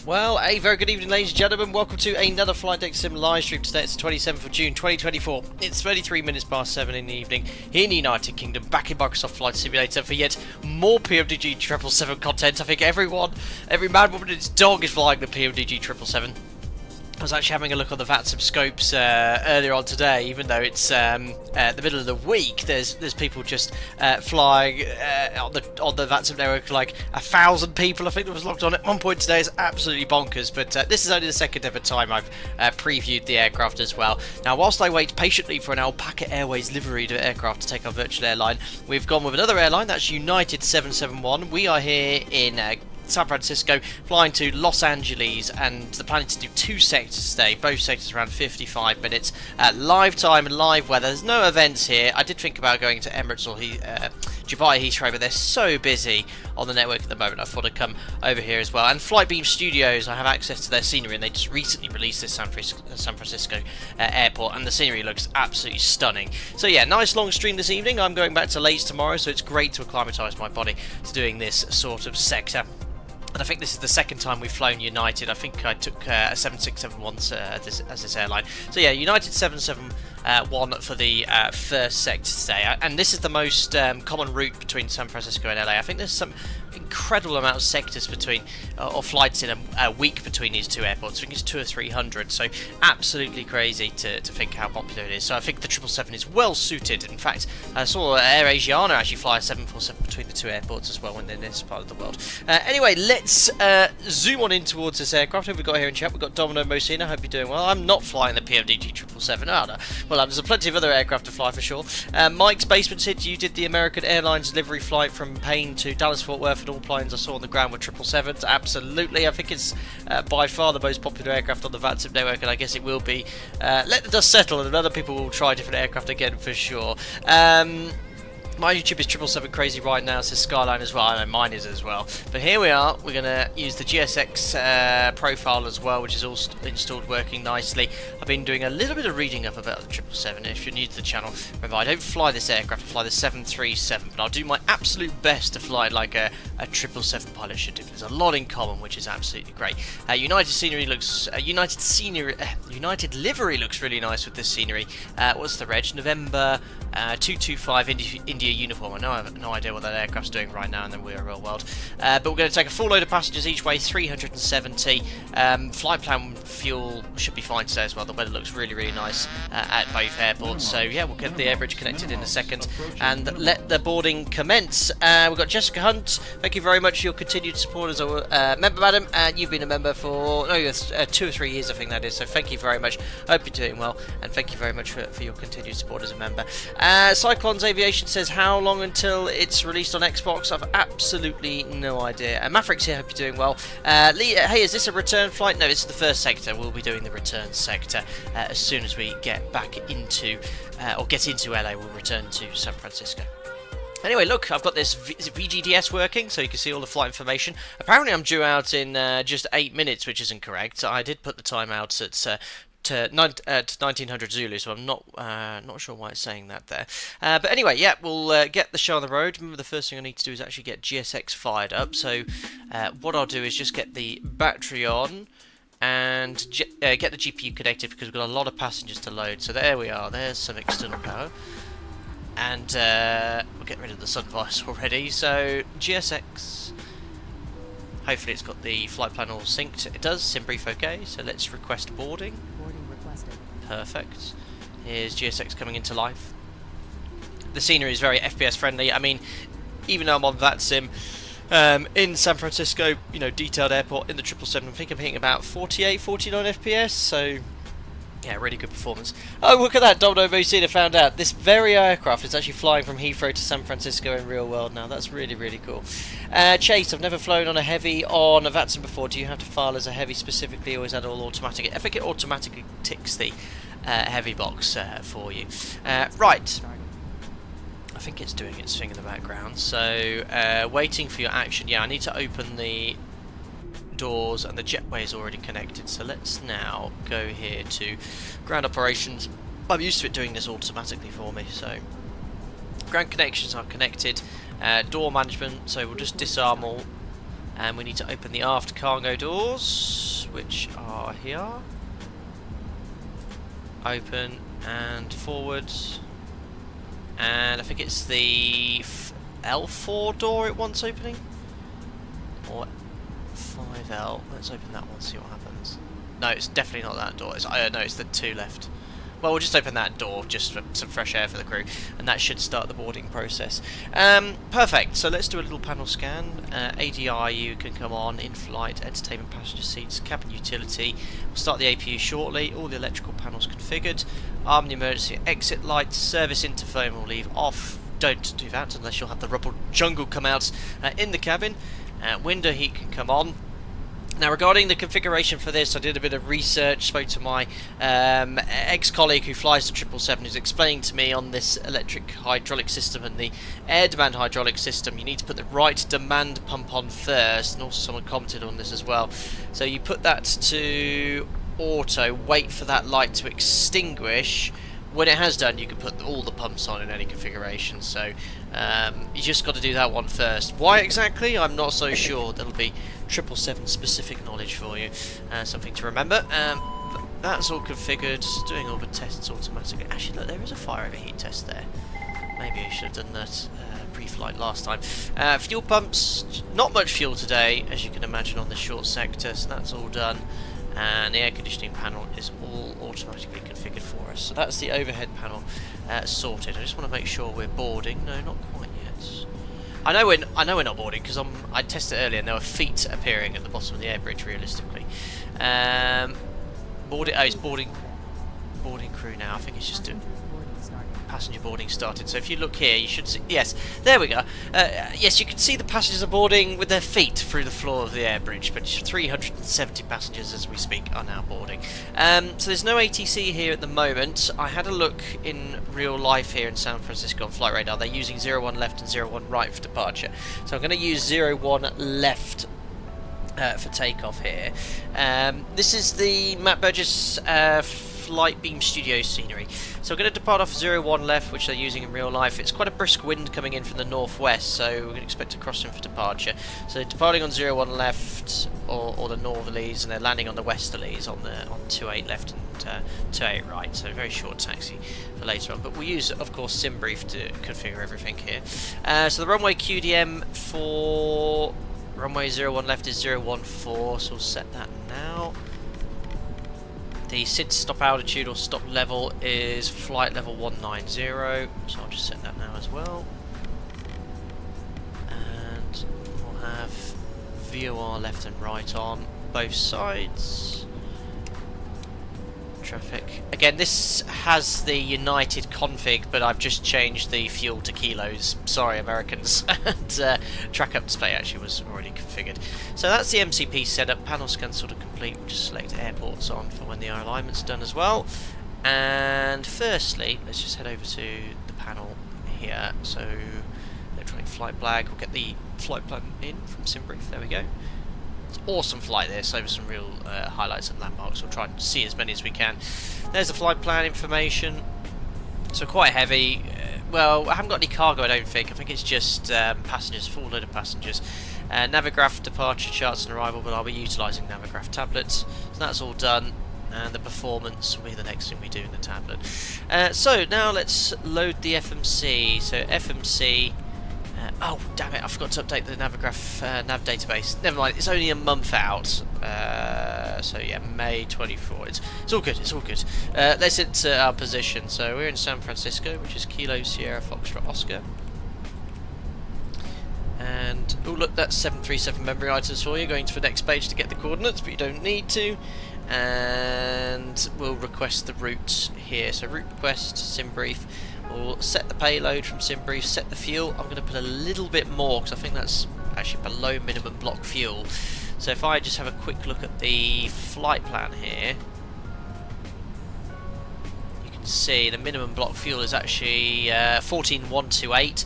Well, a very good evening, ladies and gentlemen. Welcome to another Flight Deck Sim live stream. Today it's the 27th of June 2024. It's 33 minutes past 7 in the evening here in the United Kingdom, back in Microsoft Flight Simulator for yet more PMDG 777 content. I think every man, woman and his dog is flying the PMDG 777. I was actually having a look on the VATSIM scopes earlier on today. Even though it's the middle of the week, there's people just flying on the VATSIM network, like 1,000 people I think that was logged on at one point today. Is absolutely bonkers. But this is only the second ever time I've previewed the aircraft as well. Now, whilst I wait patiently for an Alpaca Airways liveried aircraft to take our virtual airline, we've gone with another airline. That's United 771. We are here in San Francisco, flying to Los Angeles, and the plan is to do 2 sectors today, both sectors around 55 minutes, live time and live weather. There's no events here. I did think about going to Emirates or Dubai Heathrow, but they're so busy on the network at the moment. I thought I'd come over here as well. And Flightbeam Studios, I have access to their scenery, and they just recently released this San Francisco airport, and the scenery looks absolutely stunning. So yeah, nice long stream this evening. I'm going back to Leeds tomorrow, so it's great to acclimatise my body to doing this sort of sector. And I think this is the second time we've flown United. I think I took a 7671 as this airline. So yeah, United 771 for the first sector today. And this is the most common route between San Francisco and LA. I think there's some incredible amount of sectors between, or flights in a week between these two airports. I think it's 200 or 300. So absolutely crazy to think how popular it is. So I think the 777 is well suited. In fact, I saw Air Asiana actually fly a 747 between the two airports as well when they're in this part of the world. Anyway, let's zoom on in towards this aircraft. Who have we got here in chat? We've got Domino Mosina. Hope you're doing well. I'm not flying the PMDG 777. Oh, no. Well, there's plenty of other aircraft to fly for sure. Mike's Basement said you did the American Airlines delivery flight from Payne to Dallas-Fort Worth, and all planes I saw on the ground were 777s. Absolutely. I think it's by far the most popular aircraft on the VATSIM network, and I guess it will be. Let the dust settle, and other people will try different aircraft again for sure. My YouTube is 777 crazy right now, says Skyline as well. I know mine is as well. But here we are. We're going to use the GSX profile as well, which is all installed working nicely. I've been doing a little bit of reading up about the 777. If you're new to the channel, remember, I don't fly this aircraft, I fly the 737. But I'll do my absolute best to fly it like a 777 pilot should do. There's a lot in common, which is absolutely great. United scenery looks... United livery looks really nice with this scenery. What's the reg? November 225 India uniform. I have no idea what that aircraft's doing right now in the real world. But we're going to take a full load of passengers each way, 370. Flight plan fuel should be fine today as well. The weather looks really, really nice at both airports. So yeah, we'll get the air bridge connected in a second and let the boarding commence. We've got Jessica Hunt. Thank you very much for your continued support as a member, madam. You've been a member for 2 or 3 years, I think that is. So thank you very much. Hope you're doing well, and thank you very much for your continued support as a member. Cyclones Aviation says, how long until it's released on Xbox? I've absolutely no idea. Mafrix here, hope you're doing well. Lee, hey, is this a return flight? No, it's the first sector. We'll be doing the return sector as soon as we get back into, or get into LA. We'll return to San Francisco. Anyway, look, I've got this VGDS working, so you can see all the flight information. Apparently I'm due out in just 8 minutes, which isn't correct. I did put the time out at... to 1900 Zulu, so I'm not sure why it's saying that there. But anyway, yeah, we'll get the show on the road. Remember, the first thing I need to do is actually get GSX fired up. So what I'll do is just get the battery on and get the GPU connected, because we've got a lot of passengers to load. So there we are. There's some external power. And we'll get rid of the sun visor already. So GSX... Hopefully it's got the flight plan all synced. It does, SimBrief OK, so let's request boarding. Boarding requested. Perfect. Here's GSX coming into life. The scenery is very FPS friendly. I mean, even though I'm on VATSIM, in San Francisco, you know, detailed airport, in the 777, I think I'm hitting about 48, 49 FPS, so... yeah, really good performance. Oh, look at that, Domino Mosina found out. This very aircraft is actually flying from Heathrow to San Francisco in real world now. That's really, really cool. Chase, I've never flown on a heavy on a VATSIM before. Do you have to file as a heavy specifically, or is that all automatic? I think it automatically ticks the heavy box for you. Right. I think it's doing its thing in the background. So, waiting for your action. Yeah, I need to open the doors, and the jetway is already connected, so let's now go here to ground operations. I'm used to it doing this automatically for me, so ground connections are connected. Door management, so we'll just disarm all And we need to open the aft cargo doors, which are here. Open and forward. And I think it's the L4 door it wants opening. Or 5L. Let's open that one, see what happens. No, it's definitely not that door. No, it's the 2 left. Well, we'll just open that door just for some fresh air for the crew, and that should start the boarding process. Perfect. So let's do a little panel scan. ADRU can come on, in-flight, entertainment passenger seats, cabin utility. We'll start the APU shortly. All the electrical panels configured. Arm the emergency exit lights. Service interphone will leave off. Don't do that unless you'll have the rubble jungle come out in the cabin. Window heat can come on. Now, regarding the configuration for this, I did a bit of research, spoke to my ex-colleague who flies the 777, who's explaining to me on this electric hydraulic system and the air demand hydraulic system, you need to put the right demand pump on first, and also someone commented on this as well. So you put that to auto, wait for that light to extinguish. When it has done, you can put all the pumps on in any configuration, so you just got to do that one first. Why exactly? I'm not so sure. There'll be 777 specific knowledge for you, something to remember. That's all configured, doing all the tests automatically. Actually, look, there is a fire overheat test there. Maybe I should have done that pre-flight last time. Fuel pumps, not much fuel today, as you can imagine, on the short sector, so that's all done. And the air conditioning panel is all automatically configured for us. So that's the overhead panel sorted. I just want to make sure we're boarding. No, not quite yet. I know we're not boarding because I tested it earlier and there were feet appearing at the bottom of the air bridge. Realistically, boarding. Oh, it's boarding crew now. I think it's just doing passenger boarding started. So if you look here, you should see. Yes, there we go. Yes, you can see the passengers are boarding with their feet through the floor of the air bridge. But 370 passengers as we speak are now boarding. So there's no ATC here at the moment. I had a look in real life here in San Francisco on Flight Radar. They're using 01 left and 01 right for departure. So I'm going to use 01 left for takeoff here. This is the Matt Burgess Flight Beam Studio scenery. So we're going to depart off 01 left, which they're using in real life. It's quite a brisk wind coming in from the northwest, so we're going to expect a crossing for departure. So departing on 01 left or the northerlies, and they're landing on the westerlies on 28 left and 28 right. So a very short taxi for later on. But we'll use, of course, SimBrief to configure everything here. So the runway QDM for runway 01 left is 014, so we'll set that now. The SID stop altitude or stop level is flight level 190, so I'll just set that now as well. And we'll have VOR left and right on both sides. Traffic. Again, this has the United config, but I've just changed the fuel to kilos. Sorry, Americans. And track up display actually was already configured. So that's the MCP setup. Panel scan sort of complete. We'll just select airports on for when the alignment's done as well. And firstly, let's just head over to the panel here. So electronic flight flag. We'll get the flight plan in from SimBrief. There we go. Awesome flight there, so over some real highlights and landmarks. We'll try and see as many as we can. There's the flight plan information. So quite heavy. Well, I haven't got any cargo, I don't think. I think it's just passengers, full load of passengers. Navigraph departure charts and arrival, but I'll be utilising Navigraph tablets. So that's all done. And the performance will be the next thing we do in the tablet. So now let's load the FMC. So FMC. Oh, damn it, I forgot to update the Navigraph nav database. Never mind, it's only a month out. So yeah, May 24. It's all good, it's all good. Let's enter our position. So we're in San Francisco, which is Kilo Sierra Foxtrot Oscar. And, oh look, that's 737 memory items for you. Going to the next page to get the coordinates, but you don't need to. And we'll request the route here. So route request, SimBrief. We'll set the payload from SimBrief, set the fuel. I'm going to put a little bit more because I think that's actually below minimum block fuel. So if I just have a quick look at the flight plan here, you can see the minimum block fuel is actually 14,128.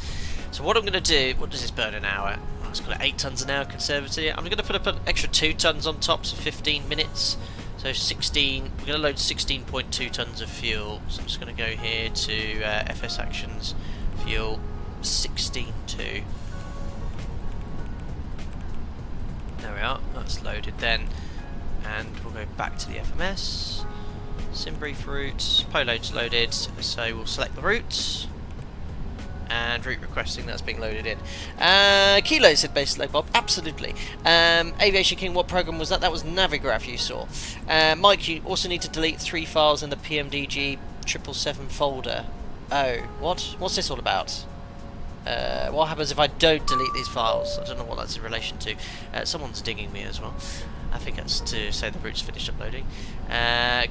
So what I'm going to do, what does this burn an hour? Oh, it's got 8 tons an hour conservatively. I'm going to put an extra 2 tons on top, so 15 minutes. So 16, we're going to load 16.2 tons of fuel. So I'm just going to go here to FS Actions, fuel, 16.2. There we are, that's loaded then. And we'll go back to the FMS. Sim brief route, payload's loaded, so we'll select the route. And route requesting, that's being loaded in. Kilo said base load, Bob. Absolutely. Aviation King, what program was that? That was Navigraph you saw. Mike, you also need to delete 3 files in the PMDG 777 folder. Oh, what? What's this all about? What happens if I don't delete these files? I don't know what that's in relation to. Someone's dinging me as well. I think that's to say the route's finished uploading.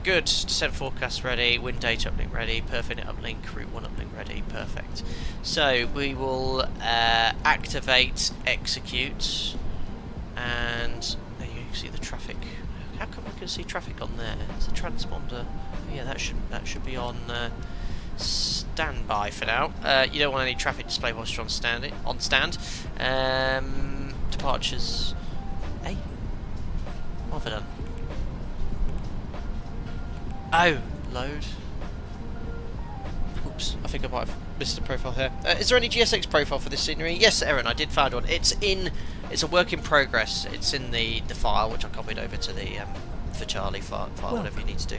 Good. Descent forecast ready. Wind data uplink ready. Perfect uplink. Route 1 uplink ready. Perfect. So we will activate execute, and there you can see the traffic. How come I can see traffic on there? It's a transponder. Yeah, that should be on standby for now. You don't want any traffic display whilst you're on stand. Departures. Hey. What have I done? Oh, load. Oops, I think I might have missed a profile here. Is there any GSX profile for this scenery? Yes, Aaron, I did find one. It's a work in progress. It's in the file, which I copied over to the for Charlie file, whatever you need to do.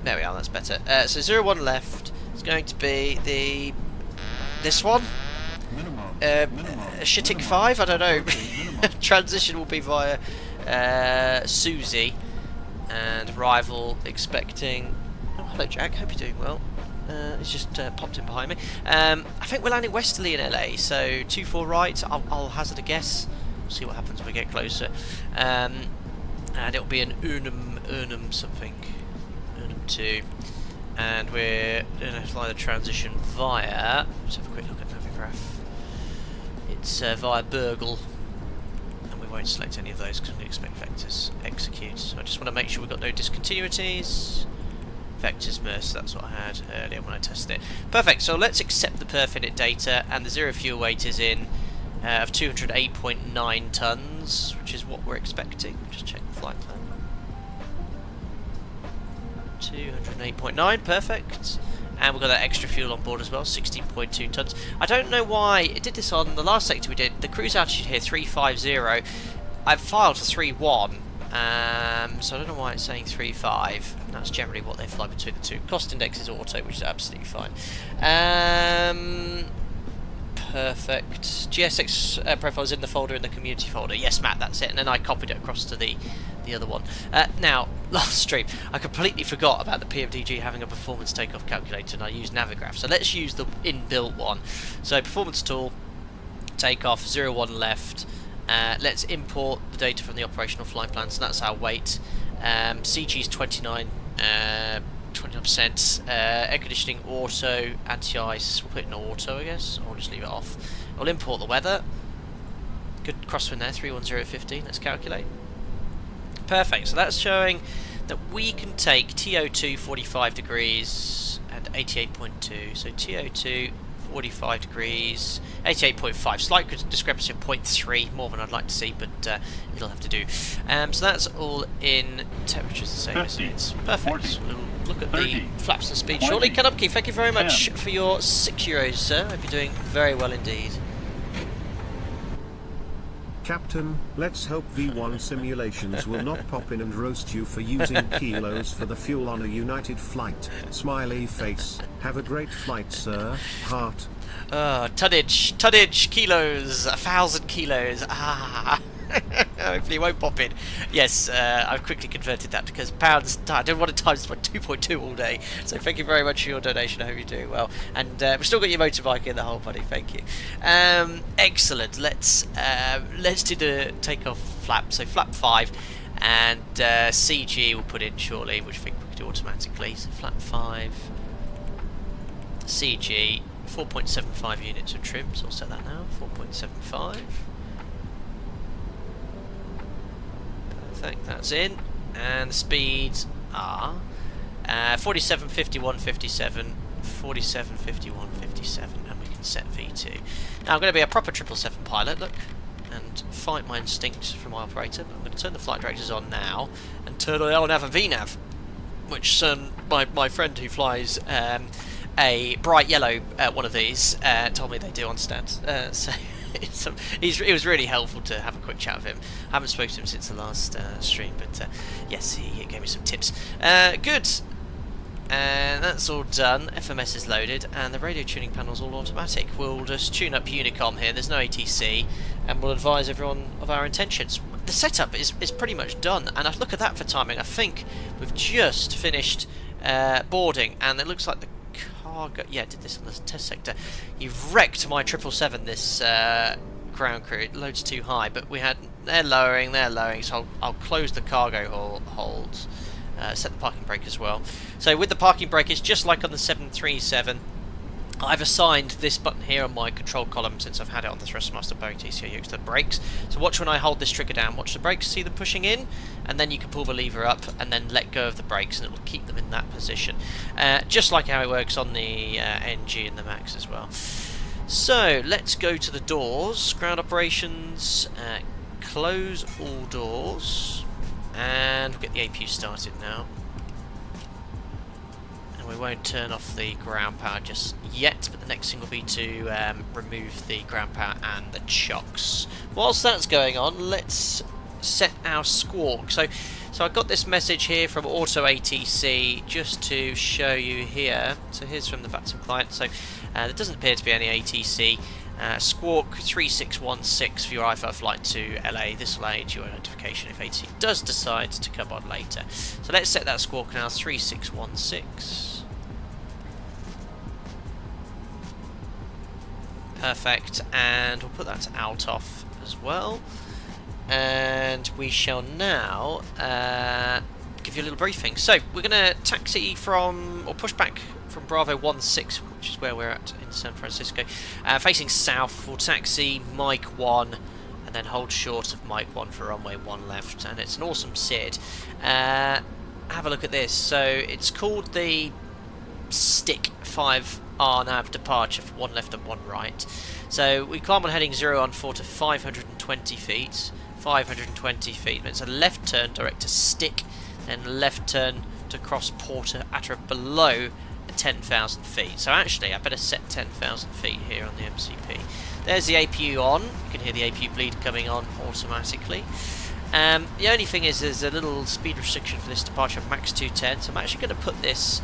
There we are, that's better. So 01 left. It's going to be this one. Shittick 5, I don't know. Transition will be via Susie, and arrival expecting. Oh, hello Jack, hope you're doing well. He's just popped in behind me. I think we're landing westerly in LA, so 24 right. I'll hazard a guess. We'll see what happens when we get closer. And it'll be an Urnum something, Urnum 2, and we're going to fly the transition via. Let's have a quick look at Navigraph. It's via Burgle, and we won't select any of those because we expect vectors execute. So I just want to make sure we've got no discontinuities. Vectors MERS, that's what I had earlier when I tested it. Perfect, so let's accept the perfinite data, and the zero fuel weight is in of 208.9 tons, which is what we're expecting. Just check the flight plan. 208.9, perfect. And we've got that extra fuel on board as well, 16.2 tons. I don't know why it did this on the last sector we did. The cruise altitude here, 350. I've filed for 31, so I don't know why it's saying 35. And that's generally what they fly between the two. Cost index is auto, which is absolutely fine. Perfect. GSX profile is in the folder, in the community folder. Yes, Matt, that's it. And then I copied it across to the other one. Now, last stream, I completely forgot about the PMDG having a performance takeoff calculator, and I used Navigraph. So let's use the inbuilt one. So performance tool, takeoff, 01 left. Let's import the data from the operational flight plan. So that's our weight. CG is 29%. Air conditioning auto, anti-ice, we'll put it in auto I guess, or just leave it off. We'll import the weather. Good crosswind there, 310.15, let's calculate. Perfect, so that's showing that we can take TO2 45 degrees and 88.2, so TO2 45 degrees, 88.5, slight discrepancy of 0.3, more than I'd like to see, but it'll have to do. So that's all in temperatures the same, isn't it? Perfect. We'll look at the flaps and speed shortly. Kanupki, thank you very much for your €6, sir. Hope you're doing very well indeed. Captain, let's hope V1 simulations will not pop in and roast you for using kilos for the fuel on a United flight. Smiley face. Have a great flight, sir. Heart. Tonnage, kilos, 1,000 kilos. Hopefully it won't pop in. Yes, I've quickly converted that because pounds, I don't want to times by 2.2 all day. So thank you very much for your donation. I hope you're doing well. And we've still got your motorbike in the hole, buddy. Thank you. Excellent. Let's do the takeoff flap. So flap 5 and CG we'll put in shortly, which I think we can do automatically. So flap 5, CG, 4.75 units of trim. So I'll set that now. 4.75. That's in, and the speeds are 47, 51, 57, 47, 51, 57, and we can set V2. Now I'm going to be a proper 777 pilot, look, and fight my instincts from my operator. I'm going to turn the flight directors on now, and turn on LNAV and VNAV, which my friend who flies a bright yellow one of these told me they do on stand. So It was really helpful to have a quick chat with him. I haven't spoken to him since the last stream, but yes, he gave me some tips. Good. And that's all done. FMS is loaded, and the radio tuning panel's all automatic. We'll just tune up Unicom here. There's no ATC, and we'll advise everyone of our intentions. The setup is pretty much done, and I look at that for timing. I think we've just finished boarding, and it looks like the cargo. Yeah, I did this on the test sector. You've wrecked my 777. This ground crew. It loads too high, but they're lowering. So I'll close the cargo holds. Set the parking brake as well. So with the parking brake, it's just like on the 737. I've assigned this button here on my control column since I've had it on the Thrustmaster Boeing TCOU to the brakes. So watch when I hold this trigger down, watch the brakes, see them pushing in, and then you can pull the lever up and then let go of the brakes and it will keep them in that position. Just like how it works on the NG and the Max as well. So let's go to the doors. Ground operations, close all doors. And we'll get the APU started now. And we won't turn off the ground power just yet, but the next thing will be to remove the ground power and the chocks. Whilst that's going on, let's set our squawk. So I got this message here from Auto ATC just to show you here. So here's from the VATSIM client. So there doesn't appear to be any ATC. Squawk 3616 for your IFR flight to LA. This will aid your notification if ATC does decide to come on later. So let's set that squawk now, 3616. Perfect, and we'll put that to out off as well. And we shall now give you a little briefing. So we're going to taxi from, or push back from Bravo 16, which is where we're at in San Francisco, facing south. We'll taxi Mike 1 and then hold short of Mike 1 for runway 1 left, and it's an awesome SID. Have a look at this. So it's called the Stick 5 RNAV departure for 1 left and 1 right. So we climb on heading 0 on 4 to 520 feet. 520 feet. It's a left turn direct to Stick, then left turn to cross Porter at or below 10,000 feet. So actually I better set 10,000 feet here on the MCP. There's the APU on. You can hear the APU bleed coming on automatically. The only thing is there's a little speed restriction for this departure, max 210, so I'm actually going to put this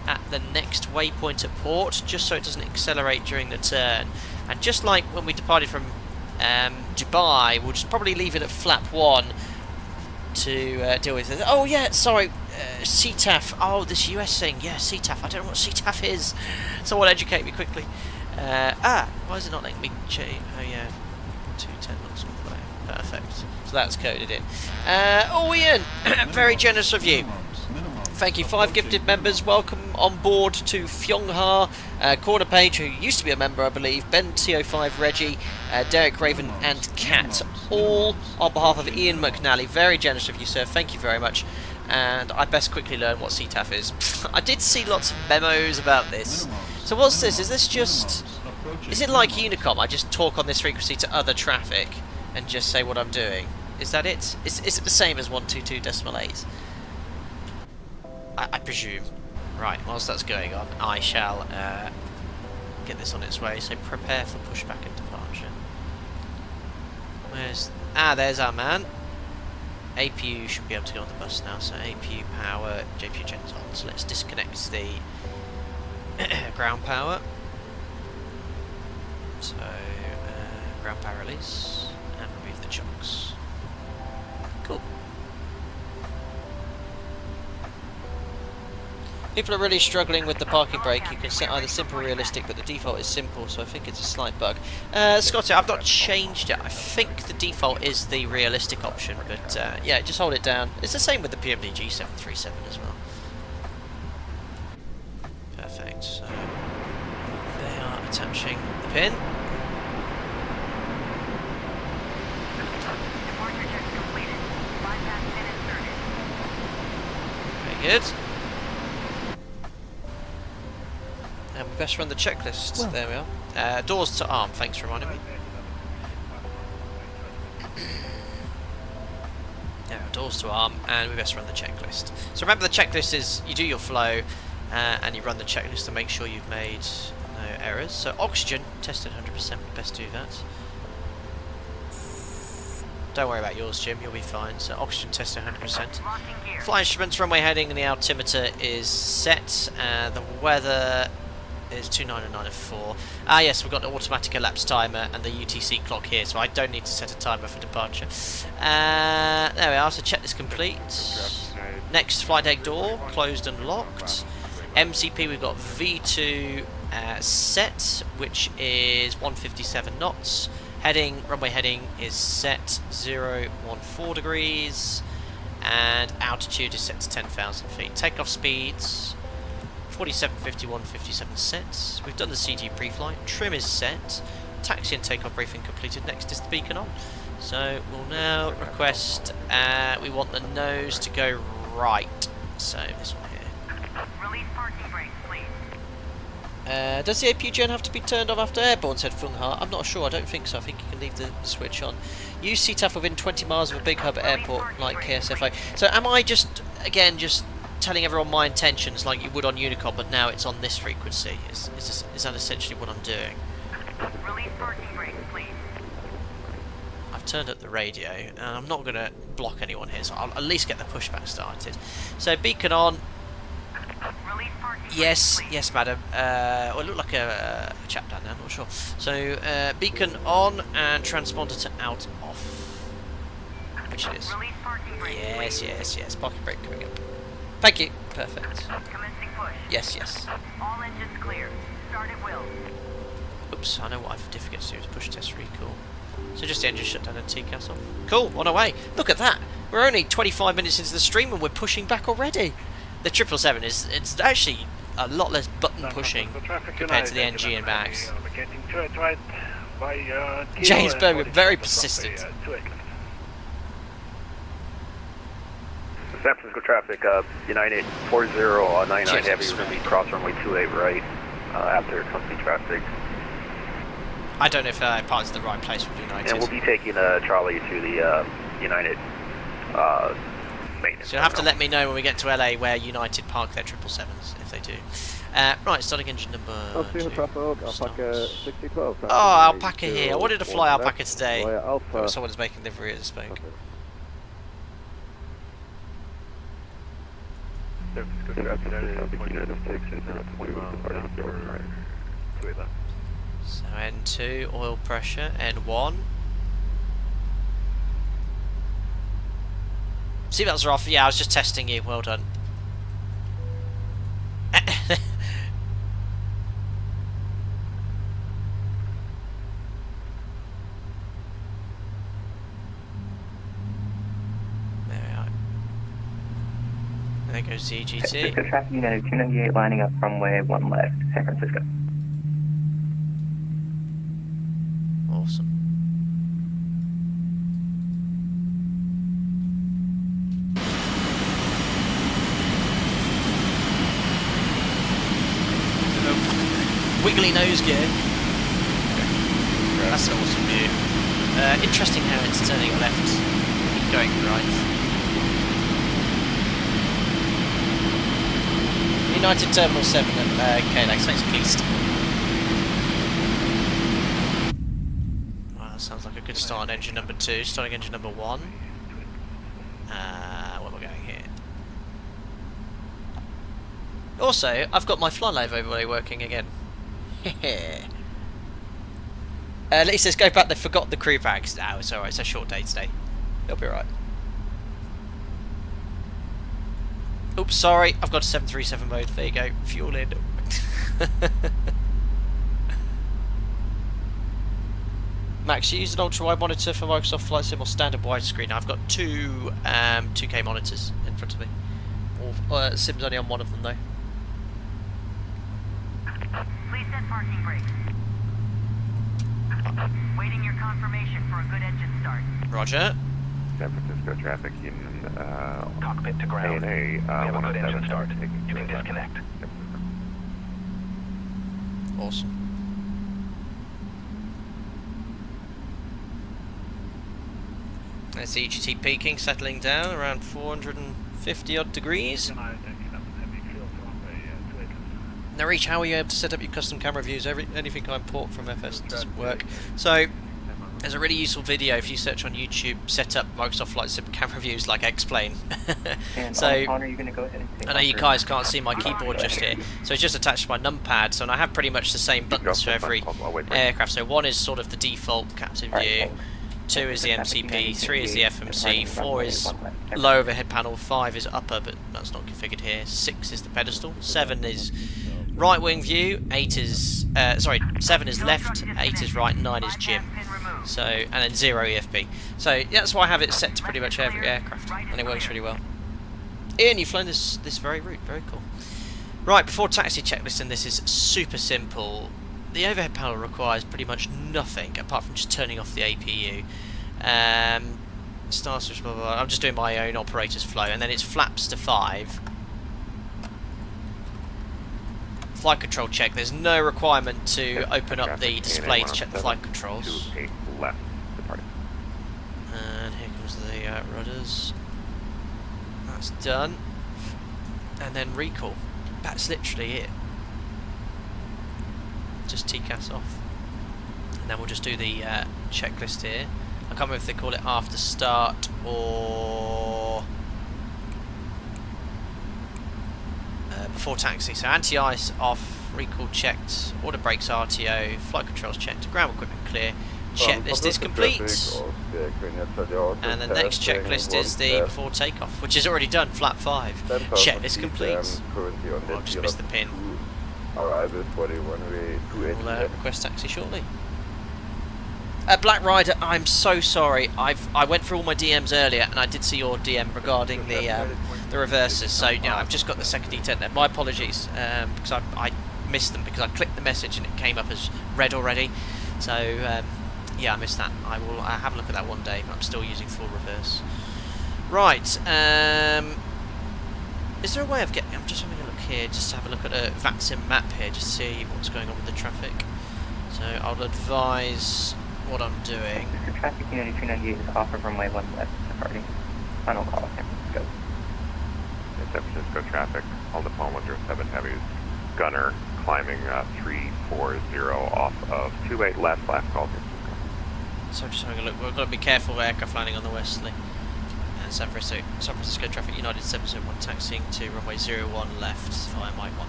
at the next waypoint at port just so it doesn't accelerate during the turn. And just like when we departed from Dubai, we'll just probably leave it at flap 1 to deal with it. Oh yeah, sorry, CTAF. Oh, this US thing. Yeah, CTAF. I don't know what CTAF is. Someone educate me quickly. Why is it not letting me change? Oh yeah, 210 looks all the way. Perfect. So that's coded in. Ian, very generous of you. Thank you. 5 gifted members. Welcome on board to Fyongha, Corner Page, who used to be a member, I believe, Ben TO5, Reggie, Derek Raven, and Kat. All on behalf of Ian McNally. Very generous of you, sir. Thank you very much. And I best quickly learn what CTAF is. I did see lots of memos about this. So what's this? Is this just... Is it like Unicom? I just talk on this frequency to other traffic and just say what I'm doing. Is that it? Is it the same as 122.8? I presume. Right, whilst that's going on, I shall get this on its way. So prepare for pushback and departure. Where's... there's our man. APU should be able to go on the bus now. So APU power, JPU gens on. So let's disconnect the ground power. So ground power release and remove the chocks. Cool. People are really struggling with the parking brake. You can set either simple or realistic, but the default is simple, so I think it's a slight bug. Scotty, I've not changed it. I think the default is the realistic option, but yeah, just hold it down. It's the same with the PMDG 737 as well. Perfect. So they are attaching the pin. Very good. And we best run the checklist. Well, there we are. Doors to arm, thanks for reminding me. Yeah, doors to arm, and we best run the checklist. So remember the checklist is, you do your flow, and you run the checklist to make sure you've made no errors. So oxygen, tested 100%, we best do that. Don't worry about yours, Jim. You'll be fine. So oxygen test 100%. Flight instruments, runway heading, and the altimeter is set. The weather is 290904. Ah, yes, we've got the automatic elapsed timer and the UTC clock here, so I don't need to set a timer for departure. There we are. So check this complete. Next flight deck door closed and locked. MCP, we've got V2 set, which is 157 knots. Heading, runway heading is set 014 degrees, and altitude is set to 10,000 feet. Takeoff speeds 4751, 57 sets. We've done the CG pre-flight. Trim is set. Taxi and takeoff briefing completed. Next is the beacon on. So we'll now request. We want the nose to go right. So this one here. Release parking brakes, please. Does the APGN have to be turned off after airborne, said Funghart? I'm not sure, I don't think so. I think you can leave the switch on. Use CTAF within 20 miles of a big hub airport like KSFO. So am I just, again, just telling everyone my intentions like you would on Unicom, but now it's on this frequency? Is that essentially what I'm doing? Release parking brakes, please. I've turned up the radio, and I'm not going to block anyone here, so I'll at least get the pushback started. So beacon on. Release parking Yes, brakes, please. yes, madam. Well, it looked like a chap down there, I'm not sure. So, beacon on and transponder to out off. Which it is. Release parking brakes, Yes, please. yes. Parking brake coming up. Thank you. Perfect. Commencing push. Yes, yes. All engines clear. Start at will. Oops, I know what I've difficult to do is push test recall. So just the engine shutdown and TCAS off. Cool, on our way. Look at that. We're only 25 minutes into the stream and we're pushing back already. The 777 it's actually a lot less button pushing compared to the NG and Max. James Berger, very persistent. San Francisco traffic, United 4099 Cheers, Heavy, we're going to be cross runway 28 right after company traffic. I don't know if park's the right place with United. And we'll be taking a trolley to the United maintenance. So you'll have to let me know when we get to LA where United park their 777s, if they do. Right, starting engine number 2. Alpaca 6012. Oh, Alpaca here. I wanted to fly Alpaca today. But someone's making livery at the spoke. San Francisco traffic, United 6 So N2, oil pressure, N1. Seatbelts are off. Yeah, I was just testing you. Well done. There we are. And there goes the EGT. Traffic United 298 lining up runway 1 left, San Francisco. Awesome. Wiggly nose gear. That's an awesome view. Interesting how it's turning left and going right. United Terminal 7 at KLAX, thanks Keast. Well, that sounds like a good start on engine number 2. Starting engine number 1. Where am I going here? Also, I've got my fly-live overlay working again. Lee says go back, they forgot the crew bags. No, it's alright, it's a short day today. It'll be alright. Oops, sorry, I've got a 737 mode. There you go, fuel in. Max, you use an ultra-wide monitor for Microsoft Flight Sim or standard widescreen? I've got two 2K monitors in front of me. Sim's only on one of them though. Please set parking brakes. Waiting your confirmation for a good engine start. Roger. San Francisco traffic in Cockpit to ground. A&A, We have a good 107. engine start. You can disconnect. Awesome. There's the EGT peaking, settling down around 450 odd degrees. Now, Reach, how are you able to set up your custom camera views? Anything I import from FS doesn't work. So, There's a really useful video if you search on YouTube, set up Microsoft Flight Sim camera views like I explain. And So, Connor, you're going to go ahead and take I know you off guys can't see my keyboard just here, so it's just attached to my numpad, so and I have pretty much the same buttons for every aircraft. So 1 is sort of the default captain view, 2 is the MCP, 3 is the FMC, 4 is low overhead panel, 5 is upper, but that's not configured here, 6 is the pedestal, 7 is right wing view, 8 is, 7 is left, 8 is right, 9 is Jim. So, and then 0 EFB. So that's why I have it set to pretty much every aircraft, and it works really well. Ian, you've flown this very route, very cool. Right, before taxi checklist, and this is super simple. The overhead panel requires pretty much nothing apart from just turning off the APU. Star switch, blah, blah, blah. I'm just doing my own operator's flow, and then it's flaps to 5. Flight control check. There's no requirement to open up the display to check the flight controls. 28 left, departing. And here comes the rudders. That's done. And then recall. That's literally it. Just TCAS off. And then we'll just do the checklist here. I can't remember if they call it after start or before taxi. So anti-ice off, recall checked, order brakes RTO, flight controls checked, ground equipment clear, checklist is complete. And the next checklist is the before takeoff, which is already done, flap 5. Checklist complete. I'll just missed the pin. We'll request taxi shortly. Black Rider, I'm so sorry. I went through all my DMs earlier, and I did see your DM regarding the reverses. So yeah, I've just got the second D10 there. My apologies, because I missed them because I clicked the message and it came up as red already. So yeah, I missed that. I will have a look at that one day. But I'm still using full reverse. Right. Is there a way of getting? I'm just having a look here, just to have a look at a VATSIM map here, just to see what's going on with the traffic. So I'll advise what I'm doing. The traffic unit 298 is off of runway 1 left, departing. Final call, San Francisco. San Francisco traffic, all Depot 107 heavies, gunner climbing 340 off of 28 left, last call. So just having a look, we've got to be careful of aircraft landing on the westerly. And San Francisco traffic, United 771 taxiing to runway 01 left via Mike 1.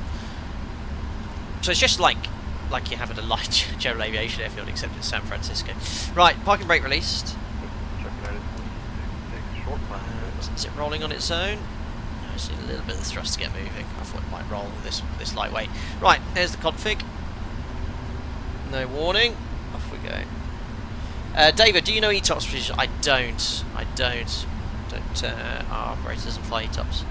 So it's just like you have at a light general aviation airfield, except in San Francisco. Right, parking brake released. Is it rolling on its own? No, it's a little bit of thrust to get moving. I thought it might roll with this lightweight. Right, there's the config. No warning. Off we go. David, do you know ETOPS procedure? I don't. Our operator doesn't fly ETOPS.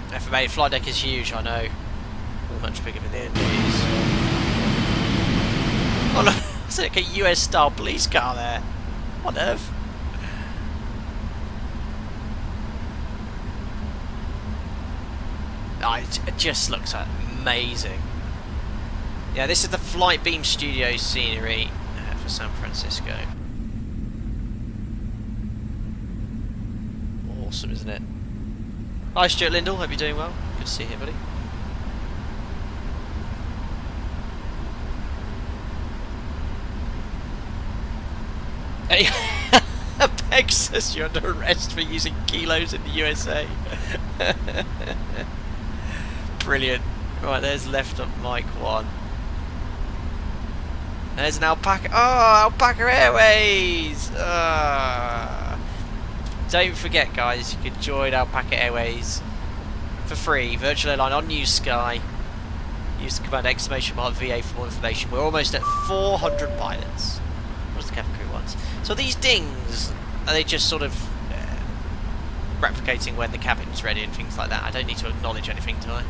FMA flight deck is huge, I know. Much bigger than the NGs. Oh no, it's like a US style police car there. What on earth? Oh, it just looks amazing. Yeah, this is the Flight Beam Studio scenery for San Francisco. Awesome, isn't it? Hi Stuart Lindell, hope you're doing well. Good to see you here, buddy. Hey, Peg says you're under arrest for using kilos in the USA. Brilliant. Right, there's left up mic 1. There's an Alpaca. Oh, Alpaca Airways! Don't forget, guys, you can join Alpaca Airways for free. Virtual airline on New Sky. Use the command !VA for more information. We're almost at 400 pilots. What does the cabin crew want? So these dings, are they just sort of replicating when the cabin's ready and things like that? I don't need to acknowledge anything, do I?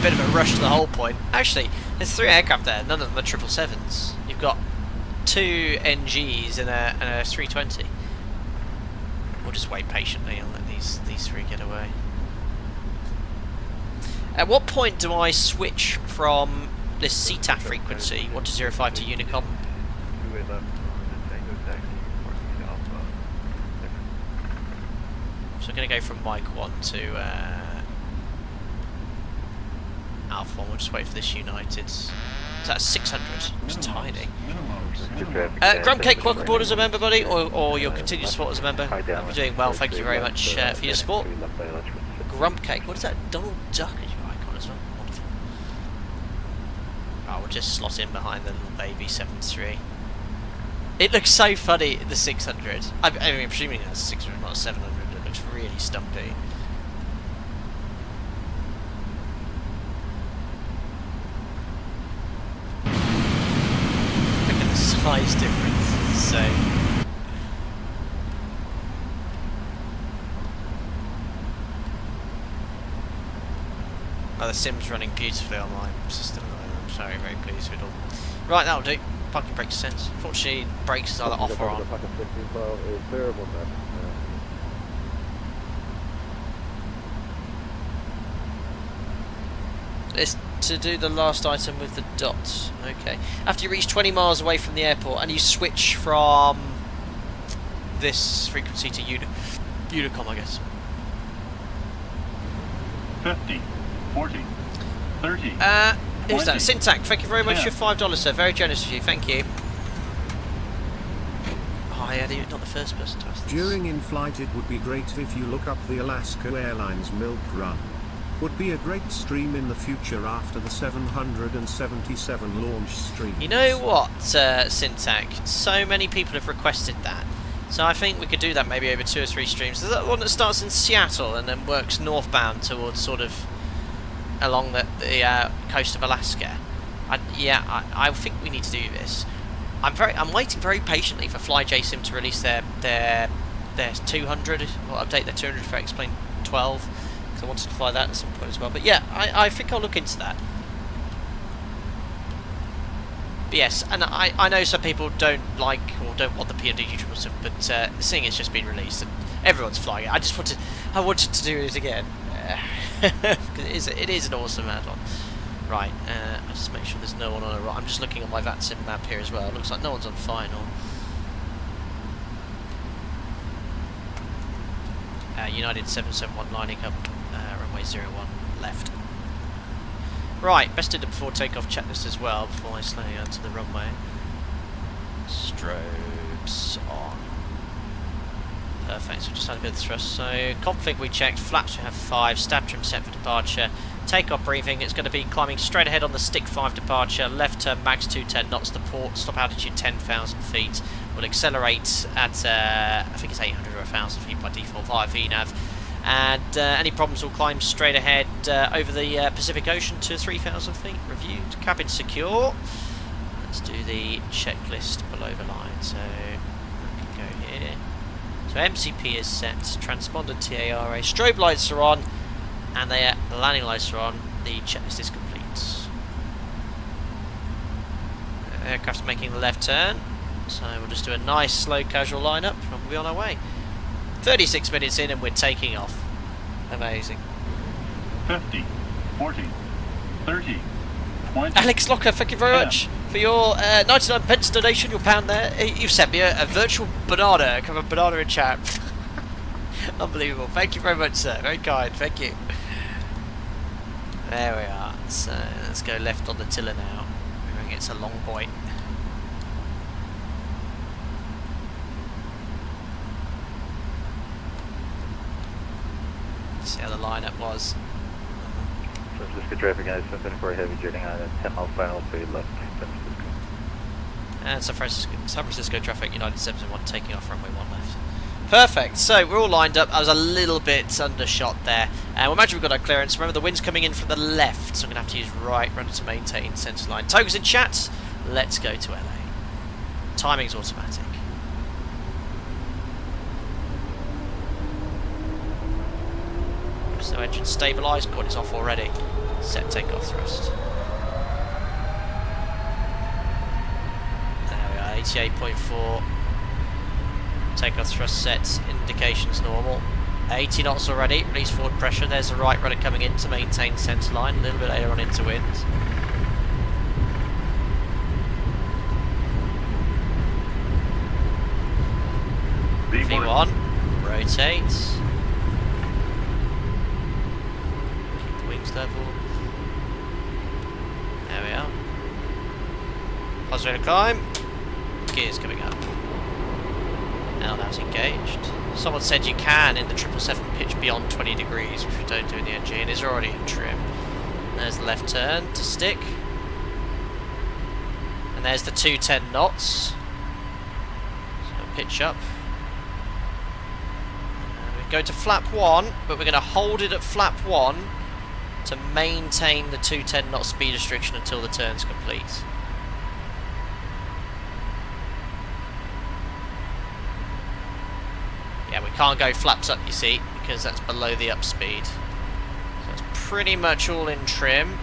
Bit of a rush to the whole point. Actually, there's 3 aircraft there, none of them are 777s. You've got 2 NGs and a 320. We'll just wait patiently and let these 3 get away. At what point do I switch from this CTAF frequency, 1205 to Unicom. 28 left on the Tango taxi, northeast Alpha. So we're going to go from Mike 1 to Alpha 1. We'll just wait for this United. So that's 600. It's tiny. Grump Cake, welcome aboard as a member, buddy, or your continued support as a member. You're doing well, thank you very much for your support. Grump Cake, what is that? Donald Duck as your icon as well. Wonderful. Oh, we'll just slot in behind the little baby 7-3. It looks so funny, the 600. I mean, I'm presuming that's 600, not 700. It looks really stumpy. Size difference, so the sim's running beautifully on my system. I'm very, very pleased with it all. Right, that'll do. Parking brake sense. Fortunately, brakes is either off or on. It's to do the last item with the dots. Okay. After you reach 20 miles away from the airport and you switch from this frequency to Unicom, I guess. 50, 40, 30. Who's that? Syntac, thank you very much for your $5, sir. Very generous of you. Thank you. Oh, yeah, you're not the first person to ask this. During in-flight it would be great if you look up the Alaska Airlines milk run. Would be a great stream in the future after the 777 launch stream. You know what, Syntac? So many people have requested that. So I think we could do that maybe over 2 or 3 streams. There's that one that starts in Seattle and then works northbound towards sort of along the coast of Alaska. I think we need to do this. I'm waiting very patiently for FlyJSim to release their 200 or update their 200 for X-Plane 12. I wanted to fly that at some point as well, but yeah, I think I'll look into that. But yes, and I know some people don't like or don't want the PMDG triple stuff, but seeing it's just been released and everyone's flying it, I wanted to do it again because it is an awesome add-on. Right, I'll just make sure there's no one on the right. I'm just looking at my VATSIM map here as well. It looks like no one's on final. United 771 lining up, runway 01 left. Right, best did it before takeoff checklist as well, before I slowly onto the runway. Strobes on. Perfect, so just had a bit of thrust. So, config we checked, flaps we have 5, stab trim set for departure. Takeoff briefing, it's going to be climbing straight ahead on the stick 5 departure, left turn max 210 knots to port, stop altitude 10,000 feet. We'll accelerate at, I think it's 800 or 1,000 feet by default via VNAV. And any problems will climb straight ahead over the Pacific Ocean to 3,000 feet. Reviewed, cabin secure. Let's do the checklist below the line. So, we can go here. So MCP is set, transponder TARA, strobe lights are on, and the landing lights are on. The checklist is complete. The aircraft's making the left turn. So we'll just do a nice slow casual lineup and we'll be on our way. 36 minutes in and we're taking off. Amazing. 50, 40, 30, 20. Alex Locker, thank you very much for your 99 pence donation, your pound there. You sent me a virtual banana, a kind of banana in chat. Unbelievable. Thank you very much, sir. Very kind. Thank you. There we are. So let's go left on the tiller now. I think it's a long boy. See how the lineup was. San Francisco traffic guys, 754 heavy jetting on a 10 mile final speed left. And San Francisco traffic, United 771 taking off runway 1 left. Perfect, so we're all lined up. I was a little bit undershot there. We'll imagine we've got our clearance. Remember the wind's coming in from the left, so I'm going to have to use right rudder to maintain centre line. Toga's in chat, let's go to LA. Timing's automatic. So engine stabilised, God, it's off already. Set takeoff thrust. There we are, 88.4. Takeoff thrust set, indications normal. 80 knots already, release forward pressure. There's the right rudder coming in to maintain centre line, a little bit later on into wind. V1, rotate. Keep the wings level. There we are. Positive climb. Gears coming up. Now that's engaged. Someone said you can in the 777 pitch beyond 20 degrees, which we don't do in the NG, and it's already in trim. There's the left turn to stick. And there's the 210 knots. So pitch up. And we go to flap 1, but we're going to hold it at flap 1 to maintain the 210 knot speed restriction until the turn's complete. Yeah, we can't go flaps up, you see, because that's below the up speed. So it's pretty much all in trim.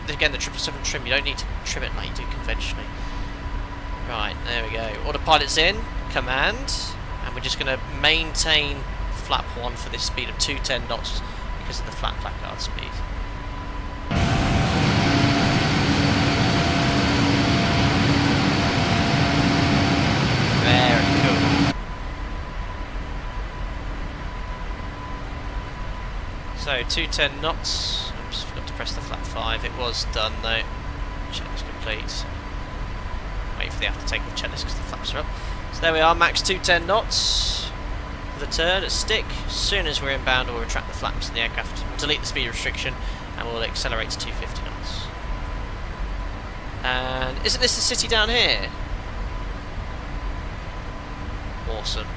Again, the 777 trim, you don't need to trim it like you do conventionally. Right, there we go. Autopilot's in, command, and we're just going to maintain flap 1 for this speed of 210 knots because of the flat placard speed. Very cool. So 210 knots. Oops, forgot to press the flap 5. It was done though. Checklist complete. Wait for the after takeoff checklist because the flaps are up. So there we are, max 210 knots for the turn at stick. As soon as we're inbound, we'll retract the flaps in the aircraft, we'll delete the speed restriction, and we'll accelerate to 250 knots. And isn't this the city down here? Awesome.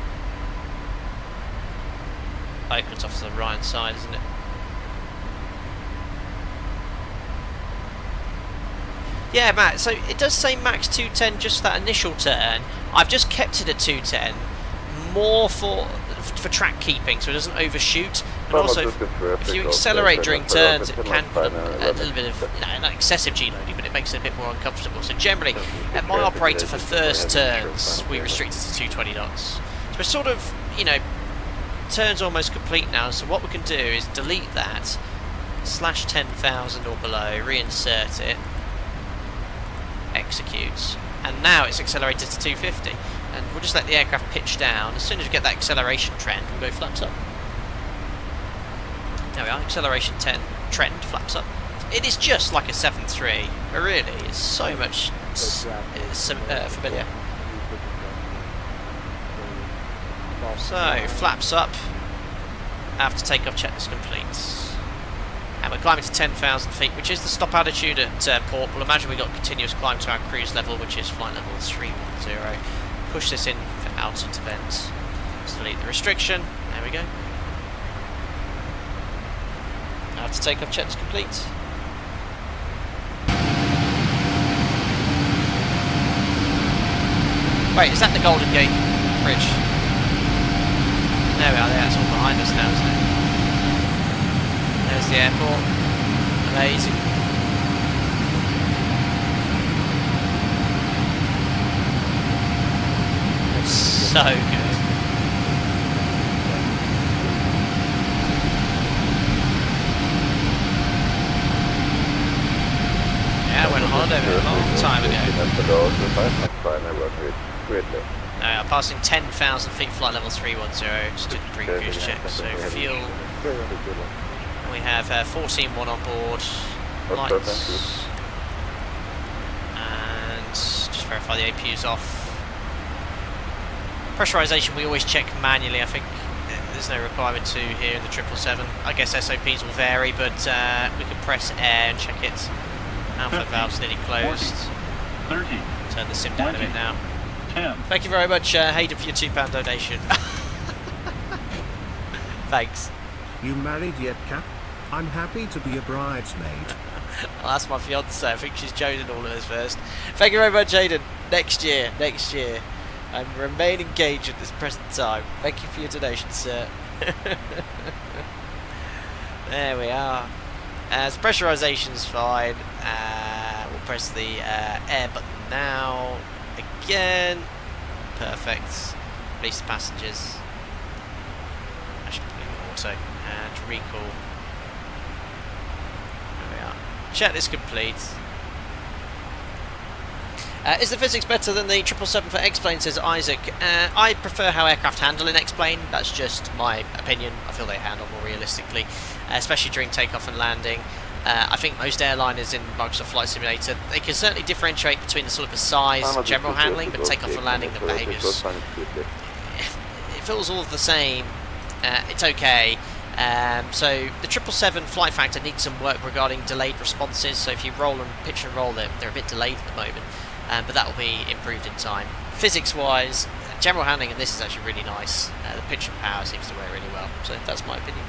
Oakland's off to the right side, isn't it? Yeah, Matt, so it does say max 210 just for that initial turn. I've just kept it at 210, more for track keeping, so it doesn't overshoot. And also, if you accelerate during turns, it can put a little bit of, not excessive G-loading, but it makes it a bit more uncomfortable. So generally, at my operator for first turns, we restrict it to 220 knots. So we're sort of, turn's almost complete now, so what we can do is delete that, slash 10,000 or below, reinsert it, executes, and now it's accelerated to 250, and we'll just let the aircraft pitch down. As soon as we get that acceleration trend, we'll go flaps up. There we are, acceleration 10 trend, flaps up. It is just like a 7.3, but really it's so much familiar. So, flaps up, after takeoff checklist complete. And we're climbing to 10,000 feet, which is the stop altitude at port. We'll imagine we've got continuous climb to our cruise level, which is flight level 310. Push this in for altitude events. Let's delete the restriction. There we go. After takeoff checklist complete. Wait, is that the Golden Gate Bridge? There we are, that's all behind us now, isn't it? There's the airport. Amazing. It's so good. Yeah, I went on holiday a long time ago. Passing 10,000 feet, flight level 310, just did a pre-cruise check, so fuel. We have 14.1 on board, lights, and just verify the APU's off. Pressurization we always check manually, I think there's no requirement to here in the 777. I guess SOPs will vary, but we can press air and check it. Outflow valve's nearly closed. 30. Turn the sim down a bit now. 10. Thank you very much, Hayden, for your £2 donation. Thanks. You married yet, Cap? I'm happy to be a bridesmaid. Well, that's my fiance. I think she's chosen all of us first. Thank you very much, Hayden. Next year. I remain engaged at this present time. Thank you for your donation, sir. There we are. So pressurization's fine. We'll press the air button now. Again. Perfect. Release the passengers. I should put it auto. And recall. There we are. Checklist complete. Is the physics better than the 777 for X-Plane, says Isaac? I prefer how aircraft handle in X-Plane. That's just my opinion. I feel they handle more realistically, especially during takeoff and landing. I think most airliners in Microsoft Flight Simulator, they can certainly differentiate between the sort of the size and general handling, but takeoff and landing, the behaviours, it feels all the same. It's okay. So the 777 flight factor needs some work regarding delayed responses. So if you roll and pitch and roll, they're a bit delayed at the moment, but that will be improved in time. Physics-wise, general handling, and this is actually really nice. The pitch and power seems to work really well. So that's my opinion.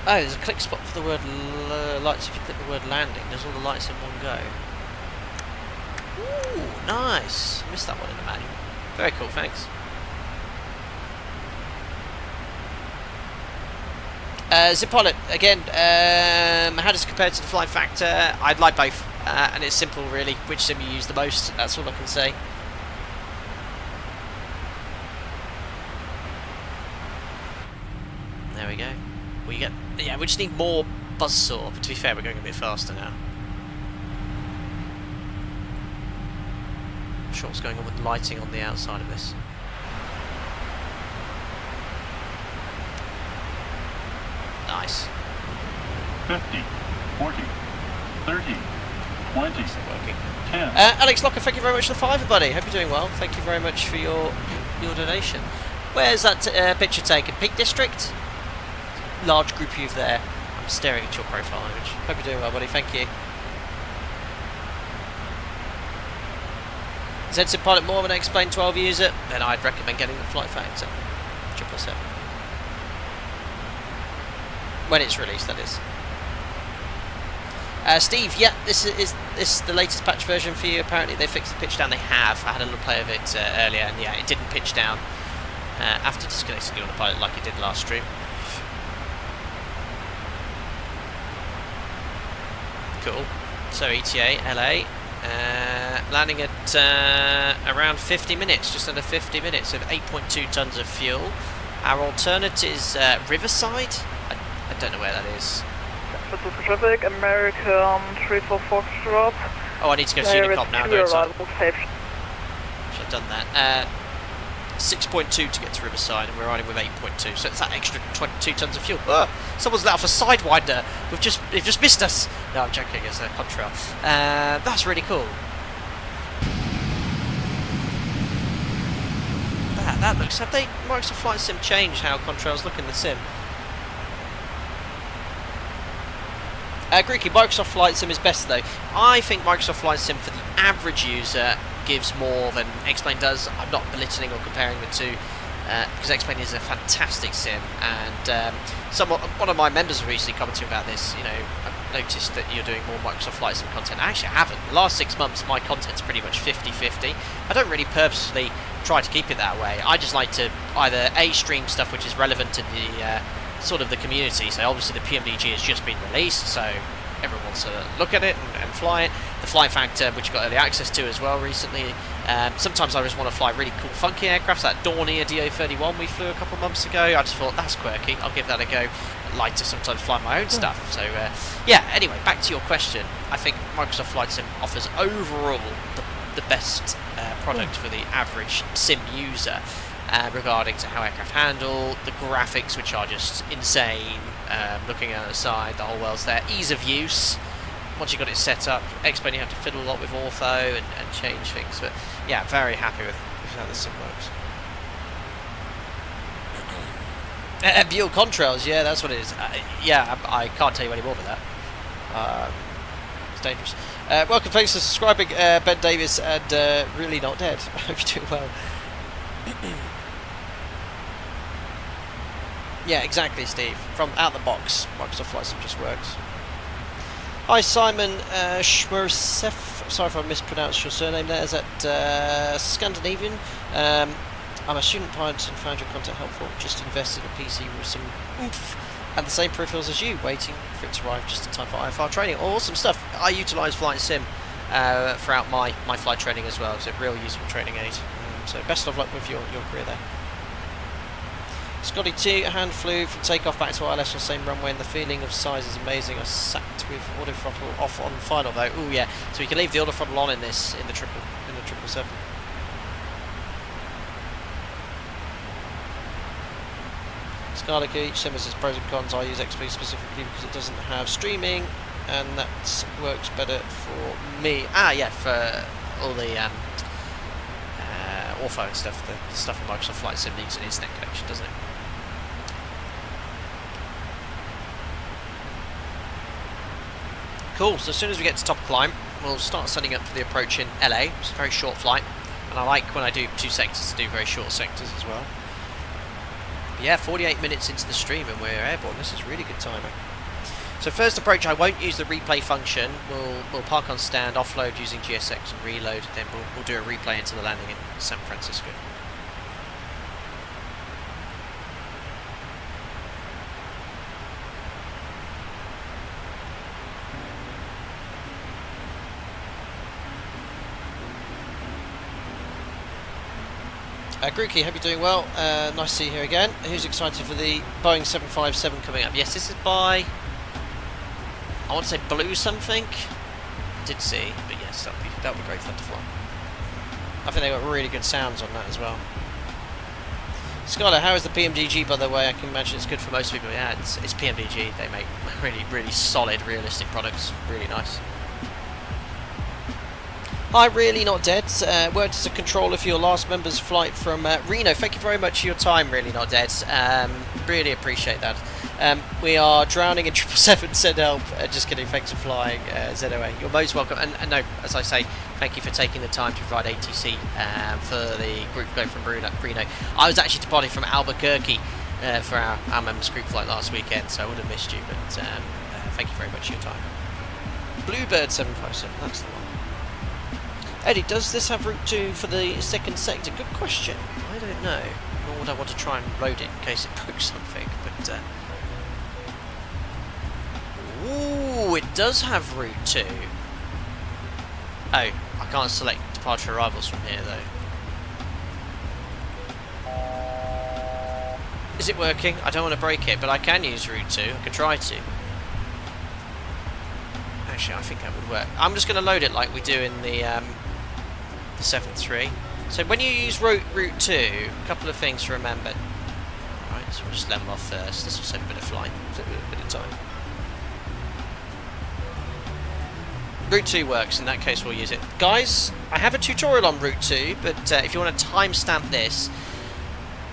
Oh, there's a click spot for the word lights. If you click the word landing, there's all the lights in one go. Ooh, nice. Missed that one in the manual. Very cool, thanks. Zipollet, again, how does it compare to the flight factor? I'd like both, and it's simple really, which sim you use the most, that's all I can say. There we go. We get, yeah, we just need more buzzsaw, but to be fair, we're going a bit faster now. Not sure what's going on with lighting on the outside of this. Nice. 50, 40, 30, 20, 10. Alex Locker, thank you very much for the $5, buddy. Hope you're doing well. Thank you very much for your donation. Where's that picture taken? Peak District? Large group of you there. I'm staring at your profile image. Hope you're doing well, buddy. Thank you. Zensid Pilot more than X-Plane 12 user, then I'd recommend getting the flight factor. 777. When it's released, that is. Steve, yeah, this is the latest patch version for you. Apparently they fixed the pitch down. They have. I had a little play of it earlier, and yeah, it didn't pitch down after disconnecting the autopilot like it did last stream. Cool. So ETA, LA, landing at around 50 minutes, just under 50 minutes of 8.2 tons of fuel. Our alternate is Riverside. I don't know where that is. Pacific, American 34 Foxtrot. Oh, I need to go to Unicop now, don't I? Should have done that. 6.2 to get to Riverside, and we're riding with 8.2, so it's that extra 22 tons of fuel. Someone's let off a sidewinder. They've just missed us. No, I'm joking. It's a contrail. That's really cool. That looks. Have they Microsoft Flight Sim changed how contrails look in the sim? Greeky, Microsoft Flight Sim is best though. I think Microsoft Flight Sim for the average user gives more than X-Plane does. I'm not belittling or comparing the two, because X-Plane is a fantastic sim, and one of my members was recently commenting about this. You know, I've noticed that you're doing more Microsoft Flight Sim content. I actually haven't. The last 6 months my content's pretty much 50-50. I don't really purposely try to keep it that way. I just like to either stream stuff which is relevant to the sort of the community. So obviously the PMDG has just been released, so everyone wants to look at it and fly it. The flight factor, which you got early access to as well recently. Sometimes I just want to fly really cool funky aircraft. That Dornier DO31 we flew a couple of months ago, I just thought that's quirky, I'll give that a go. I like to sometimes fly my own stuff. So yeah, anyway, back to your question. I think Microsoft Flight Sim offers overall the best product for the average sim user regarding to how aircraft handle, the graphics, which are just insane. Looking at the side, the whole world's there. Ease of use. Once you've got it set up, X-Plane you have to fiddle a lot with ortho and change things. But yeah, very happy with how the sim works. Buell contrails, yeah, that's what it is. Yeah, I can't tell you any more than that. It's dangerous. Welcome, thanks for subscribing, Ben Davis, and Really Not Dead. I hope you're doing well. Yeah, exactly, Steve. From out the box, Microsoft Flight Sim just works. Hi, Simon Schmersef. Sorry if I mispronounced your surname there. Is that Scandinavian? I'm a student pilot and found your content helpful. Just invested in a PC with some oomph and the same peripherals as you, waiting for it to arrive just in time for IFR training. Awesome stuff. I utilise Flight Sim throughout my flight training as well. It's a real useful training aid. So best of luck with your career there. Scotty 2, hand flew from takeoff back to ILS on the same runway, and the feeling of size is amazing. I sat with auto throttle off on final though. Oh yeah, so we can leave the auto throttle on in this in the 777. Scarlet each sim has its pros and cons. I use XP specifically because it doesn't have streaming, and that works better for me. Ah yeah, for all the Ortho and stuff, the stuff in Microsoft Flight Sim needs an internet connection, doesn't it? Cool, so as soon as we get to top climb, we'll start setting up for the approach in LA. It's a very short flight, and I like when I do 2 sectors to do very short sectors as well. But yeah, 48 minutes into the stream and we're airborne. This is really good timing. So first approach, I won't use the replay function. We'll park on stand, offload using GSX and reload, then we'll do a replay into the landing in San Francisco. Grookey, hope you're doing well. Nice to see you here again. Who's excited for the Boeing 757 coming up? Yes, this is by, I want to say Blue something. Did see, but yes, that would be great fun to fly. I think they got really good sounds on that as well. Skylar, how is the PMDG, by the way? I can imagine it's good for most people. Yeah, it's PMDG. They make really solid, realistic products. Really nice. Hi, Really Not Dead. Words to controller for your last member's flight from Reno. Thank you very much for your time, Really Not Dead. Really appreciate that. We are drowning in 777. Send help. Just kidding. Thanks for flying, ZOA. You're most welcome. And no, as I say, thank you for taking the time to provide ATC for the group going from Reno. I was actually departing from Albuquerque for our members group flight last weekend, so I would have missed you. But thank you very much for your time. Bluebird 757. That's the one. Eddie, does this have route 2 for the second sector? Good question. I don't know. Nor would I want to try and load it in case it broke something. But ooh, it does have route 2. Oh, I can't select departure arrivals from here though. Is it working? I don't want to break it, but I can use route 2. I could try to. Actually, I think that would work. I'm just going to load it like we do in the 7.3. So when you use route 2, a couple of things to remember. Right, so we'll just level off first. This will save a bit of flight, a bit of time. Route 2 works, in that case we'll use it. Guys, I have a tutorial on route 2, but if you want to timestamp this,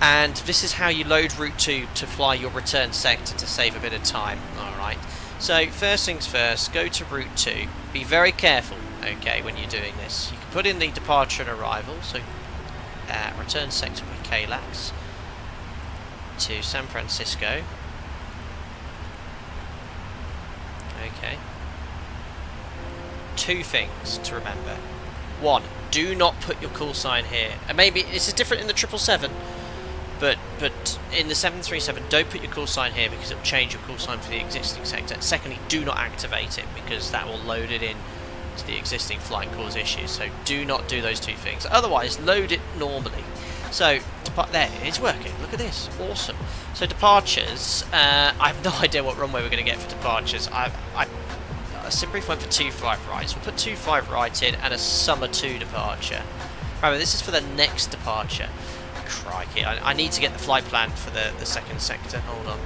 and this is how you load route 2 to fly your return sector to save a bit of time. Alright, so first things first, go to route 2. Be very careful, okay, when you're doing this. You can put in the departure and arrival, so return sector with KLAX to San Francisco. Okay. 2 things to remember. 1, do not put your call sign here. And maybe this is different in the 777, but in the 737, don't put your call sign here because it will change your call sign for the existing sector. Secondly, do not activate it because that will load it in to the existing flight and cause issues. So do not do those 2 things. Otherwise, load it normally. So there, it's working. Look at this, awesome. So departures. I have no idea what runway we're going to get for departures. I simply went for 25 rights. We'll put 25 right in and a summer 2 departure. Remember, this is for the next departure. Crikey, I need to get the flight plan for the second sector. Hold on.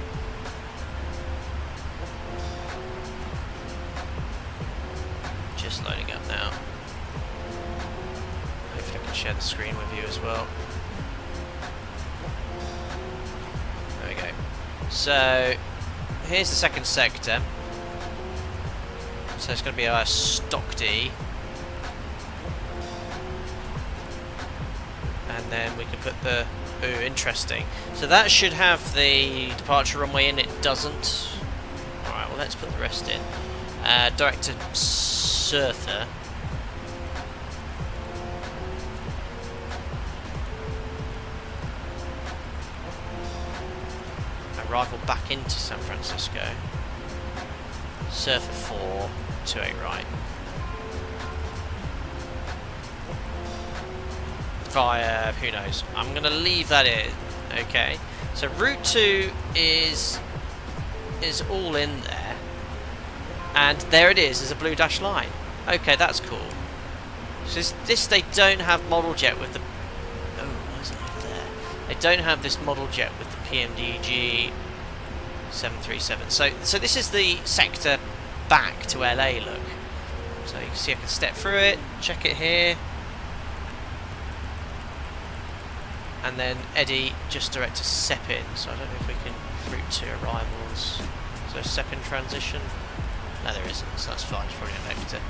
Just loading up now. Hopefully I can share the screen with you as well. There we go. So, here's the second sector. So it's going to be our stock D. And then we can put the... Ooh, interesting. So that should have the departure runway in. It doesn't. Alright, well let's put the rest in. Direct to Surfer. Arrival back into San Francisco. Surfer 4, 28 right. Via, who knows. I'm going to leave that in, okay. So route 2 is all in there, and there it is. There's a blue dashed line. Okay, that's cool. So this they don't have model jet with the. Oh, why is it over there? They don't have this model jet with the PMDG 737. So this is the sector back to LA. Look. So you can see I can step through it, check it here, and then Eddie just direct to SEP-in. So I don't know if we can route to arrivals. So SEP-in transition. No, there isn't. So that's fine. It's probably an vector.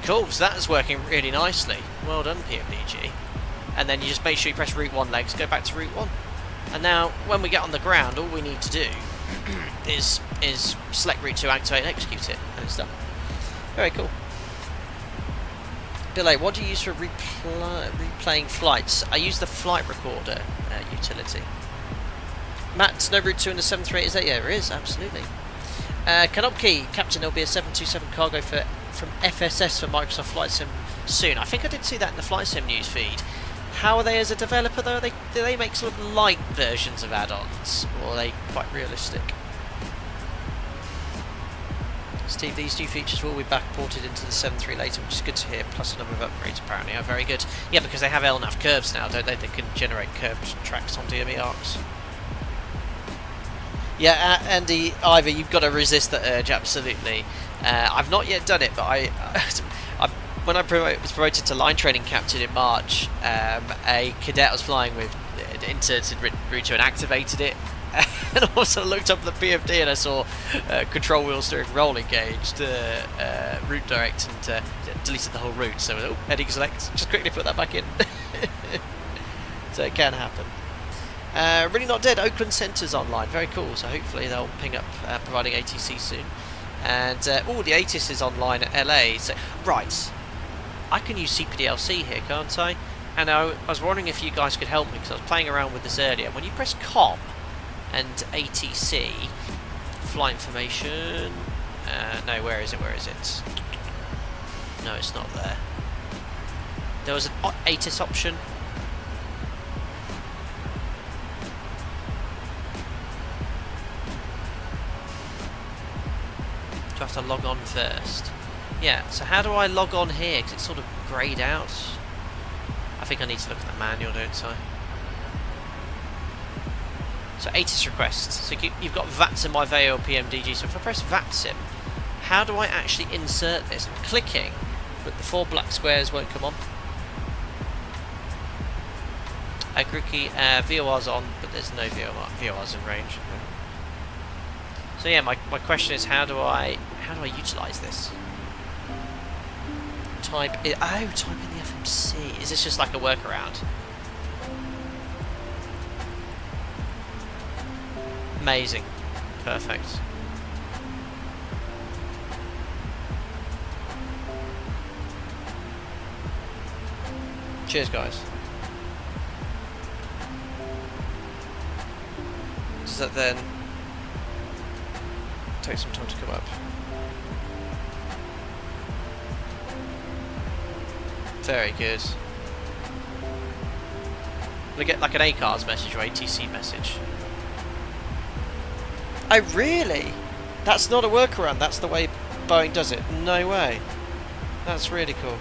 Cool. So that is working really nicely. Well done, PMDG. And then you just make sure you press route 1 legs, go back to route 1. And now, when we get on the ground, all we need to do is select route 2, activate and execute it, and it's done. Very cool. Delay, what do you use for replaying flights? I use the flight recorder utility. Matt, no route 2 in the 738, is that? Yeah, there is, absolutely. Kanopki, Captain, there'll be a 727 cargo from FSS for Microsoft Flight Sim soon. I think I did see that in the Flight Sim news feed. How are they as a developer though? Do they make sort of light versions of add-ons, or are they quite realistic? Steve, these new features will be backported into the 7.3 later, which is good to hear, plus a number of upgrades apparently. Oh, very good. Yeah, because they have LNAV curves now, don't they? They can generate curved tracks on DME arcs. Yeah, Andy, Ivor, you've got to resist the urge, absolutely. I've not yet done it, but when I was promoted to line training captain in March, a cadet I was flying with inserted route 2 and activated it. And also looked up at the PFD and I saw control wheel steering roll engaged, route direct, and deleted the whole route. So, oh, heading select, just quickly put that back in. So it can happen. Really Not Dead, Oakland Centre's online, very cool. So hopefully they'll ping up providing ATC soon. And oh, the ATIS is online at LA. So right, I can use CPDLC here, can't I? And I was wondering if you guys could help me because I was playing around with this earlier. When you press COM and ATC, flight information. No, where is it? Where is it? No, it's not there. There was an ATIS option. Do I have to log on first? Yeah, so how do I log on here? Because it's sort of greyed out. I think I need to look at the manual, don't I? So ATIS requests. So you've got VATSIM IVEO PMDG. So if I press VATSIM, how do I actually insert this? I'm clicking, but the 4 black squares won't come on. Agruki, VOR's on, but there's no VOR's in range. So yeah, my question is how do I utilise this? Type in the FMC. Is this just like a workaround? Amazing. Perfect. Cheers, guys. Does that then take some time to come up? Very good. We get like an ACARS message or ATC message. Oh really? That's not a workaround, that's the way Boeing does it. No way. That's really cool.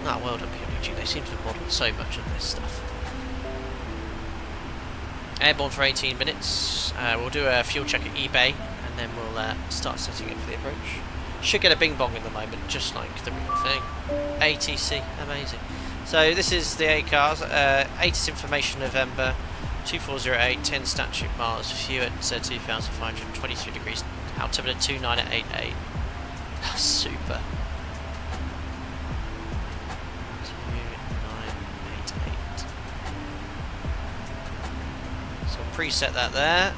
Ah, well done PMDG, they seem to have modelled so much of this stuff. Airborne for 18 minutes. We'll do a fuel check at eBay and then we'll start setting it for the approach. Should get a bing bong in the moment, just like the real thing. ATC, amazing. So this is the ACARS, ATIS information November 2408, 10 statute miles, fuel at 2,523 degrees, altimeter 29 at 88. Super. 2988. So I'll preset that there.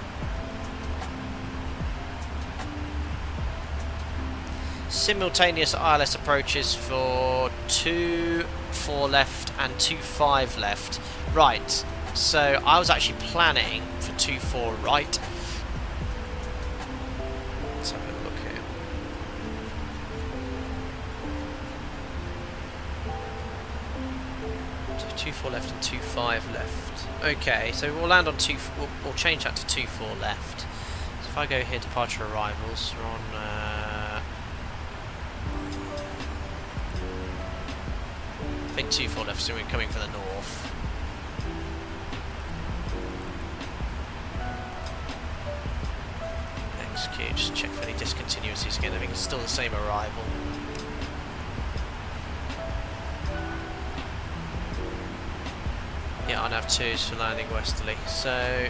Simultaneous ILS approaches for 2-4 left and 2-5 left. Right, so I was actually planning for 2-4 right. Let's have a look here. So 24 left and 25 left. Okay, so we'll land on we'll change that to 24 left. So if I go here, departure arrivals, we're on I think 24 left, so we're coming from the north. Execute, just check for any discontinuities again. I think it's still the same arrival. Yeah, on nav2s for landing westerly. So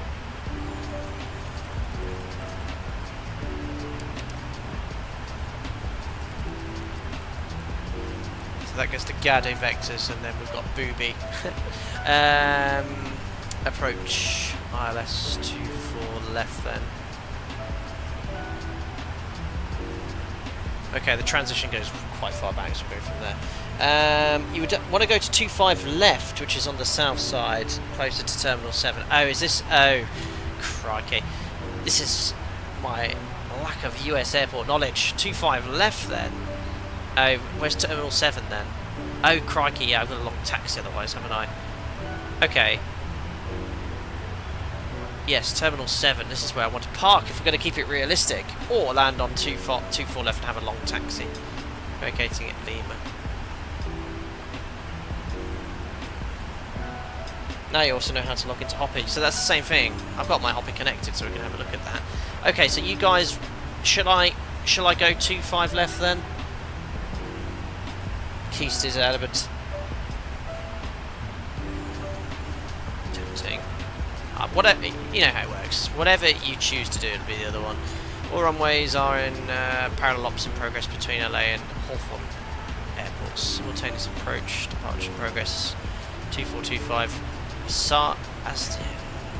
that goes to Gado vectors, and then we've got Booby. Approach ILS 24 left then. Okay, the transition goes quite far back, so we'll go from there. You would want to go to 25 left, which is on the south side, closer to Terminal 7. Oh, is this? Oh, crikey. This is my lack of US airport knowledge. 25 left then. Oh, where's Terminal 7 then? Oh, crikey, yeah, I've got a long taxi otherwise, haven't I? Okay. Yes, Terminal 7, this is where I want to park if we're going to keep it realistic. Or land on 24 left and have a long taxi. Vacating at Lima. Now you also know how to log into Hoppy, so that's the same thing. I've got my Hoppy connected, so we can have a look at that. Okay, so you guys, shall I go 25 left then? Keast is element. Tempting. Whatever, you know how it works. Whatever you choose to do, it'll be the other one. All runways are in parallel ops in progress between LA and Hawthorne airports. Simultaneous approach, departure progress. 2425. Start as I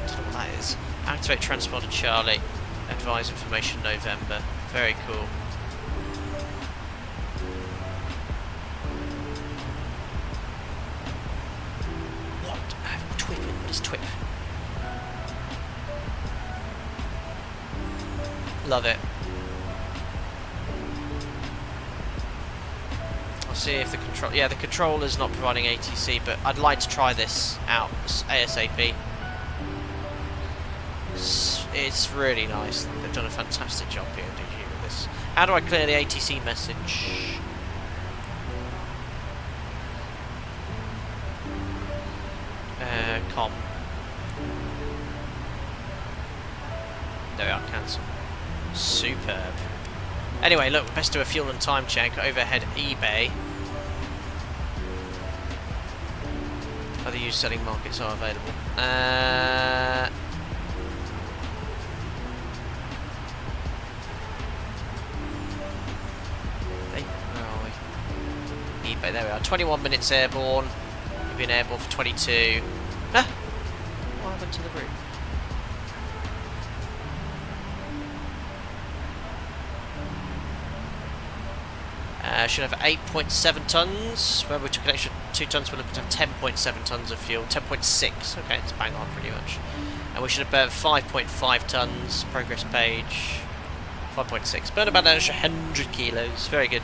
don't know what that is. Activate transponder Charlie. Advise information November. Very cool. Twip. What is twip? Love it. I'll see if the control. Yeah, the controller's not providing ATC, but I'd like to try this out ASAP. It's really nice. They've done a fantastic job, PMDG, with this. How do I clear the ATC message? Com. There we are, cancel. Superb. Anyway, look, best do a fuel and time check. Overhead eBay. Other used selling markets are available. Hey, where are we? eBay, there we are. 21 minutes airborne. We've been airborne for 22. Ah! What happened to the route? Should have 8.7 tons. When we took an extra 2 tons, we're looking to have 10.7 tons of fuel. 10.6. Okay, it's bang on pretty much. And we should have burned 5.5 tons. Progress page. 5.6. Burned about an extra 100 kilos. Very good.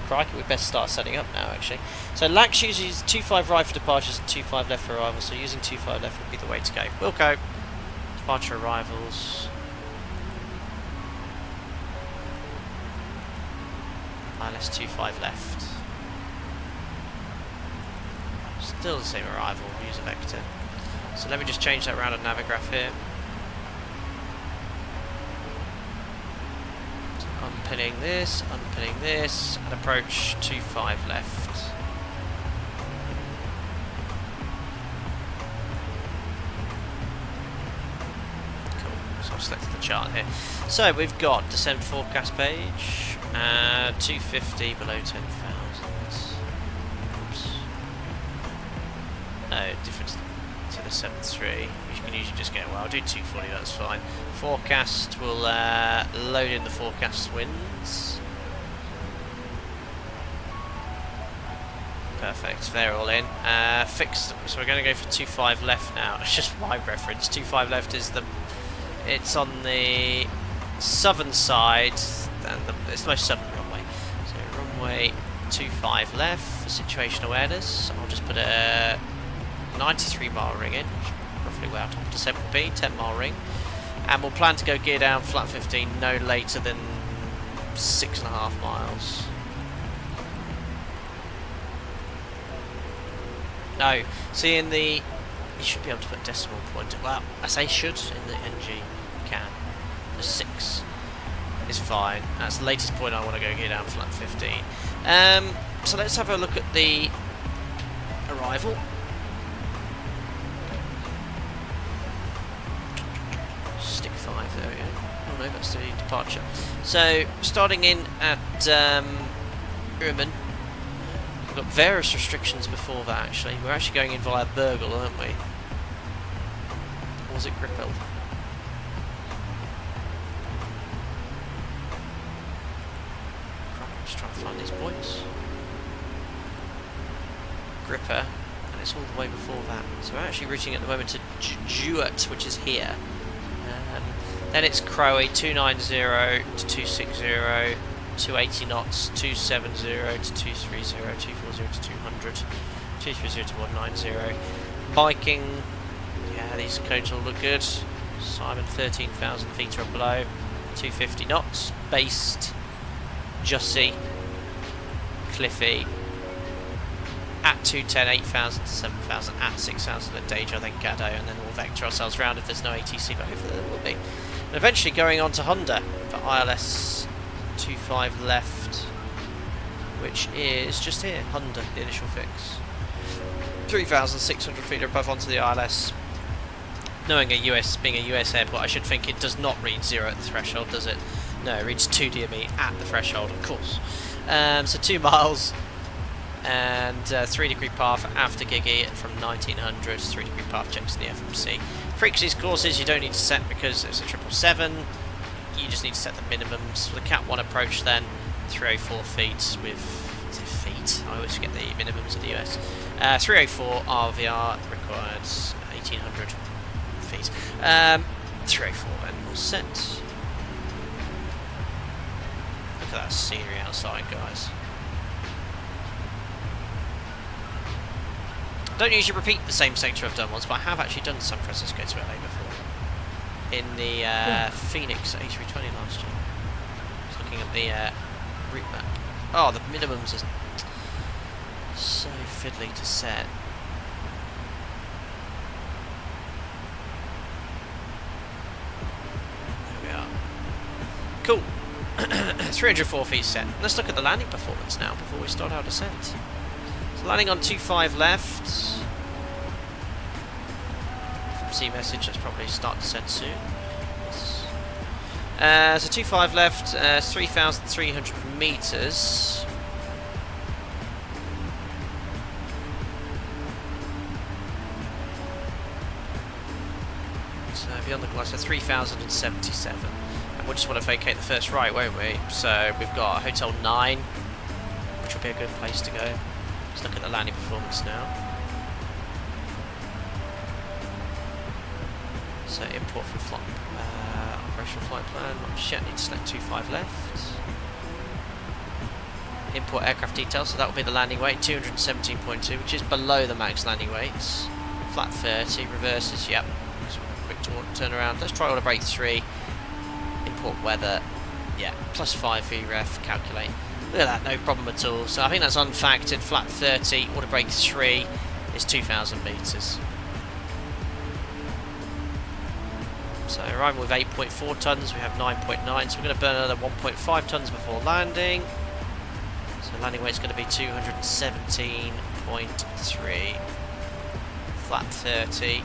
Crikey, we best start setting up now, actually. So KLAX uses 25 right for departures and 25 left for arrivals. So using 25 left would be the way to go. We'll go. Departure arrivals. ILS 25 left. Still the same arrival, use a vector. So let me just change that around on Navigraph here. So unpinning this, and approach 25 left. Cool, so I've selected the chart here. So we've got descent forecast page. 250 below 10,000. Oops. No, different to the 7.3. You can usually just go, well, I'll do 240, that's fine. Forecast, we'll load in the forecast winds. Perfect, they're all in. Fixed, so we're going to go for 25 left now. It's just my reference. 25 left is it's on the southern side. It's the most southern runway. So runway 25 left for situation awareness. I'll just put a 93 mile ring in, roughly where our top descent will be, 10 mile ring. And we'll plan to go gear down flat 15 no later than 6.5 miles. No, see in the, you should be able to put decimal point, well, I say should, in the NG you can. The 6 is fine, that's the latest point I want to go gear down flat 15. So let's have a look at the arrival. Stick 5, there we go. Oh no, that's the departure. So, starting in at Urman. We've got various restrictions before that actually. We're actually going in via Burgle, aren't we? Or was it Grippel? I'm just trying to find these points. Gripper, and it's all the way before that. So we're actually routing at the moment to Jewett, which is here. Then it's Crowe 290 to 260, 280 knots, 270 to 230, 240 to 200, 230 to 190. Biking, yeah, these codes all look good. Simon 13,000 feet or below, 250 knots. Based, Jussie, Cliffy, at 210, 8,000 to 7,000, at 6,000 at Deja, then Gaddo, and then we'll vector ourselves around if there's no ATC, but hopefully there will be. And eventually going on to Honda for ILS 25 left, which is just here, Honda, the initial fix. 3,600 feet above onto the ILS. Knowing being a US airport, I should think it does not read 0 at the threshold, does it? No, it reads 2 DME at the threshold, of course. So 2 miles. And 3 degree path after Gigi from 1900, 3 degree path checks in the FMC. Frequencies courses you don't need to set because it's a 777, you just need to set the minimums. For the Cat 1 approach then, 304 feet with, is it feet? I always forget the minimums of the US. 304 RVR required 1800 feet. 304 then we'll set. Look at that scenery outside, guys. I don't usually repeat the same sector I've done once, but I have actually done San Francisco to LA before. In the Phoenix A320 last year. Just looking at the route map. Oh, the minimums are so fiddly to set. There we are. Cool. 304 feet set. Let's look at the landing performance now before we start our descent. So landing on 25 left. FMC message, let's probably start descent soon. Yes. So 25 left, 3,300 meters. So beyond the glass, so 3,077. And we'll just want to vacate the first right, won't we? So we've got Hotel 9, which will be a good place to go. Let's look at the landing performance now. So import from flight, operational flight plan, not just yet, need to select 25 left. Import aircraft details, so that will be the landing weight, 217.2, which is below the max landing weights. Flat 30, reverses, yep. So quick turn around. Let's try order break 3. Import weather, yeah, plus 5 VREF, calculate. Look at that, no problem at all. So I think that's unfactored. Flat 30, order break 3 is 2,000 meters. So arriving with 8.4 tons, we have 9.9, so we're going to burn another 1.5 tons before landing. So landing weight's going to be 217.3. Flat 30,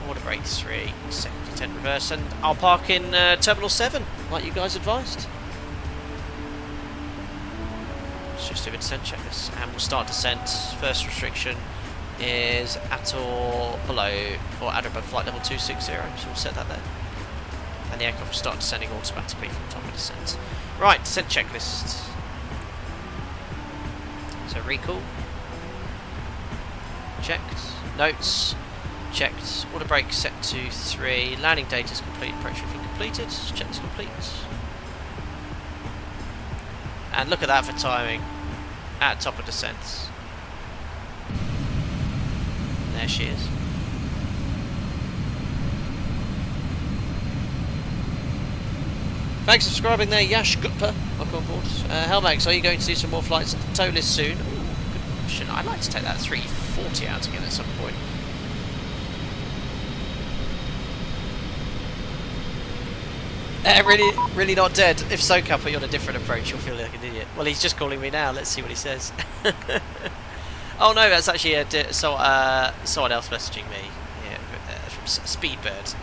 order break 3, second detent reverse, and I'll park in Terminal 7, like you guys advised. Let's just do a descent checklist, and we'll start descent. First restriction is at or below, or at or above flight level 260, so we'll set that there. And the aircraft will start descending automatically from the top of descent. Right, descent checklist. So recall. Checked. Notes. Checked. Order brake set to 3. Landing data is complete. Approach briefing completed. Check is complete. And look at that for timing. At top of descent. there she is. Thanks for subscribing there, Yash Gupta. Welcome on board. Helmax, are you going to do some more flights at the tow list soon? Ooh, good question. I'd like to take that 340 out again at some point. Really not dead. If so, I'll put you on a different approach. You'll feel like an idiot. Well, he's just calling me now. Let's see what he says. Oh no, that's actually someone else messaging me. Yeah, from Speedbird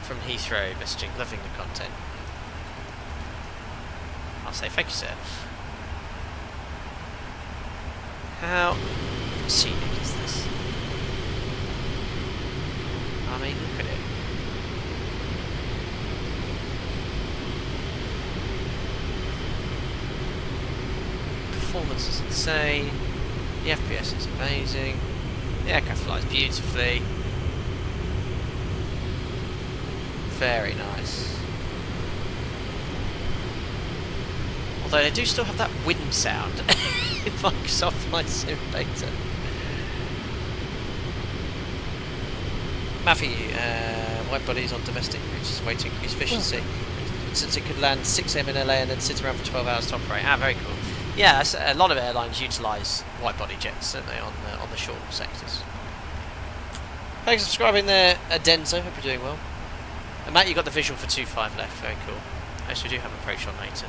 from Heathrow messaging, loving the content. I'll say thank you, sir. How scenic is this? I mean, look at it. Performance is insane. The FPS is amazing. The aircraft flies beautifully. Very nice. Although they do still have that wind sound in Microsoft Flight Simulator. Matthew, wide bodies on domestic routes is way to increase efficiency. Since it could land 6 AM in LA and then sit around for 12 hours to operate. Ah, very cool. Yeah, a lot of airlines utilise wide-body jets, don't they, on the short sectors. Thanks for subscribing there, Adenzo. Hope you're doing well. And Matt, you got the visual for 2.5 left. Very cool. Actually, we do have an approach on later.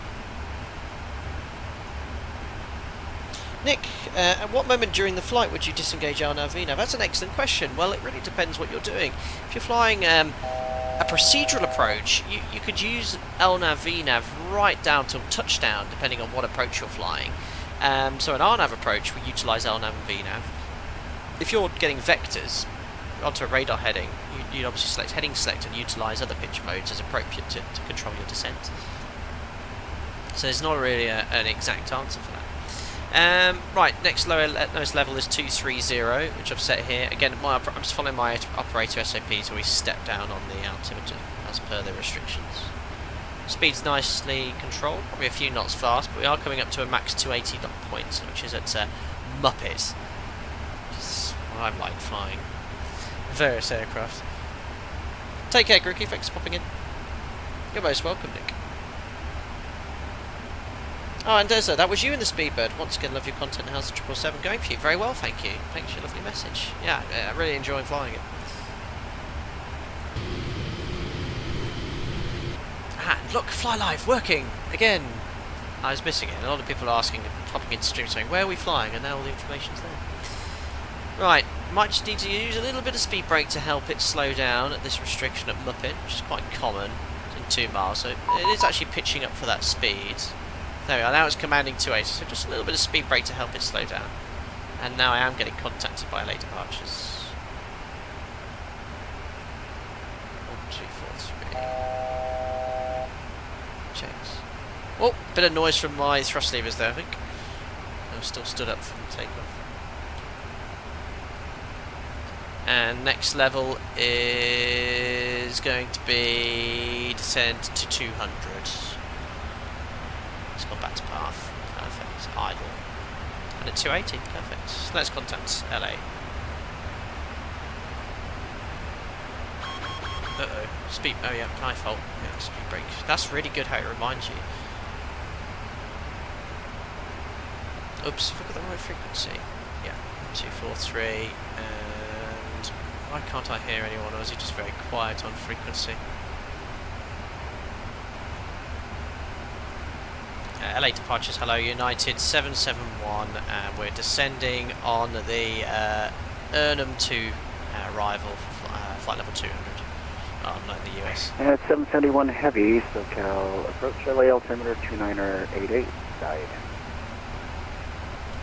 Nick, at what moment during the flight would you disengage LNAV VNAV? That's an excellent question. Well, it really depends what you're doing. If you're flying a procedural approach, you could use LNAV VNAV right down till touchdown, depending on what approach you're flying. So an RNAV approach, we utilise LNAV and VNAV. If you're getting vectors onto a radar heading, you'd obviously select heading select and utilise other pitch modes as appropriate to control your descent. So there's not really an exact answer for that. Right, lowest level is 230, which I've set here. Again, I'm just following my operator SOP, so we step down on the altimeter as per the restrictions. Speed's nicely controlled, probably a few knots fast, but we are coming up to a max 280 knot point, which is at Muppet. Which is what I'm like flying various aircraft. Take care, Grooky, thanks for popping in. You're most welcome, Nick. Oh, and Deza, that was you in the Speedbird. Once again, love your content. How's the 777 going for you? Very well, thank you. Thanks for your lovely message. Yeah, I really enjoy flying it. Ah, look, Fly Live, working! Again! I was missing it. A lot of people are asking, popping into stream saying, where are we flying? And now all the information's there. Right, might just need to use a little bit of speed brake to help it slow down at this restriction at Muppet, which is quite common. It's in 2 miles, so it is actually pitching up for that speed. There we are, now it's commanding 280, so just a little bit of speed brake to help it slow down. And now I am getting contacted by late departures. 1, 2, 4, 3. Checks. Oh, bit of noise from my thrust levers there, I think. I'm still stood up from takeoff. And next level is going to be descend to 200. It's gone back to path. Perfect. Idle. And at 280. Perfect. So let's contact LA. Uh-oh. Speed. Oh yeah, my fault. Yeah, speed brake. That's really good how it reminds you. Oops, have I got the right frequency? Yeah. 243. And why can't I hear anyone, or is it just very quiet on frequency? LA departures, hello, United 771, and we're descending on the Urnham 2 arrival for flight level 200 on the US. At 771 Heavy, SoCal, approach LA altimeter 2988, guide.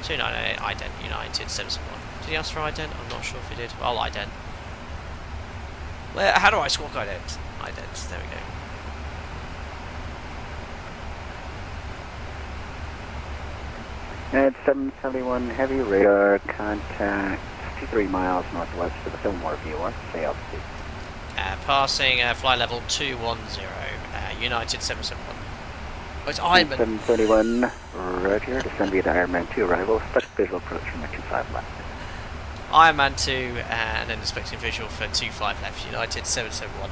298 ident, United 771. Did he ask for ident? I'm not sure if he did. Well, ident. How do I squawk ident? Ident, there we go. At 771 Heavy, radar contact 53 miles northwest of the Fillmore viewer, say altitude. Passing flight level 210, United 771. Oh, it's Ironman. 731, roger, descend via Ironman 2 arrival, expect visual approach from 25 left. Ironman 2, and then expecting visual for 25 left, United 771.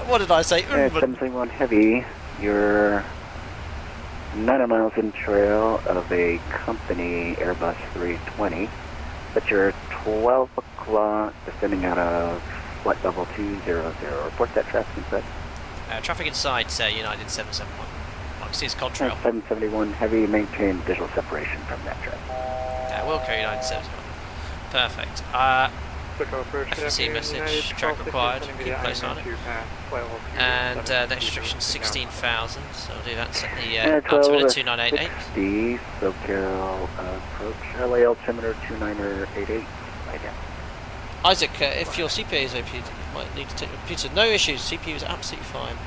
What did I say? 771 Heavy, you're 9 miles in trail of a company Airbus 320, but you're 12 o'clock descending out of flight level 200. Report that traffic inside. Traffic inside United 771. I can see it's contrail. 771 Heavy, maintain visual separation from that traffic. Wilco United 771. Perfect. FFC message, track required, keep close on it. And next restriction 16,000, so I'll do that, set the altimeter 2988. 60, SoCal approach, LA altimeter 2988, right down. Isaac, if your CPU is OP, you might need to take your computer. No issues, CPU is absolutely fine.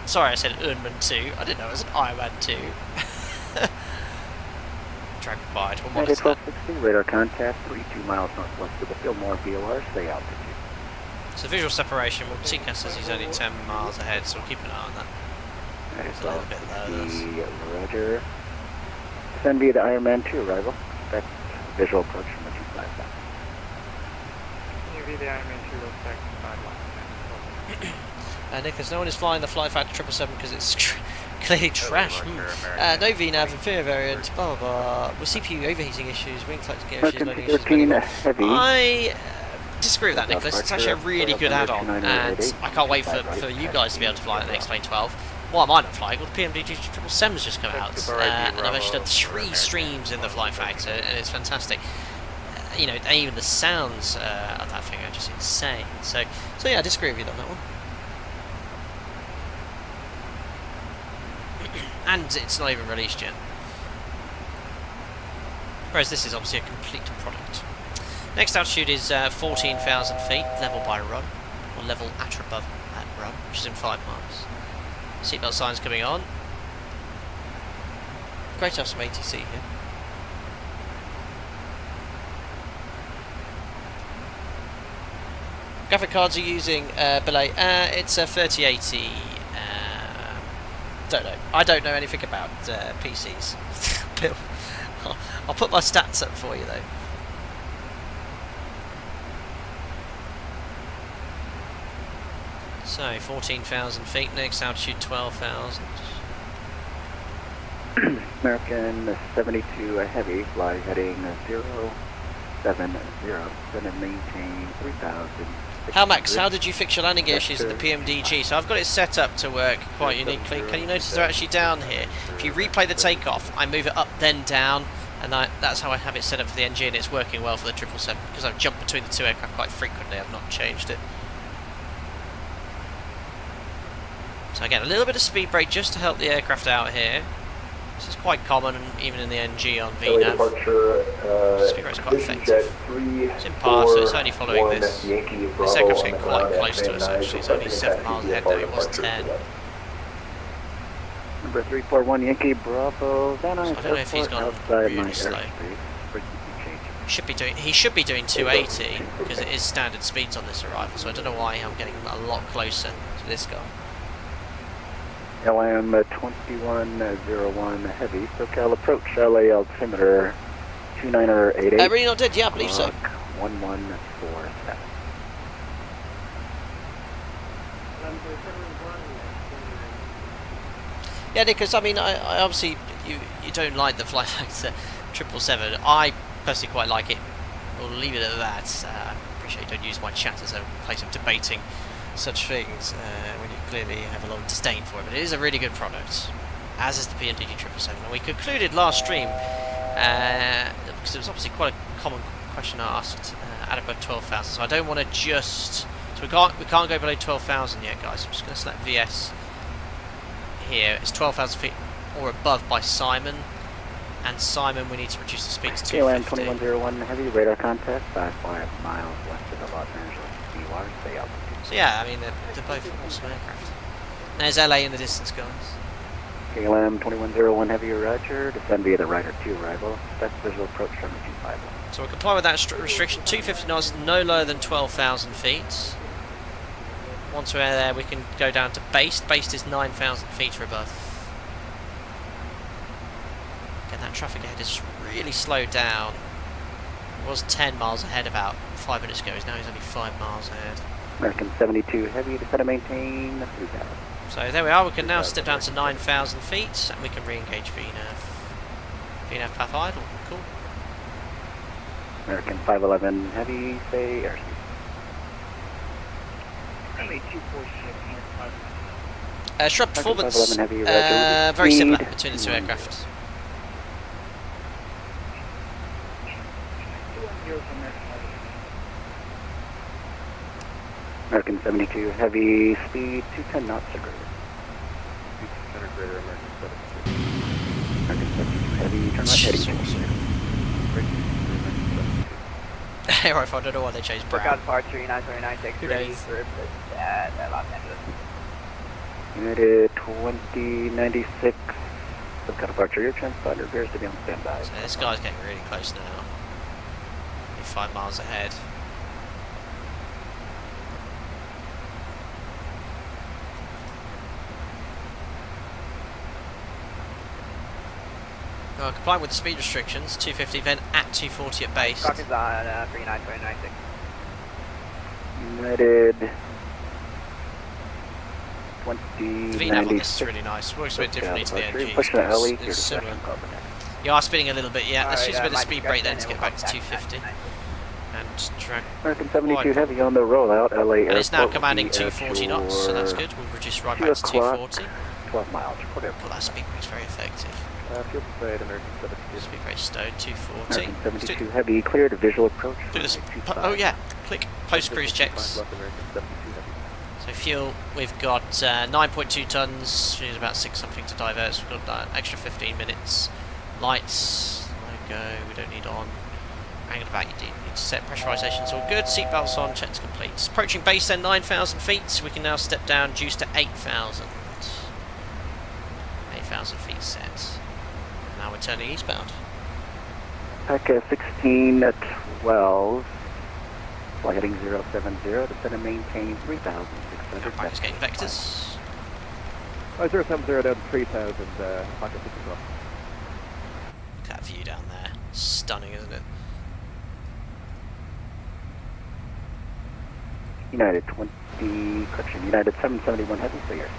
Sorry I said Urnman 2, I didn't know it was an Ironman 2. Track required, we'll monitor that. 1260, radar contact, 32 miles northwest of the Fillmore VOR, stay altitude. So visual separation, well, TCAS says he's only 10 miles ahead, so we'll keep an eye on that. It's a little bit low. Roger. Send via the Ironman 2 arrival. Expect visual approach from the 255. Via the Ironman 2 will expect 5 Nicholas, no one is flying the Fly Factor 777 because it's clearly trash. No VNAV, inferior variant, blah blah blah. With CPU overheating issues, wing flex gear issues, loading issues. Heavy. I disagree with that, Nicholas. It's actually a really good add-on, and I can't wait for you guys to be able to fly it in the X-Plane 12. Why am I not flying? Well, the PMDG 777's just come out, and I've actually done 3 streams in the Fly Factor, and it's fantastic. Even the sounds of that thing are just insane. So yeah, I disagree with you on that one. And it's not even released yet. Whereas this is obviously a complete product. Next altitude is 14,000 feet, level by run, or level at or above at run, which is in 5 miles. Seatbelt signs coming on. Great to have some ATC here. Graphic cards are using Belay. It's a 3080. Don't know. I don't know anything about PCs. Bill, I'll put my stats up for you though. So 14,000 feet. Next altitude 12,000. American 72 Heavy, fly heading 070, then maintain 3,000. Max, how did you fix your landing gear issues in the PMDG? So I've got it set up to work quite uniquely. Can you notice they're actually down here? If you replay the takeoff, I move it up then down, and that's how I have it set up for the NG, and it's working well for the 777 because I've jumped between the 2 aircraft quite frequently. I've not changed it. So again, a little bit of speed brake just to help the aircraft out here. This is quite common, even in the NG on VNAV. Speed brake's quite effective. It's in path, so it's only following this. This aircraft's getting quite close to us actually. It's only 7 miles ahead now, it was 10. Number 341 Yankee Bravo. So I don't know if he's gone really slow. He should be doing 280 because it is standard speeds on this arrival. So I don't know why I'm getting a lot closer to this guy. LM 2101 Heavy, SoCal approach, LA altimeter 2988. Really not dead? Yeah, I believe so. 1147. Yeah, because I mean, I obviously you don't like the Fly Factor 777. I personally quite like it. We'll leave it at that. I appreciate you don't use my chat as a place of debating such things when you clearly have a lot of disdain for it, but it is a really good product, as is the PMDG 777. And we concluded last stream because it was obviously quite a common question asked at above 12,000. So I don't want to so we can't go below 12,000 yet, guys. I'm just going to select VS here. It's 12,000 feet or above by Simon, and Simon we need to reduce the speed to 250. KLAX 2101 Heavy, radar contact 5 miles west of the Los Angeles VOR, stay altitude. So yeah, I mean, they're both awesome aircraft. There's LA in the distance, guys. KLM 2101 Heavy, roger. Descend via the Rider 2 arrival. Expect visual approach from the 251. So we'll comply with that restriction. 250 knots, no lower than 12,000 feet. Once we're there, we can go down to based. Based is 9,000 feet or above. Again, that traffic ahead is really slowed down. He was 10 miles ahead about 5 minutes ago. Now he's only 5 miles ahead. American 72 heavy, descend and maintain 3,000. So there we are. We can now step down to 9,000 feet, and we can re-engage VNAV. VNAV path idle. Cool. American 511 heavy, say airspeed. Shrub performance, 511 heavy, roger, very similar speed. between the two aircraft. American 72 heavy, speed 210 knots or greater. American 72 heavy, turn right heading. Aerofoil, I don't know why they changed Work brown. out departure, United 29, takes Who ready knows? for at Los Angeles. United 2096. Subcut departure, your transponder appears to be on standby. So this guy's getting really close now. Only 5 miles ahead. Complying with the speed restrictions, 250 then at 240 at base. Clock is on for United 29, takes. United The VNAV on this is 2096. really nice. Works a bit differently to the NG. Push the heli, It's clear to similar. second carbon. You are spinning a little bit, yeah. Let's Alright, use a bit of my speed brake then to discretion, get back to we'll contact 250. 999. And drag. American 72 Quite. heavy on the rollout, LA And it's now Airport commanding will be at 240 knots, so that's your good. We'll reduce right 2 back to o'clock, 240. 12 miles. Report Well, that speed brake's very effective. Fuel prepared, American 72. Speed brake stowed, 240. American Let's 72 heavy, clear to visual approach. do this. 25. Oh yeah, click post cruise checks. So fuel, we've got 9.2 tons, which is about 6 something to divert, so we've got an extra 15 minutes. Lights, no go, we don't need on. Angle back, you do need to set pressurization's all good. Seatbelts on, checks complete. Approaching base then, 9,000 feet, so we can now step down, juice to 8,000. 8,000 feet set. Now we're turning eastbound. PECA 16 at 12. Flight heading 070, descend and maintain 3,600. Right, just getting vectors. 070 down to 3,000, pocket 6 o'clock. Look at that view down there. Stunning, isn't it? United 20, correction, United 771 heavy, so yours.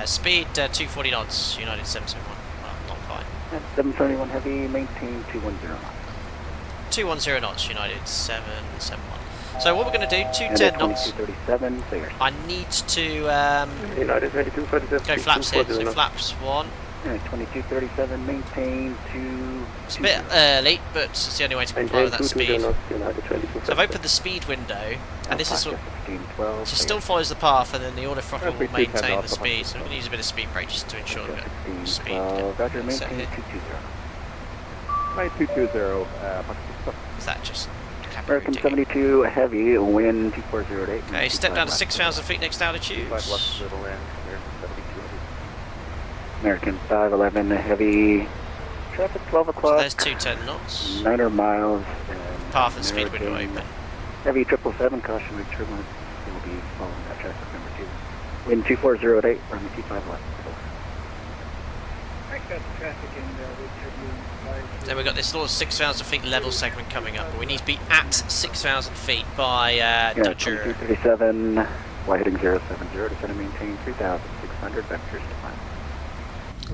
Speed 240 knots, United 771. Well, not quite. 771 heavy, maintain 210 knots. 210 knots, United 771. So what we're going to do, United 210 knots. 2237, so yours. I need to United 2237. go flaps here. So flaps 1. United 2237, maintain 2. It's a bit early, but it's the only way to comply with that speed. So I've opened the speed window, and this is what. 12, So still follows the path, and then the auto throttle will maintain the speed. So we're going to use a bit of speed brake just to ensure that speed Roger, gets set maintain here. 220. 220, Is that just American category digging? 72 heavy, wind 2408. Okay, step down to 6,000 feet next altitude. American 511 heavy, traffic 12 So o'clock. there's 210 knots. 9 miles. Path and speed window American open. Heavy 777, cautionary turbulence. Will be following that traffic number 2. Wind 2408, runway 25 left. Then we've got this little 6,000 feet level segment coming up, but we need to be at 6,000 feet by Yeah, Dodger. 2237, flight heading 070, descend and maintain 3,600 vectors to climb.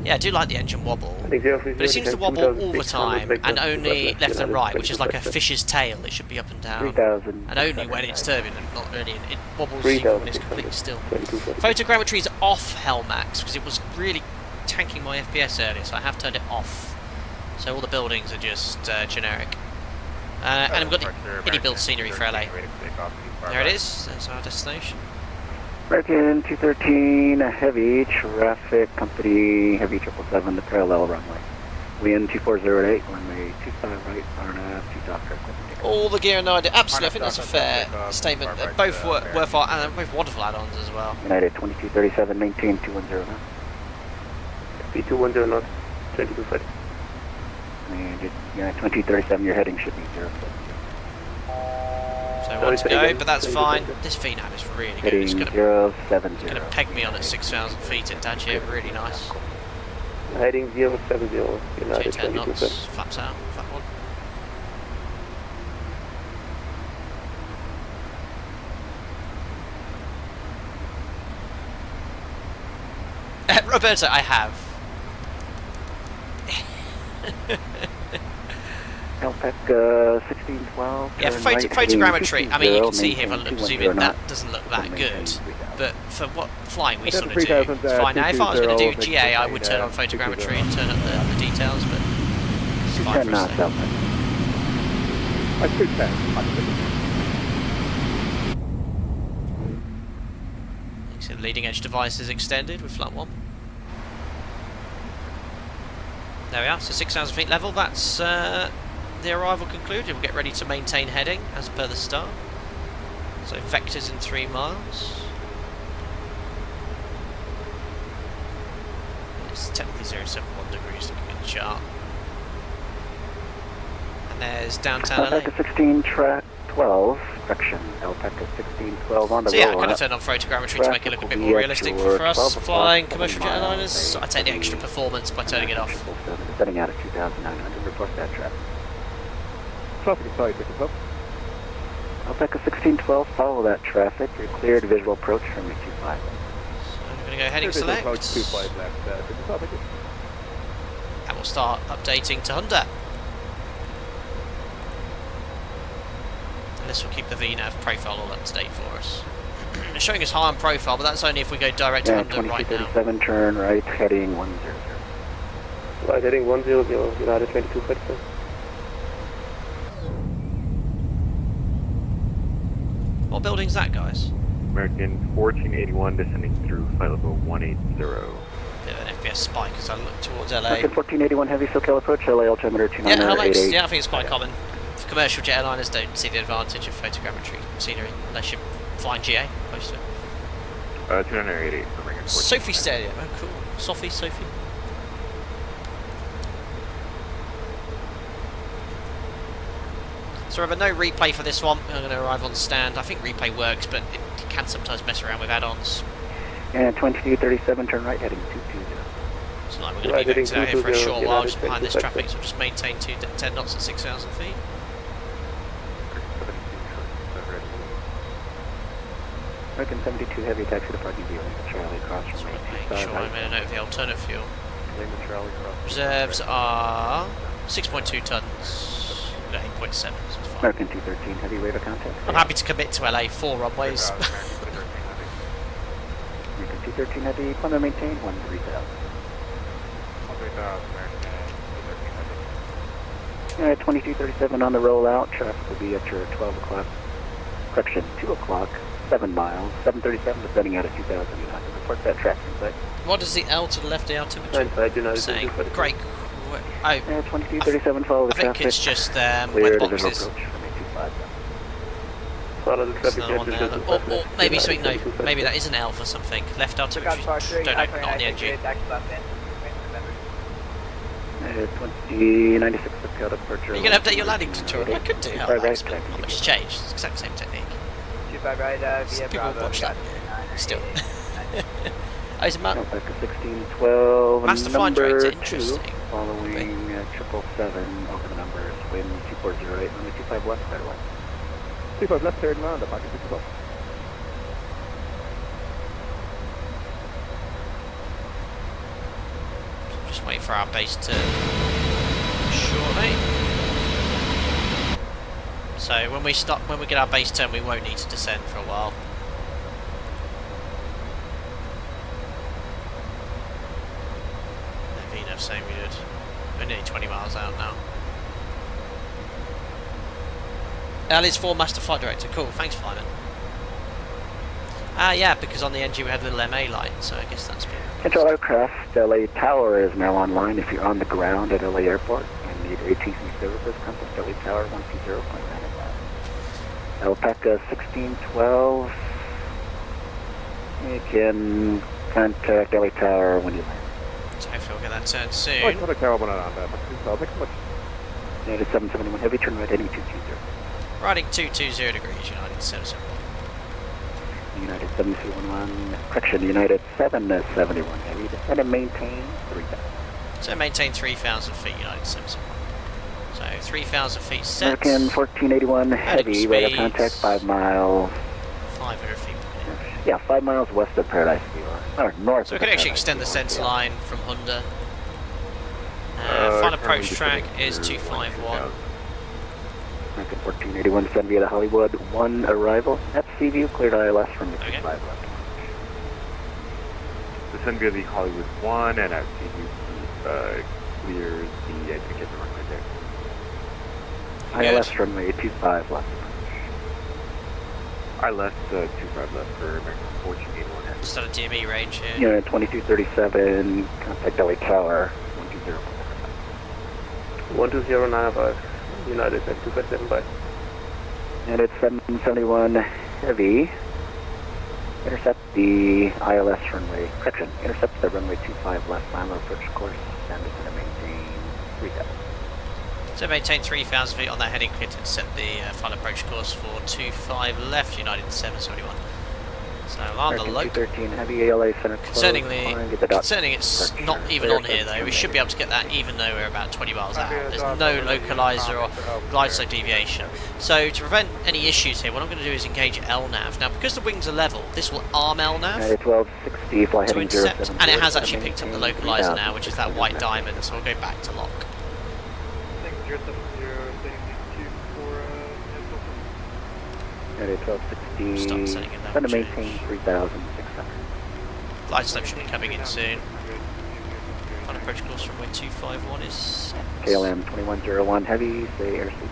Yeah, I do like the engine wobble, but it seems to wobble all the time, and only left and right, which is like a fish's tail. It should be up and down, 3,000. and only when it's turbulent, not really. It wobbles even when it's completely still. Photogrammetry is off Hellmax, because it was really tanking my FPS earlier, so I have turned it off. So all the buildings are just generic. And we've got the itty build scenery for LA. There it is, there's our destination. American 213, heavy traffic, company heavy 777, the parallel runway. Wind 2408, runway 25 right, RNF, 2 doctor. All the gear and idea. Absolutely, I think that's a fair statement. Both worthwhile and both wonderful add-ons as well. United 2237, maintain 210 knots. P210 knots, 2240. And United 2237, your heading should be 070. So I want to go, but that's fine. This VNAV is really good. It's Heading going 070. to peg me on at 6,000 feet at Dodger. Really nice. Heading 070, United Change 10 knots, 2250. flaps out, flap 1. Roberto, I have. Alpec 1612. Yeah, for photogrammetry, I mean, you can see here, if I zoom in, that doesn't look that good. But for what flying we sort of do, it's fine. Now, if I was going to do GA, I would turn on photogrammetry and turn up the details, but it's fine for us there. I 210. So the leading edge device is extended with flap 1. There we are, so 6,000 feet level, that's the arrival concluded. We'll get ready to maintain heading as per the start. So vectors in 3 miles. It's technically 071 degrees looking at the chart. And there's downtown LA. Alpaca 16 track 12, correction, Alpaca 1612 on the So yeah, I roll kind of up. turned on photogrammetry to make it look a bit more realistic for us flying commercial jet airliners. So I take the extra performance by turning it off. Setting out at 2,900, report that traffic. Traffic is sorry, pick up. Alpaca 1612, follow that traffic. You're cleared visual approach from your 25. So I'm going to go heading select. Approach 25 left, pick up. And we'll start updating to Honda. And this will keep the VNAV profile all up to date for us. It's showing us high on profile, but that's only if we go direct to Honda right now. 2237, turn right, heading 100. Right, heading 100, United 2250. What building's that, guys? American 1481 descending through flight level 180. Bit of an FPS spike as I look towards LA. American 1481, heavy SoCal approach, LA altimeter 2988. Yeah, I think it's quite common. For commercial jet airliners, don't see the advantage of photogrammetry scenery unless you're flying GA close to it. 2988 for Ring of 14. Sophie Stadium, oh cool. Sophie. So remember, no replay for this one. I'm going to arrive on stand. I think replay works, but it can sometimes mess around with add-ons. And 2237, turn right, heading 220. It's like we're going to be vectored out here for a short while just behind this traffic, so we'll just maintain 10 knots at 6,000 feet. American 72 heavy, taxi to parking dealing with Charlie across from me. Make sure I made a note of the alternate fuel. Reserves are 6.2 tons, 8.7, so it's fine. American 213 heavy, wave of contact. I'm happy to commit to LA 4 runways. American 213 heavy, plan to maintain 13,000. 2237 on the rollout, traffic will be at your 12 o'clock, correction, 2 o'clock, 7 miles, 737 descending out of 2,000 United. Report that traffic inside. What does the L to the left altimeter Inside United saying? 2250. Great. Oh, 2237 follow the I think traffic. it's just where Clear the to box visual is. approach from 825. Follow the There's traffic another one there. Or maybe something, no, maybe that is an L for something. Left altimeter, don't know, not on the NG. 2096 SoCal departure. You can update your landing tutorial. I could do how Right, that's right, not much has changed. It's the exact same technique. 25 right, via People Bravo. watch that still. Oh, is it Alpaca 1612, Master flight number director, 2, interesting. following 777 over the numbers, wind 2408, runway 25 left, clear away. 25 left, third round, Alpaca 612. Just wait for our base turn shortly. So when we get our base turn, we won't need to descend for a while. VNAV saying we did. We're nearly 20 miles out now. Ali's 4 Master Flight Director. Cool, thanks, Flyman. Yeah, because on the NG we had a little MA light, so I guess that's been... Control aircraft, LA Tower is now online. If you're on the ground at LA Airport and need ATC services, contact LA Tower 120.95. Alpaca 1612. You can contact LA Tower when you land. So hopefully we'll get that turn Oh, soon. it's not a terrible one on that, but thanks so much. United 771 heavy, turn right heading 220. Riding 220 degrees, United 771. United 7211, correction, United 771 heavy, descend and maintain 3000. So maintain 3,000 feet, United 771. So 3,000 feet set. American 1481 heavy, radar contact 5 miles. 500 feet. Yeah, 5 miles west of Paradise View, or north. So we of could actually Paradise extend the View, centre yeah. line from Honda. Final approach track is 251. American 1481 send via the Hollywood 1 arrival. At Seaview, cleared ILS from the Okay. 25 left. Descend via the Hollywood 1 and at CU clears the entry kit runway there. ILS runway 25 left. ILS 25 left for American 1481 heavy. Just on a DME range here. Unit 2237, contact Delhi Tower 120. 12095. United 257 by. And it's 771 heavy. Intercept the ILS runway. Correction. Intercept the runway 25 left final approach course and it's going to maintain 3,000. So maintain 3,000 feet on that heading clear to set the final approach course for 25 left, United 771. So on the local. 213 heavy ALA center close. Concerning it's not even on here though, we should be able to get that even though we're about 20 miles out. There's no localizer or glide slope deviation. So to prevent any issues here, what I'm going to do is engage LNAV. Now because the wings are level, this will arm LNAV 1260, fly to heading intercept, 070, and it has actually picked up the maintain localizer now, 3,000. which is that white diamond, so we'll go back to lock. United Start 1260, setting in that going to change. maintain 3,600. Glide slope should be coming in soon. Final approach course runway 251 is set. KLM 2101 heavy, say airspeed.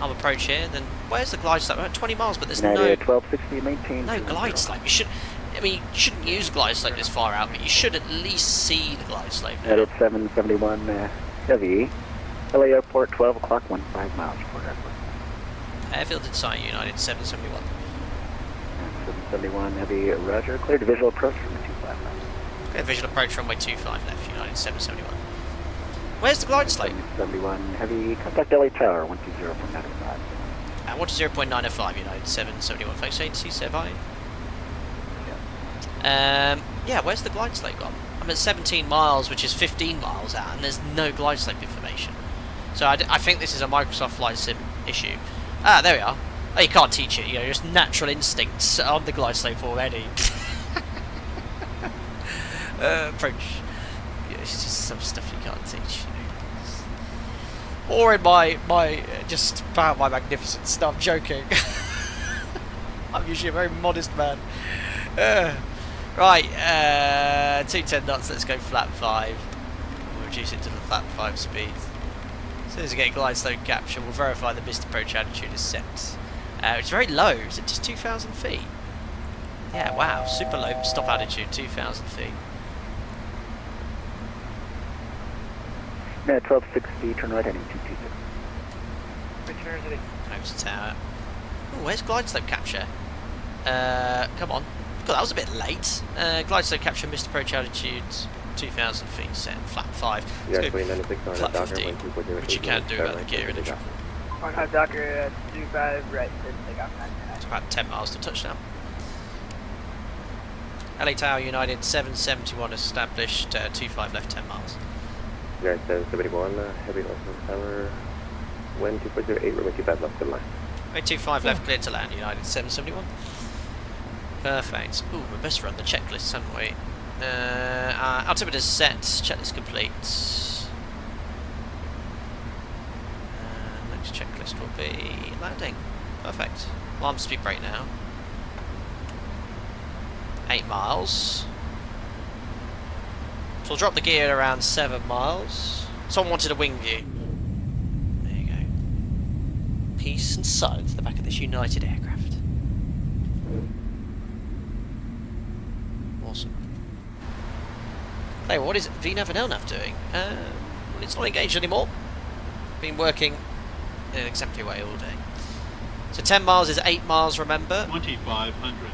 Arm approach here, then where's the glide slope? We're at 20 miles, but there's United 1260, maintain. no glide slope. You should, I mean, you shouldn't use glide slope this far out, but you should at least see the glide slope. United 771 heavy. LA Airport 12 o'clock, 15 miles Port Airport. Airfield in sight, United 771. 771 heavy, roger. Cleared visual approach from the 25 left. Okay, visual approach runway 25 left, United 771. Where's the glide slope? 771 heavy, contact LA Tower 120.95. At 120.905, United 771. Folks, agency, say bye. Yeah, where's the glide slope gone? I'm at 17 miles, which is 15 miles out, and there's no glide slope information. So I think this is a Microsoft Flight Sim issue. Ah, there we are. Oh, you can't teach it, you know, just natural instincts on the glide slope already. Approach. Yeah, it's just some stuff you can't teach. You know. Or in my just about my magnificence. No, I'm joking. I'm usually a very modest man. Right, 210 knots, let's go flat 5. We'll reduce it to the flat 5 speed. As soon as we get glide slope capture, we'll verify the missed approach altitude is set. It's very low, is it just 2,000 feet? Yeah, wow, super low stop altitude, 2,000 feet. Yeah, 1260, turn right heading 226. Over to tower. Ooh, where's glide slope capture? Come on. God, that was a bit late. Glide slope capture, missed approach altitude, 2,000 feet, set flat 5. Let's go flat 15, which you can do about the gear in it. Docker 25 right, takeoff. It's about 10 miles to touchdown. LA Tower United 771 established, 25 left 10 miles. United 771, heavy loss on tower, wind 2.08, runway 25 left to line. 25 left clear to land, United 771. Perfect. Ooh, we best run the checklists, haven't we? Altimeter's set, checklist complete. Next checklist will be landing. Perfect. Alarm speed brake now. 8 miles. So we'll drop the gear at around 7 miles. Someone wanted a wing view. There you go. Peace and silence at the back of this United aircraft. Awesome. Hey, what is VNAV and LNAV doing? Well, it's not engaged anymore. Been working in an exemplary way all day. So 10 miles is 8 miles, remember? 2,500.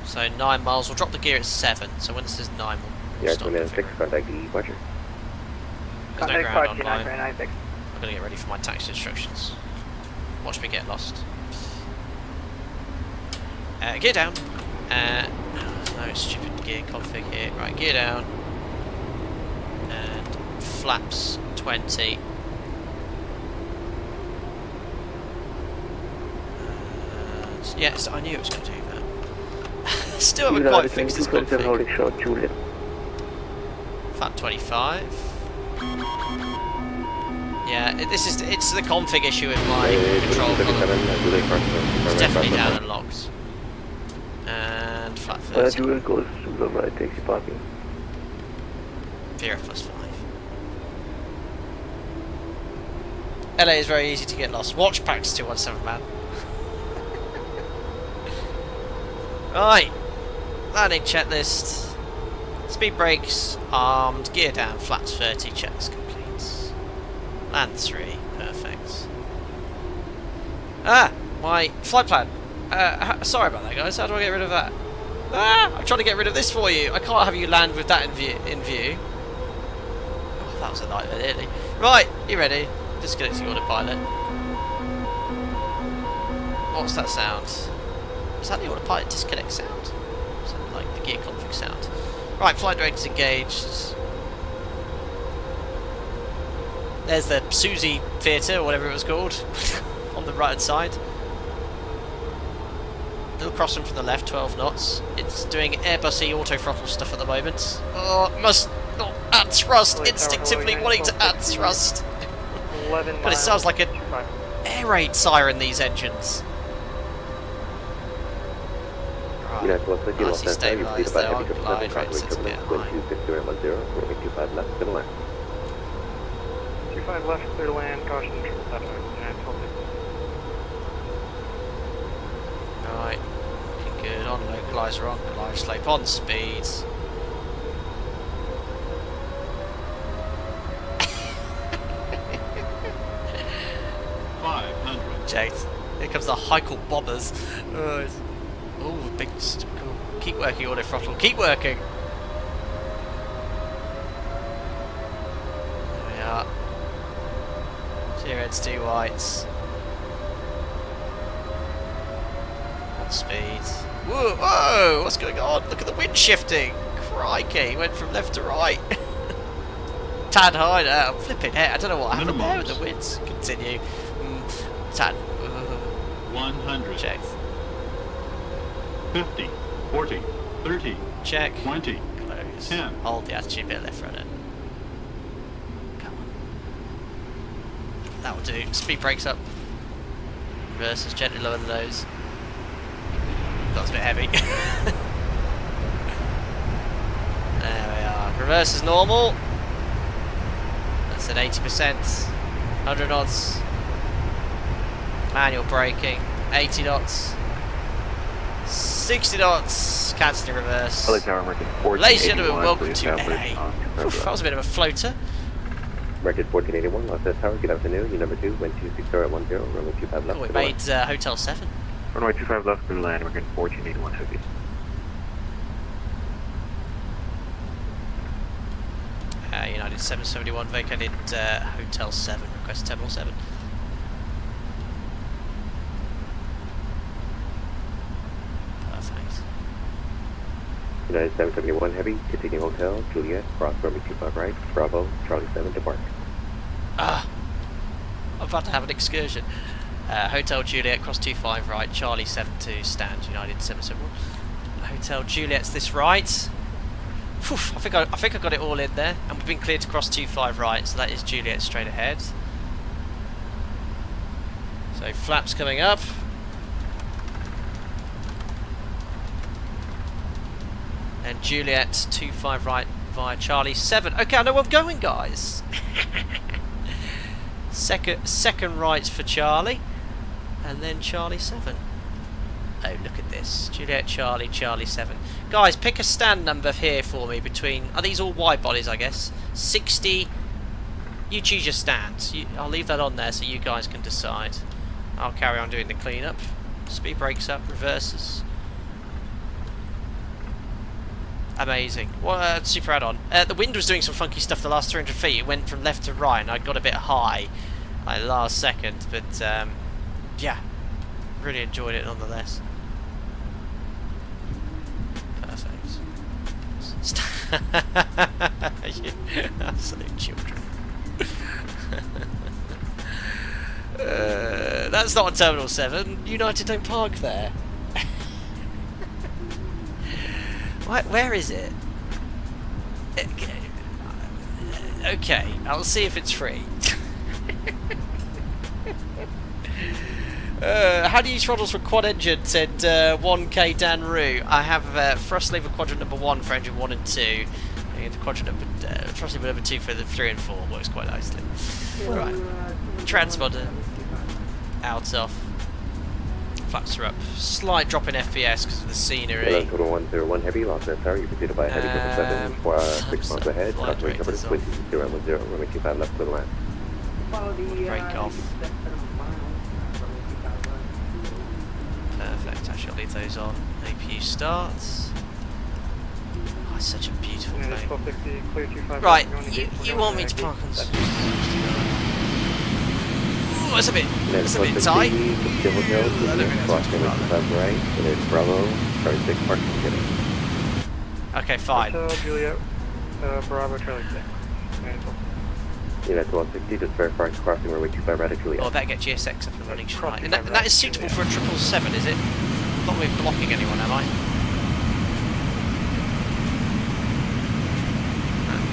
So 9 miles. We'll drop the gear at 7. So when this is 9, we'll stop the 6, contact the departure. There's no ground online. I'm going to get ready for my taxi instructions. Watch me get lost. Gear down. No stupid gear config here. Right, gear down. And flaps 20. Yes, I knew it was going to do that. Still haven't quite fixed this config. Short, Juliet. Flap 25. Yeah, it's the config issue in my control column. It's definitely down and locked. And flap 30. Juliet goes to the right, takes you parking. 0 plus 5. LA is very easy to get lost. Watch packs 217, man. Right. Landing checklist. Speed brakes, armed, gear down, flaps 30, checks complete. Land 3, perfect. Ah, my flight plan. Sorry about that, guys. How do I get rid of that? Ah, I'm trying to get rid of this for you. I can't have you land with that in view. Oh, that was a nightmare, nearly. Right, you ready? Disconnecting autopilot. What's that sound? Is that the autopilot disconnect sound? Something like the gear config sound. Right, flight director's engaged. There's the Susie Theatre, or whatever it was called, on the right hand side. Little crossing from the left, 12 knots. It's doing Airbus-y auto throttle stuff at the moment. Oh, must not add thrust, instinctively wanting to add thrust. But it sounds like an air raid siren, these engines. Right, nicely stabilised there on glide, rate sits a bit high. 25 left, clear to land, caution, triple tap, Right, looking good on localiser, on glide slope, on speed. Jake, here comes the Heikel bombers. Oh, big, cool. Keep working, auto throttle. Keep working. There we are. 2 reds, 2 whites. On speed. Whoa, whoa! What's going on? Look at the wind shifting. Crikey, went from left to right. Tad high now. I'm flipping head. I don't know what happened there with the winds. Continue. Tad. 100. Check. 50, 40, 30, check. 20, Close. 10. Hold the attitude bit left rudder. Come on. That'll do. Speed brakes up. Reverses gently lower the nose. That's a bit heavy. There we are. Reverse is normal. That's at 80%. 100 knots. Manual braking. 80 knots. 60 knots, cancelling reverse. Ladies and gentlemen, welcome to LA. Oof, that was a bit of a floater. Record 1481, Los Angeles Tower, good afternoon. You number 2, wind 260 at 10, runway 25 left. Oh, we made Hotel 7. Runway 25 left, clear to land, record 1481 heavy. United 771 vacated Hotel 7, request Terminal 7. United 771 Heavy, continue Hotel, Juliet, cross runway 25 right, Bravo, Charlie 7, depart. Ah! I'm about to have an excursion. Hotel Juliet, cross 25 right, Charlie 72, stand, United 771. Hotel Juliet's this right. Whew, I think I got it all in there, and we've been cleared to cross 25 right, so that is Juliet straight ahead. So flaps coming up. And Juliet 25 right via Charlie 7. Okay, I know where I'm going, guys. Second right for Charlie, and then Charlie 7. Oh, look at this. Juliet, Charlie, Charlie 7. Guys, pick a stand number here for me between... Are these all wide bodies, I guess? 60... You choose your stand. I'll leave that on there so you guys can decide. I'll carry on doing the cleanup. Speed brakes up, reverses. Amazing. Well, super add-on. The wind was doing some funky stuff the last 300 feet. It went from left to right, and I got a bit high, like last second. But yeah, really enjoyed it nonetheless. You absolute children. That's not a Terminal 7. United don't park there. Where is it? Okay, I'll see if it's free. How do you use throttles for quad engine? Said 1K Dan Roo. I have thrust lever quadrant number 1 for engine 1 and 2. And the quadrant number thrust lever number 2 for the 3 and 4. Works quite nicely. Right. Transponder. Out off. Flaps are up. Slight drop in FPS because of the scenery. Total 101 heavy, lost and sorry, you're pursued by a heavy 777, 6 miles ahead, crossway number 20010, runway 25 left, clear the line. Break off. Perfect, I shall leave those on. APU starts. Oh, it's such a beautiful plane. Right, you want me to park on... Ooh, that's a bit tight. Okay, fine. Juliet, Bravo, Charlie 6. Yeah, that's 160, just verifying crossing runway 25 right at Juliet. Oh, I better get GSX up and running tonight. And that is suitable for a 777, is it? Not with blocking anyone, am I?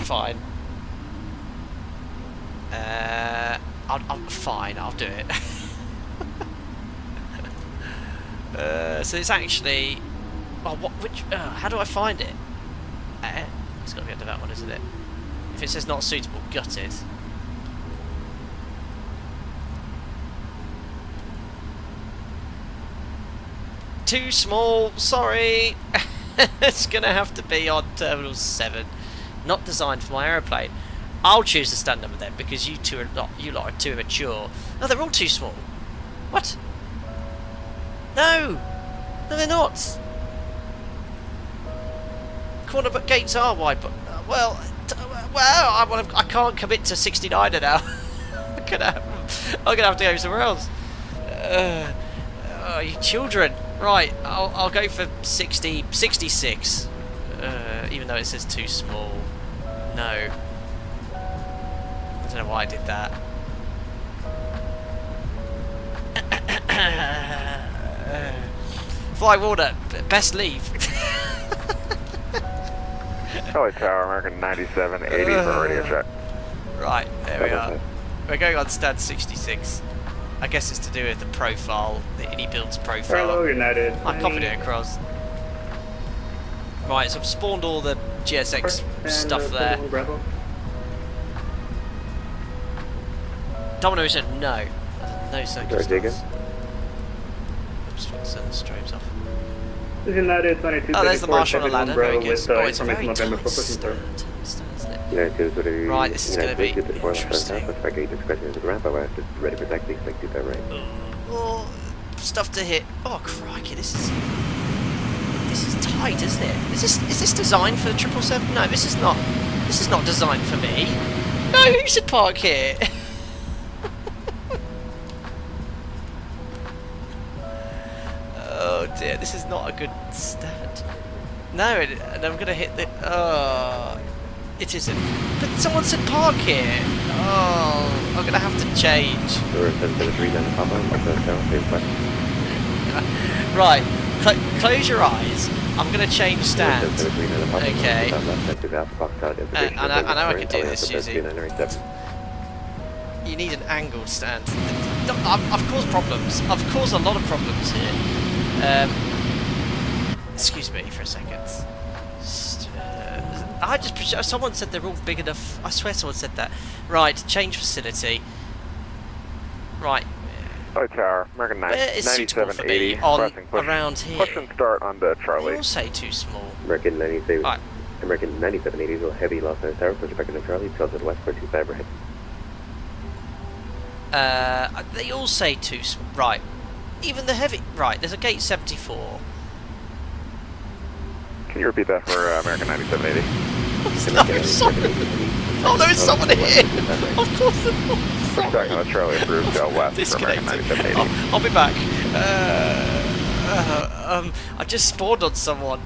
Fine. I'm fine, I'll do it. So it's actually... Well, how do I find it? It's got to be under that one, isn't it? If it says not suitable, gutted. Too small, sorry. It's gonna have to be on Terminal 7. Not designed for my aeroplane. I'll choose the stand number then, because you lot are too immature. No, they're all too small. What? No! No, they're not. Corner but gates are wide, but well, I can't commit to 69er now. I'm gonna have to go somewhere else. Oh, you children. Right, I'll go for 66. Even though it says too small. No. I don't know why I did that. Fly Warner, best leave. Charlie Tower, American 9780 for radio check. Right, there we are. We're going on stand 66. I guess it's to do with the profile, the Innie builds profile. Hello, United. I copied it across. Right, so I've spawned all the GSX stuff there. Domino said no. No circumstance. Oops, send the strobes off. United 22. Oh, there's the marshal on the ladder. Very good. Oh, it's a very tight stand, isn't it? Right, this is going to be interesting. Oh, stuff to hit. Oh, crikey, this is tight, isn't it? Is this designed for the 777? No, this is not. This is not designed for me. No, who should park here? Oh dear, this is not a good stand. No, and I'm going to hit the... Oh, it isn't. But someone said park here. Oh, I'm going to have to change. Right, close your eyes. I'm going to change stand. Okay. I know I can do this, Susie. You need an angled stand. I've caused problems. I've caused a lot of problems here. Excuse me for a second. Someone said they're all big enough. I swear someone said that. Right, change facility. Right. Charlie Tower, American 9780, on around here. Push and start on the Charlie. They all say too small. American 97. Right. American 9780 will heavy Los Angeles Tower, push back into Charlie, tails to the west for 25 right. They all say too small. Right. Even the heavy. Right, there's a gate 74. Can you repeat that for American 9780? Oh, there is someone here! Of course there was. Pushback on the Charlie approved to west for American 9780. I'll be back. I just spawned on someone.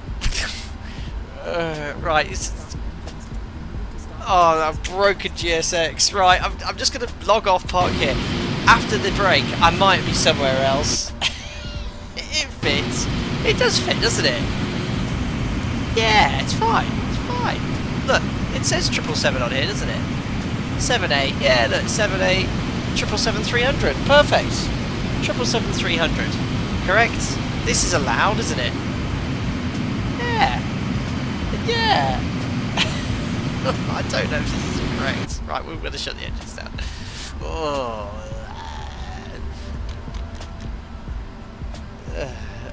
Right, Oh, I've broken GSX. Right, I'm just going to log off park here. After the break, I might be somewhere else. It fits. It does fit, doesn't it? Yeah, it's fine. It's fine. Look, it says 777 on here, doesn't it? 78. Yeah, look, 78. 777-300. Perfect. 777-300. Correct? This is allowed, isn't it? Yeah. Yeah. I don't know if this is correct. Right, we're going to shut the engines down. Oh.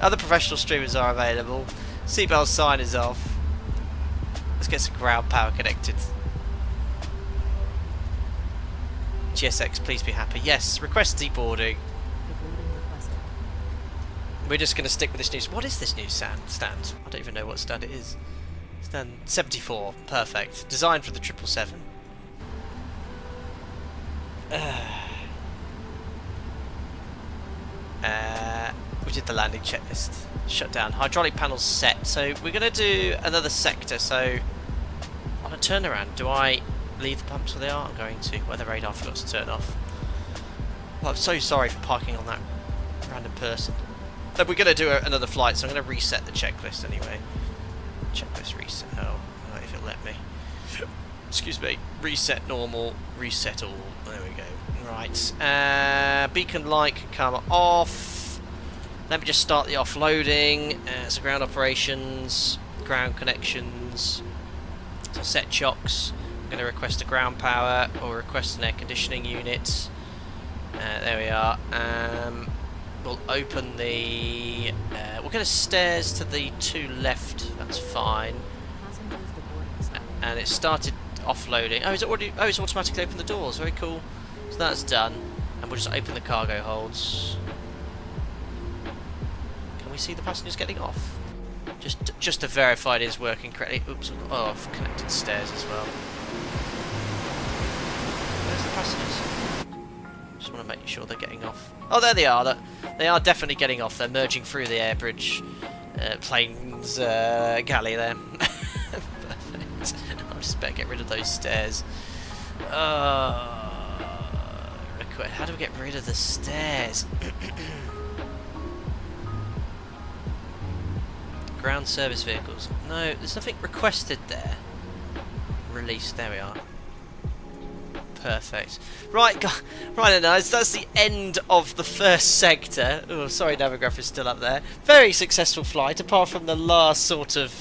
Other professional streamers are available. Seatbelt sign is off. Let's get some ground power connected. GSX, please be happy. Yes, request deboarding. We're just going to stick with this news. What is this new stand? I don't even know what stand it is. Stand 74. Perfect. Designed for the 777. We did the landing checklist. Shutdown. Hydraulic panels set. So we're going to do another sector. So on a turnaround, do I leave the pumps where they are? I'm going to. Where the radar forgot to turn off. Well, I'm so sorry for parking on that random person. But we're going to do another flight, so I'm going to reset the checklist anyway. Checklist reset. Oh, right, if it'll let me. Excuse me. Reset normal. Reset all. There we go. Right. Beacon light can come off. Let me just start the offloading. So ground operations, ground connections, so set chocks. I'm going to request a ground power or request an air conditioning unit. There we are. We'll open the... we'll get a stairs to the 2 left. That's fine. And it started offloading. Oh, it's automatically opened the doors. Very cool. So that's done. And we'll just open the cargo holds. Can we see the passengers getting off? Just to verify it is working correctly. Oops. Oh, I've connected stairs as well. Where's the passengers? Just want to make sure they're getting off. Oh, there they are. They are definitely getting off. They're merging through the air bridge planes galley there. Perfect. I'll just better get rid of those stairs. How do we get rid of the stairs? Ground service vehicles. No, there's nothing requested there. Release. There we are. Perfect. Right, then, guys, that's the end of the first sector. Oh, sorry, Navigraph is still up there. Very successful flight, apart from the last sort of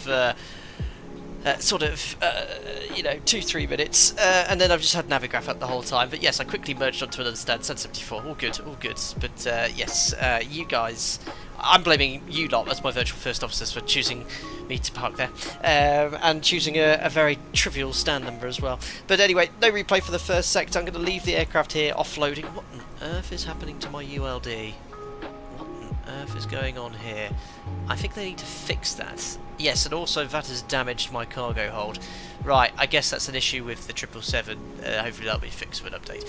2-3 minutes, and then I've just had Navigraph up the whole time. But yes, I quickly merged onto another stand, stand 74. All good. But yes, you guys, I'm blaming you lot as my virtual first officers for choosing me to park there, and choosing a very trivial stand number as well. But anyway, no replay for the first sector. I'm going to leave the aircraft here offloading. What on earth is happening to my ULD? What on earth is going on here? I think they need to fix that. Yes, and also that has damaged my cargo hold. Right, I guess that's an issue with the 777. Hopefully that'll be fixed with an update.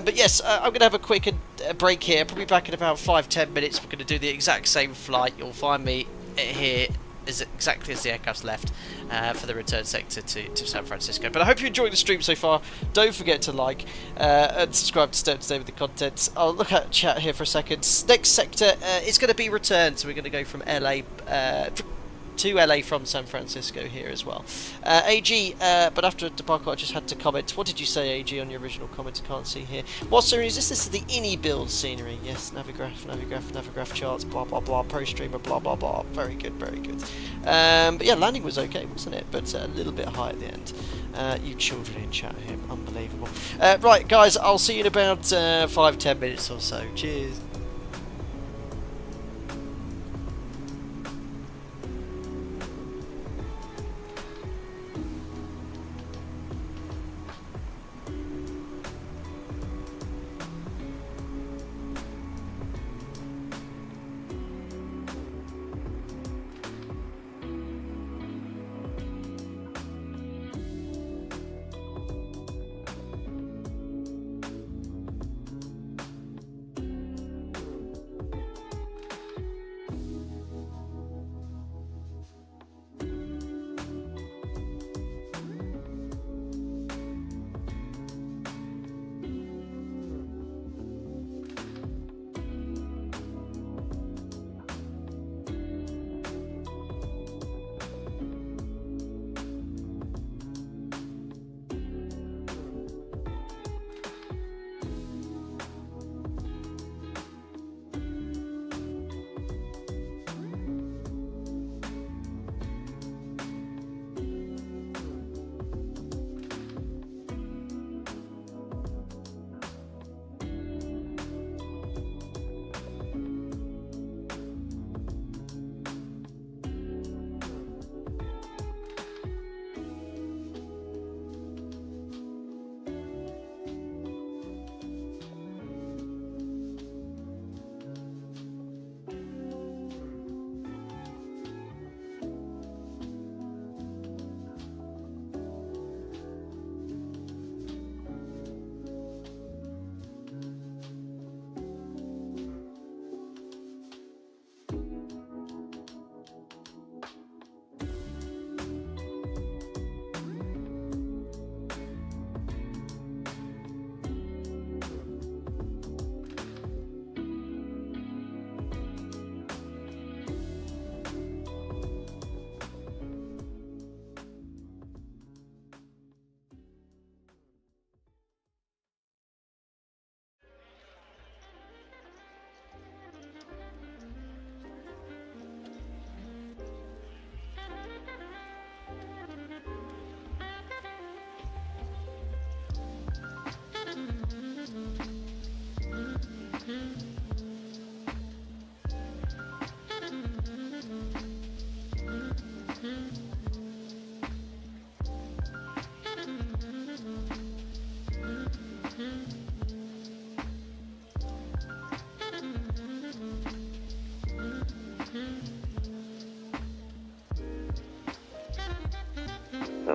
But yes, I'm going to have a quick break here. Probably back in about 5-10 minutes. We're going to do the exact same flight. You'll find me here exactly as the aircraft's left for the return sector to San Francisco. But I hope you're enjoying the stream so far. Don't forget to like and subscribe to stay up to date with the content. I'll look at chat here for a second. Next sector is going to be return. So we're going to go from LA... to LA from San Francisco here as well. AG, but after debacle I just had to comment. What did you say, AG, on your original comment? I can't see here. What scenery is this? This is the INI build scenery. Yes, Navigraph charts, blah blah blah, Pro Streamer, blah blah blah. Very good. But yeah, landing was okay, wasn't it? But a little bit high at the end. You children in chat here, unbelievable. Right, guys, I'll see you in about 5-10 minutes or so. Cheers.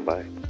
stand by.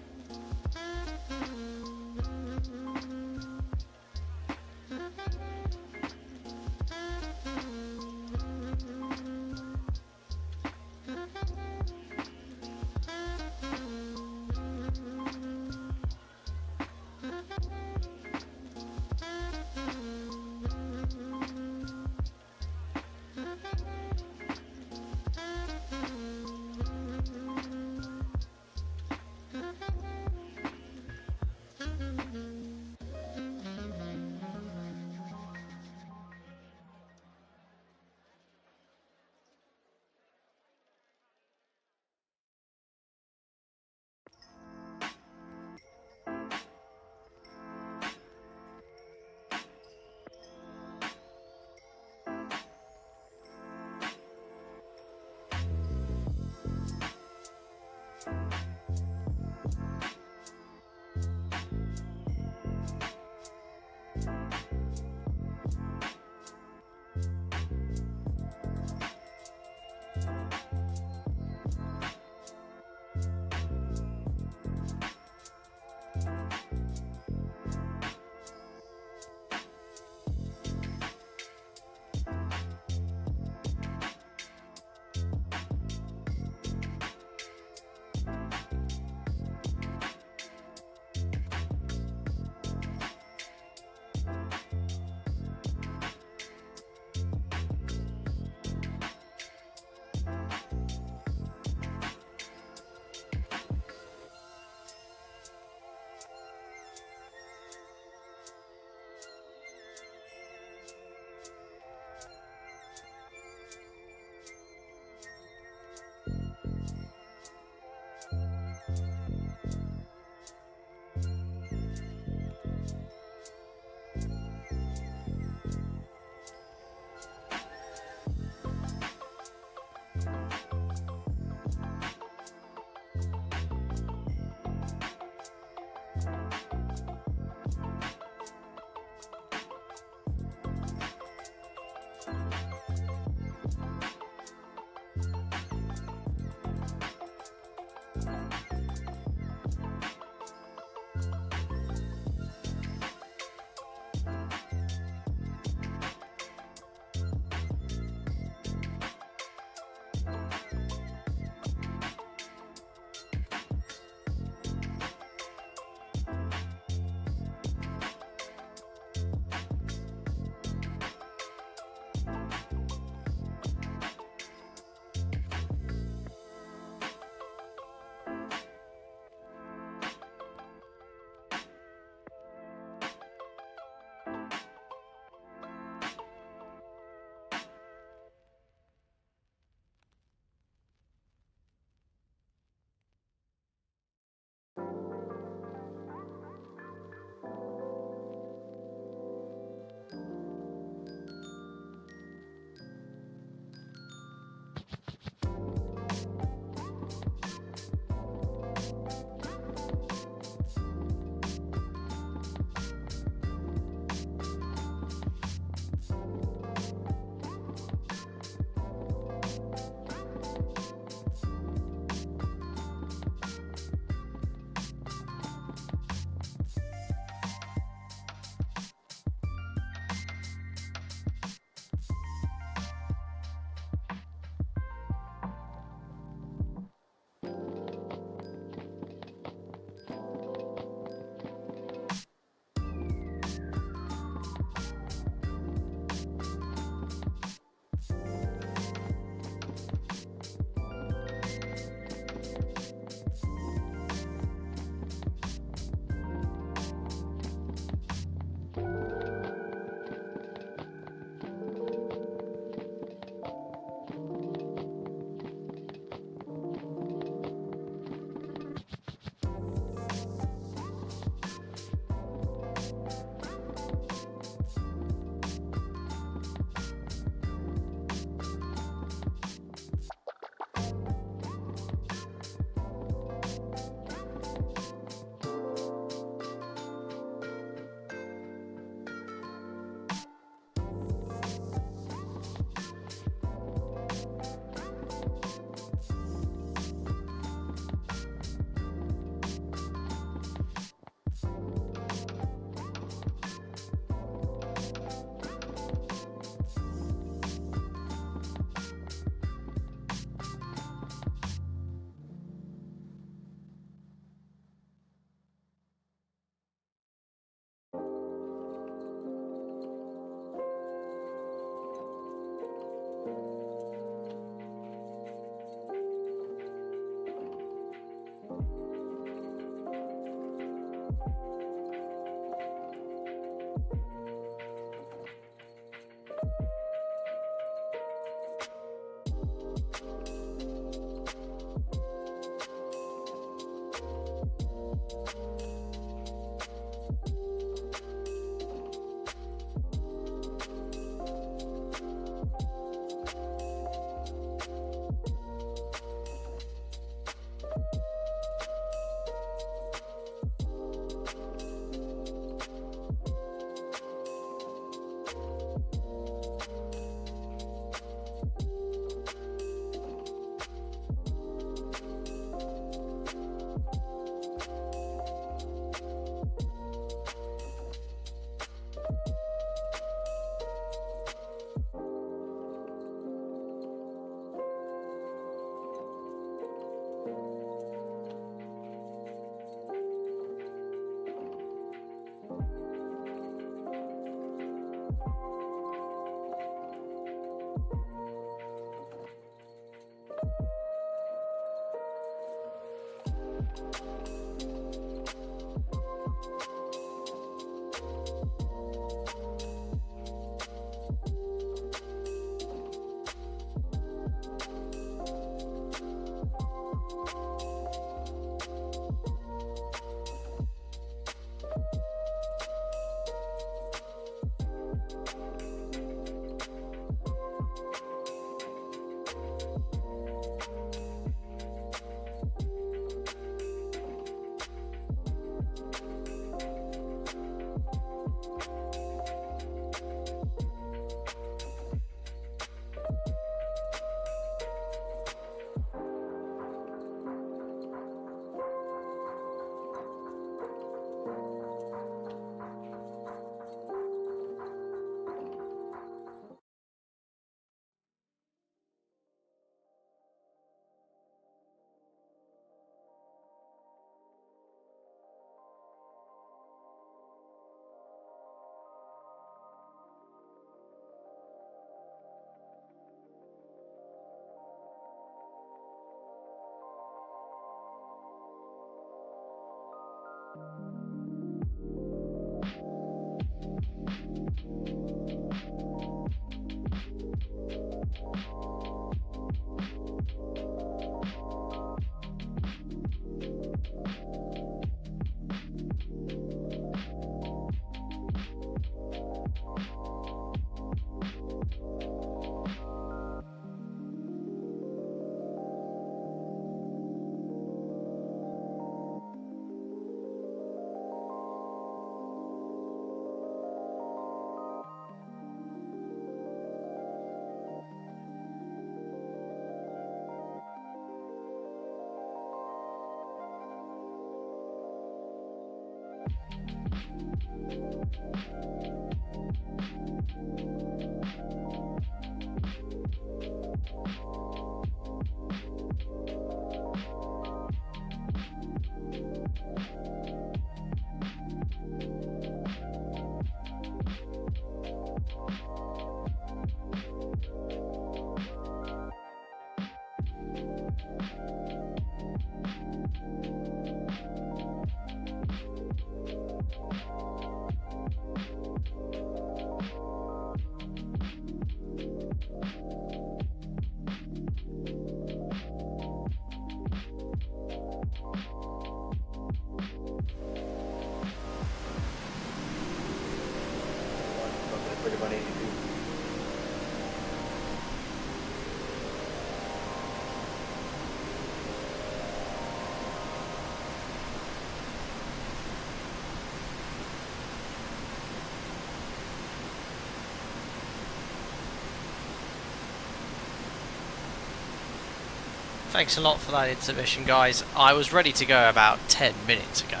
Thanks a lot for that intermission, guys. I was ready to go about 10 minutes ago.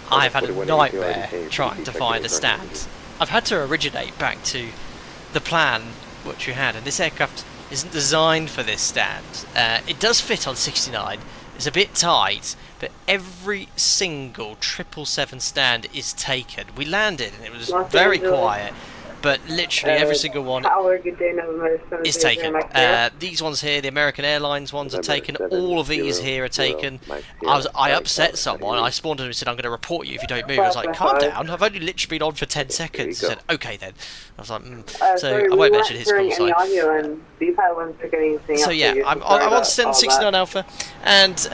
I've had a nightmare trying to find a stand. I've had to originate back to the plan which we had, and this aircraft isn't designed for this stand. It does fit on 69, it's a bit tight, but every single 777 stand is taken. We landed and it was very quiet, but literally every single one is taken. These ones here, the American Airlines ones are taken. All of these here are taken. I upset someone. I spawned him and said, I'm going to report you if you don't move. I was like, calm down. I've only literally been on for 10 seconds. He said, okay then. I was like, So I won't mention his call sign. So yeah, I'm on 69 Alpha, and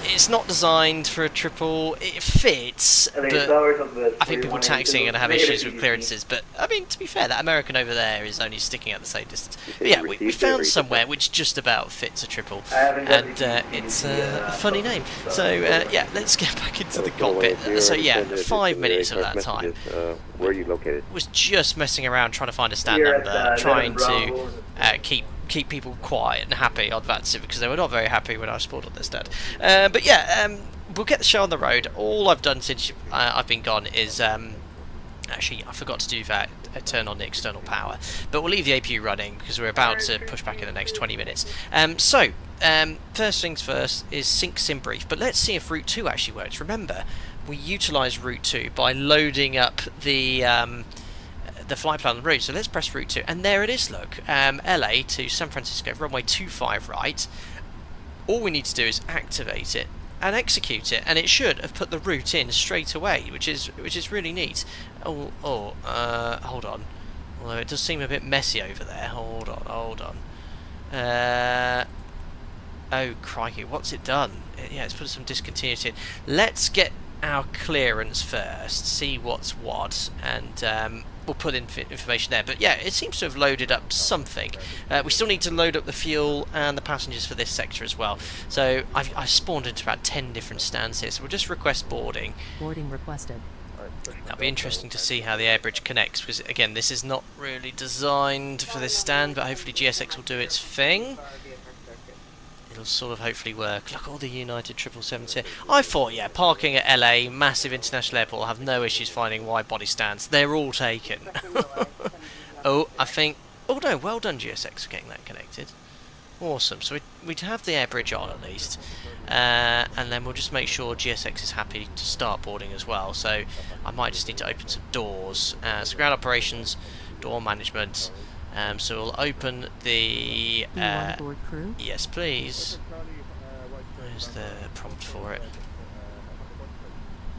it's not designed for a triple. It fits, but I think people taxiing are going to have issues with clearances. But I mean, to be fair, that American over there is only sticking at the same distance. But yeah, we found somewhere which just about fits a triple, and it's a funny name. So yeah, let's get back into the cockpit. So yeah, 5 minutes of that time where are you located? was just messing around trying to find a stand number, trying to keep people quiet and happy on that Civic, because they were not very happy when I spawned on their stand. But yeah, we'll get the show on the road. All I've done since I've been gone is actually I forgot to do that, turn on the external power, but we'll leave the APU running because we're about to push back in the next 20 minutes. First things first is sync sim brief, but let's see if Route 2 actually works. Remember, we utilised Route 2 by loading up the flight plan on the route, so let's press Route 2, and there it is, look, LA to San Francisco, runway 25 right. All we need to do is activate it and execute it, and it should have put the route in straight away, which is really neat. Hold on, although it does seem a bit messy over there. Hold on. Oh crikey, what's it done? Yeah, it's put some discontinuity in. Let's get our clearance first, see what's what, and we'll put in information there. But yeah, it seems to have loaded up something. We still need to load up the fuel and the passengers for this sector as well. So I've spawned into about 10 different stands here, so we'll just request boarding. Boarding requested. That'll be interesting to see how the air bridge connects, because again, this is not really designed for this stand, but hopefully GSX will do its thing. It'll sort of hopefully work. Look, all the United 777s here. I thought, yeah, parking at LA, massive international airport, will have no issues finding wide body stands. They're all taken. Oh, I think... Oh no, well done GSX for getting that connected. Awesome. So we'd have the air bridge on at least. And then we'll just make sure GSX is happy to start boarding as well. So I might just need to open some doors. So ground operations, door management... so we'll open the... board crew? Yes, please. Where's the prompt for it?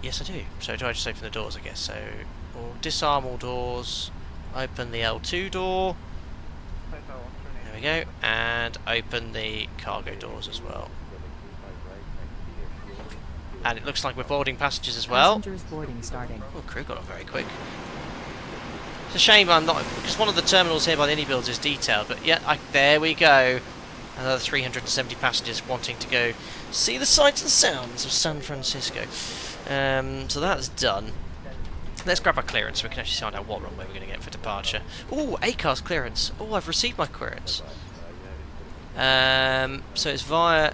Yes, I do. So do I just open the doors, I guess? So we'll disarm all doors, open the L2 door. There we go. And open the cargo doors as well. And it looks like we're boarding passengers as well. Passengers boarding starting. Oh, crew got on very quick. It's a shame I'm not, because one of the terminals here by the Anybuilds is detailed, but yeah, there we go. Another 370 passengers wanting to go see the sights and sounds of San Francisco. So that's done. Let's grab our clearance so we can actually find out what runway we're going to get for departure. Oh, ACAR's clearance. Oh, I've received my clearance. So it's via...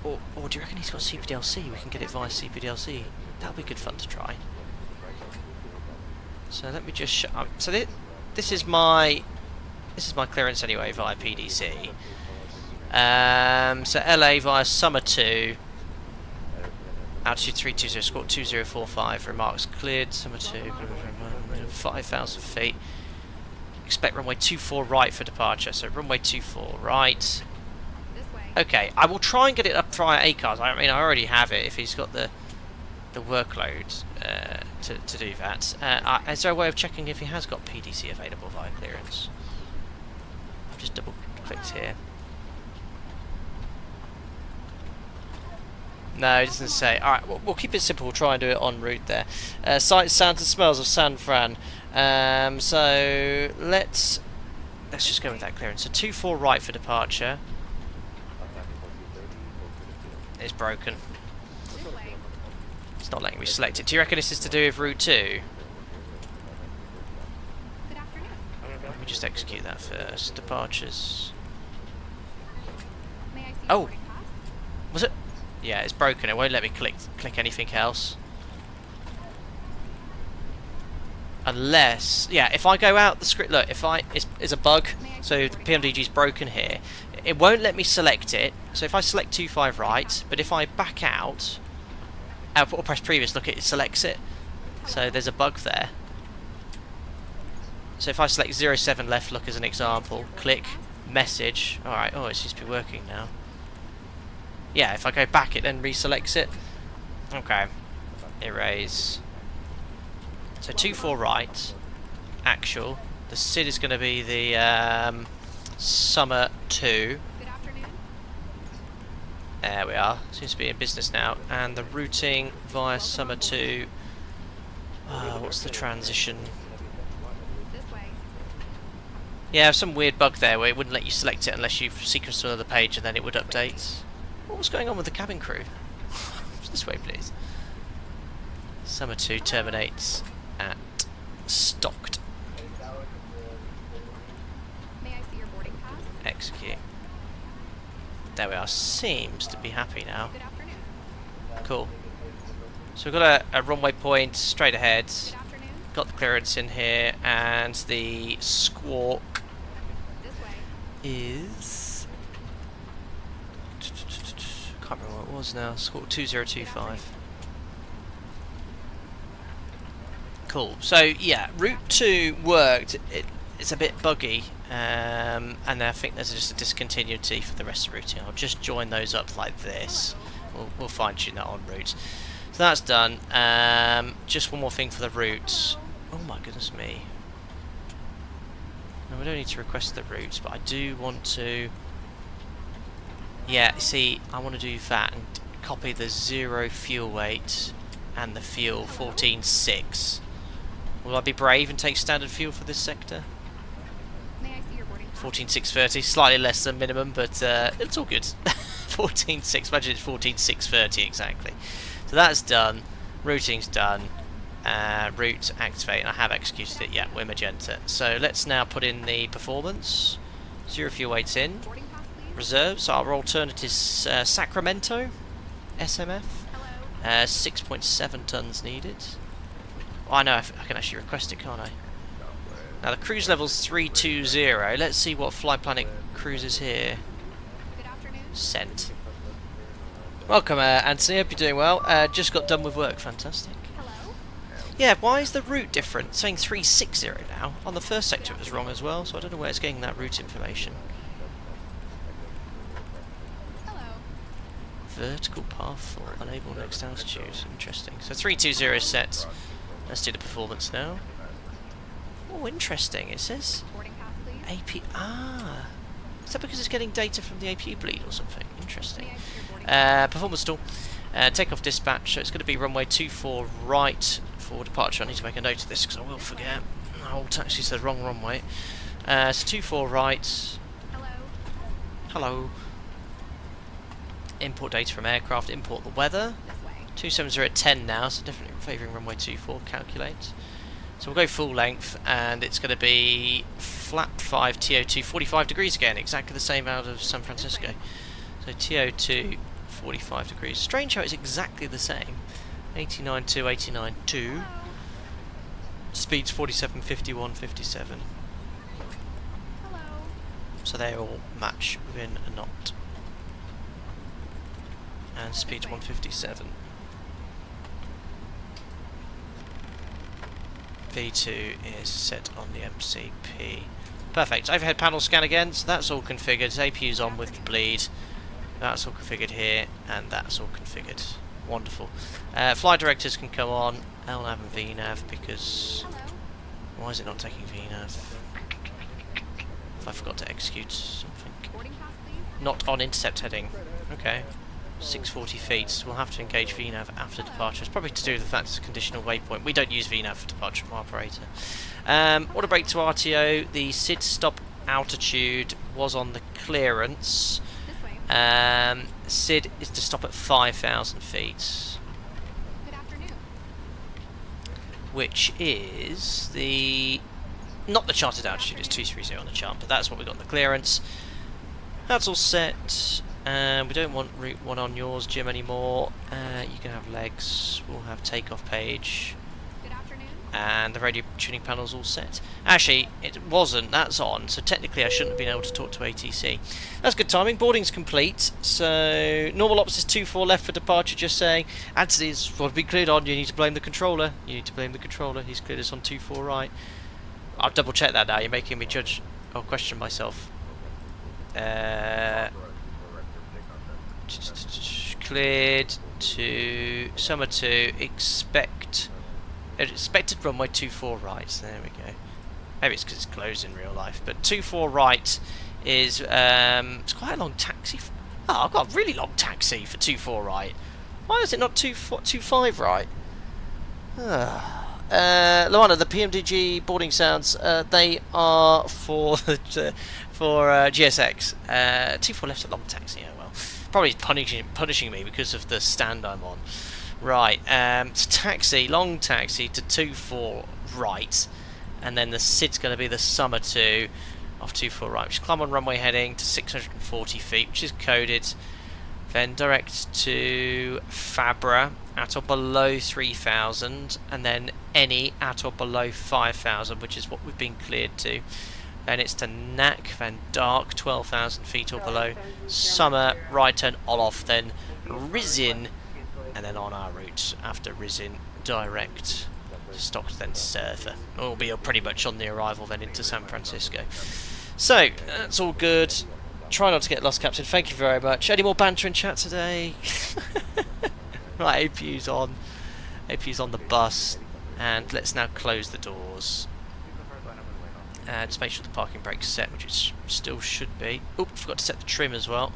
Or do you reckon he's got CPDLC? We can get it via CPDLC. That'll be good fun to try. So let me just show... so this is my clearance anyway via PDC. So LA via Summer 2. Altitude 320, squawk 2045. Remarks cleared. Summer 2. 5,000 feet. Expect runway 24 right for departure. So runway 24 right. Okay, I will try and get it up via ACARS. I mean, I already have it if he's got the workload to do that. Is there a way of checking if he has got PDC available via clearance? I've just double clicked here. No, it doesn't say. Alright, we'll keep it simple. We'll try and do it en route there. Sights, sounds and smells of San Fran. So let's just go with that clearance. So 24 right for departure. It's broken. It's not letting me select it. Do you reckon this is to do with route 2? Let me just execute that first. Departures. Oh! Was it? Yeah, it's broken. It won't let me click anything else. Unless... yeah, if I go out the script... look, it's a bug. So the PMDG's broken here. It won't let me select it. So if I select 25 right, but if I back out or press previous, look, it selects it. So there's a bug there. So if I select 07 left, look, as an example, click message. Alright, oh, it seems to be working now. Yeah, if I go back, it then reselects it. Okay. Erase. So 24 right, actual. The SID is going to be the Summer 2. There we are. Seems to be in business now. And the routing via Summer 2. What's the transition? Yeah, some weird bug there where it wouldn't let you select it unless you've sequenced to another page and then it would update. What was going on with the cabin crew? This way, please. Summer 2 terminates at Stocked. Execute. There we are. Seems to be happy now. Cool. So we've got a runway point straight ahead. Got the clearance in here, and the squawk is... can't remember what it was now. Squawk 2025. Cool. So yeah, route 2 worked. It's a bit buggy. And I think there's just a discontinuity for the rest of the routing. I'll just join those up like this. We'll fine tune that en route. So that's done. Just one more thing for the routes. Oh my goodness me. No, we don't need to request the routes, but I do want to... yeah, see, I want to do that and copy the 0 fuel weight and the fuel 14.6. Will I be brave and take standard fuel for this sector? 14.630, slightly less than minimum, but it's all good. 14.6, imagine it's 14.630 exactly. So that's done, routing's done, route activate, and I have executed it, yeah, we're magenta. So let's now put in the performance, 0 fuel weights in, reserves, our alternatives Sacramento, SMF, 6.7 tons needed. Oh, I know, I can actually request it, can't I? Now the cruise level's 320. Let's see what Flight Planet cruises here. Sent. Welcome, Anthony. Hope you're doing well. Just got done with work. Fantastic. Yeah, why is the route different? It's saying 360 now. On the first sector it was wrong as well, so I don't know where it's getting that route information. Vertical path for unable next altitude. Interesting. So 320 set. Let's do the performance now. Oh, interesting. It says AP. Ah, is that because it's getting data from the APU bleed or something? Interesting. Performance stall. Takeoff dispatch. So it's going to be runway 24 right for departure. I need to make a note of this because I will forget. Oh, taxi says wrong runway. So 24 right. Hello. Import data from aircraft, import the weather. 270 at 10 now, so definitely favouring runway 24, calculate. So we'll go full length, and it's going to be flat 5 TO2, 45 degrees again, exactly the same out of San Francisco. So TO2, 45 degrees. Strange how it's exactly the same. 89.2, 89.2. Speeds 47, 51, 57. So they all match within a knot. And speed 157. V2 is set on the MCP. Perfect. Overhead panel scan again, so that's all configured. APU's on with the bleed. That's all configured here, and that's all configured. Wonderful. Flight directors can come on. LNAV and VNAV, because... Why is it not taking VNAV? If I forgot to execute something. Not on intercept heading. Okay. 640 feet, so we'll have to engage VNAV after departure. It's probably to do with the fact it's a conditional waypoint. We don't use VNAV for departure from our operator. Auto brake to RTO. The SID stop altitude was on the clearance. SID is to stop at 5,000 feet. Which is the... Not the charted altitude, it's 230 on the chart, but that's what we got in the clearance. That's all set. We don't want route 1 on yours, Jim, anymore. You can have legs. We'll have takeoff page. And the radio tuning panel's all set. Actually, it wasn't. That's on. So technically, I shouldn't have been able to talk to ATC. That's good timing. Boarding's complete. So normal ops is 24 left for departure. Just saying, Anthony's what to be cleared on. You need to blame the controller. You need to blame the controller. He's cleared us on 24 right. I'll double check that now. You're making me judge or question myself. Cleared to summer 2, expected runway 24 right. There we go. Maybe it's because it's closed in real life, but 24 right is it's quite a long taxi. Oh, I've got a really long taxi for 24 right. Why is it not 25 right? Luana, the PMDG boarding sounds, they are for GSX. 24 left a long taxi. Oh well. Probably punishing me because of the stand I'm on. Right, so taxi, long taxi to 24 right, and then the SID's going to be the summer 2 off 24 right, which is climb on runway heading to 640 feet, which is coded. Then direct to Fabra at or below 3,000, and then any at or below 5,000, which is what we've been cleared to. Then it's to NAC, then dark, 12,000 feet or below. Summer, right turn, Olof, then Rizin, and then on our route after Rizin, direct to Stockton, then Surfer. We'll be pretty much on the arrival then into San Francisco. So, that's all good. Try not to get lost, Captain. Thank you very much. Any more banter in chat today? Right, APU's on. APU's on the bus. And let's now close the doors. Just make sure the parking brake's set, which it still should be. Oop, forgot to set the trim as well.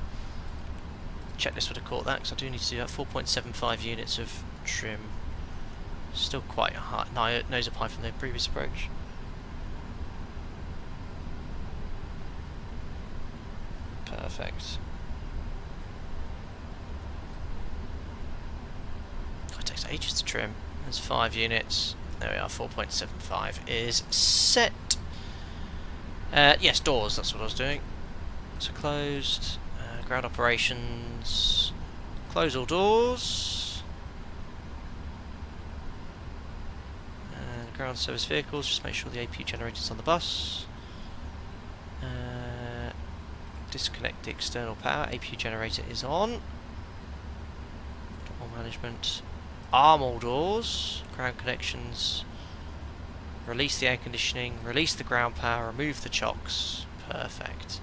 Checklist would have caught that, because I do need to do that. 4.75 units of trim. Still quite high nose up high from the previous approach. Perfect. God, it takes ages to trim. There's 5 units. There we are, 4.75 is set. Yes, doors, that's what I was doing. So closed. Ground operations. Close all doors. Ground service vehicles, just make sure the APU generator's on the bus. Disconnect the external power. APU generator is on. Door management. Arm all doors. Ground connections. Release the air conditioning. Release the ground power. Remove the chocks. Perfect.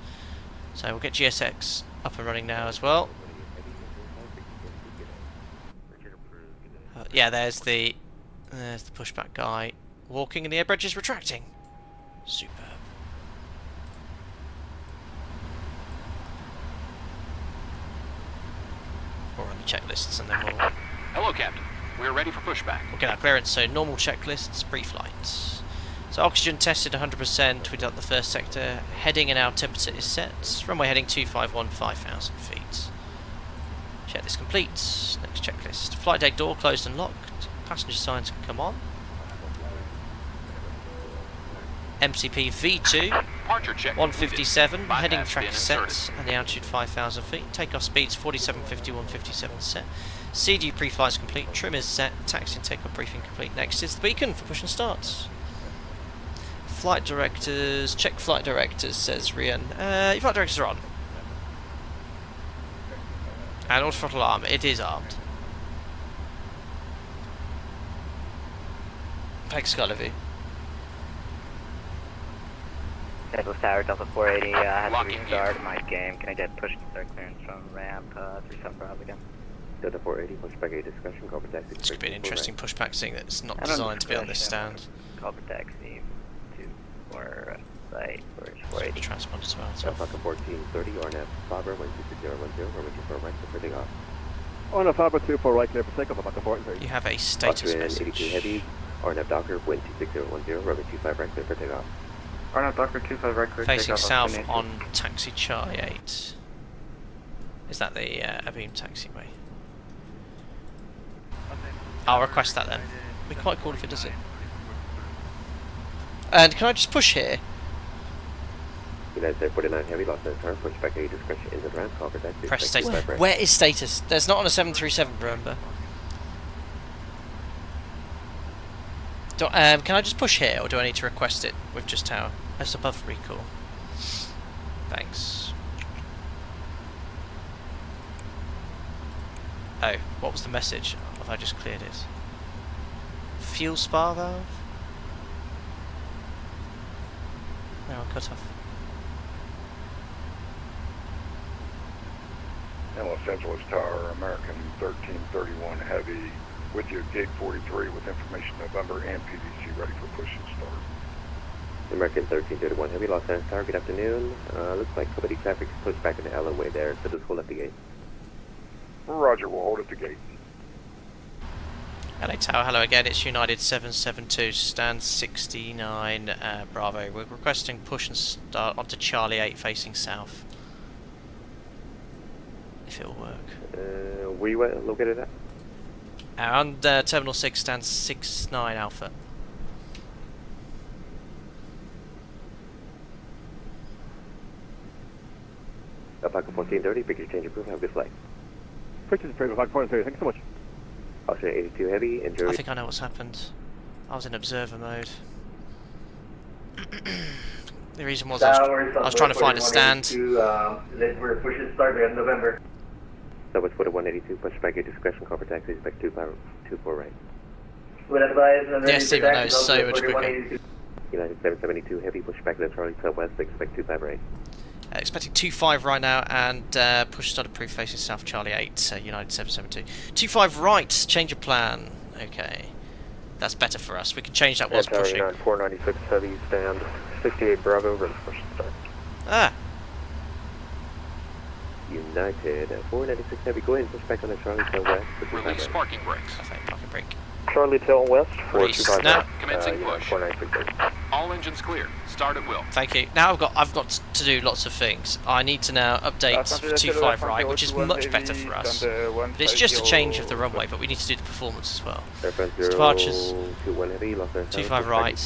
So we'll get GSX up and running now as well. Yeah, there's the pushback guy walking and the air bridge is retracting. Superb. We'll run the checklists and then we'll... Hello, Captain. We're ready for pushback. We'll get our clearance. So normal checklists, pre-flight. So oxygen tested 100%, we've done the first sector. Heading and our temperature is set. Runway heading 251, 5,000 feet. Checklist complete. Next checklist. Flight deck door closed and locked. Passenger signs can come on. MCP V2. Departure check 157. Bypass Heading bin track inserted. set and the altitude 5,000 feet. Takeoff speeds 4750, 157 set. CG pre-flights complete. Trim is set. Taxi and takeoff briefing complete. Next is the beacon for push and starts. Flight directors, check flight directors, says Rian. Your flight directors are on. And auto throttle arm, it is armed. Thanks, Skyler. Douglas Tower, Delta 480, has to Locking restart my game. Can I get push and start clearance from ramp 37 Bravo again? Delta 480, pushback A discussion, corporate taxi. This could be an interesting pushback, seeing that it's not designed to be on this stand. Corporate taxi to or site for 480. Transponder as well. So. Alpha 1430, RNF Faber 16010, runway 24 right for takeoff. On a Faber 24 right, clear for takeoff, Alpha 1430. You have a status message. 82 heavy, RNF Docker, wind 26010, runway 25 right, clear for takeoff. RNF Docker 25 right, clear Facing takeoff, south on taxi Charlie 8. Is that the Abeam taxiway? I'll request that then. It'd be quite cool if it does it. And can I just push here? United States 49 heavy, lost in turn, pushback A discretion into the ramp, corporate taxi. Press status. Where is status? There's not on a 737, remember. Can I just push here, or do I need to request it with just tower? That's above recall. Thanks. Oh, what was the message? Have I just cleared it? Fuel spar valve? No, I'm cut off. Los Angeles Tower, American 1331 Heavy, with you at gate 43 with information November and PDG ready for push and start. American 1331 Heavy, Los Angeles Tower, good afternoon. Looks like company traffic is pushed back in the Allen way there, so just hold up the gate. Roger, we'll hold at the gate. LA Tower, hello again, it's United 772, stand 69 Bravo. We're requesting push and start onto Charlie 8 facing south. If it'll work. Where you located at? On Terminal 6, stand 69 Alpha. Alpaca 1430, picture change approved, have a good flight. Pictures approved, Alpaca 1430, thank you so much. Austrian 82 Heavy, enjoy. I think I know what's happened. I was in observer mode. The reason was I was trying to find a stand. We're pushing start in November. Southwest 4182, pushback A discretion, corporate taxi, expect 24 right. Yes, Steve, I know, it's so much quicker. United 772 Heavy, pushback left Charlie Southwest, expect 25 right. Expecting 25 right now, and push start approved facing south Charlie 8, United 772. 25 right, change of plan. Okay, that's better for us. We can change that whilst pushing. 496 Heavy, stand 68 Bravo, ready for push and start. Ah. United 496 Heavy, go ahead and push back on the Charlie Southwest. Release parking brakes. Perfect, parking brake. Charlie Tail West, Release 425 now. right. Commencing push. 496 All engines clear. Start at will. Thank you. Now I've got to do lots of things. I need to now update for 25 right, which is much better for us. But it's just a change of the runway, but we need to do the performance as well. So departures, 25 right,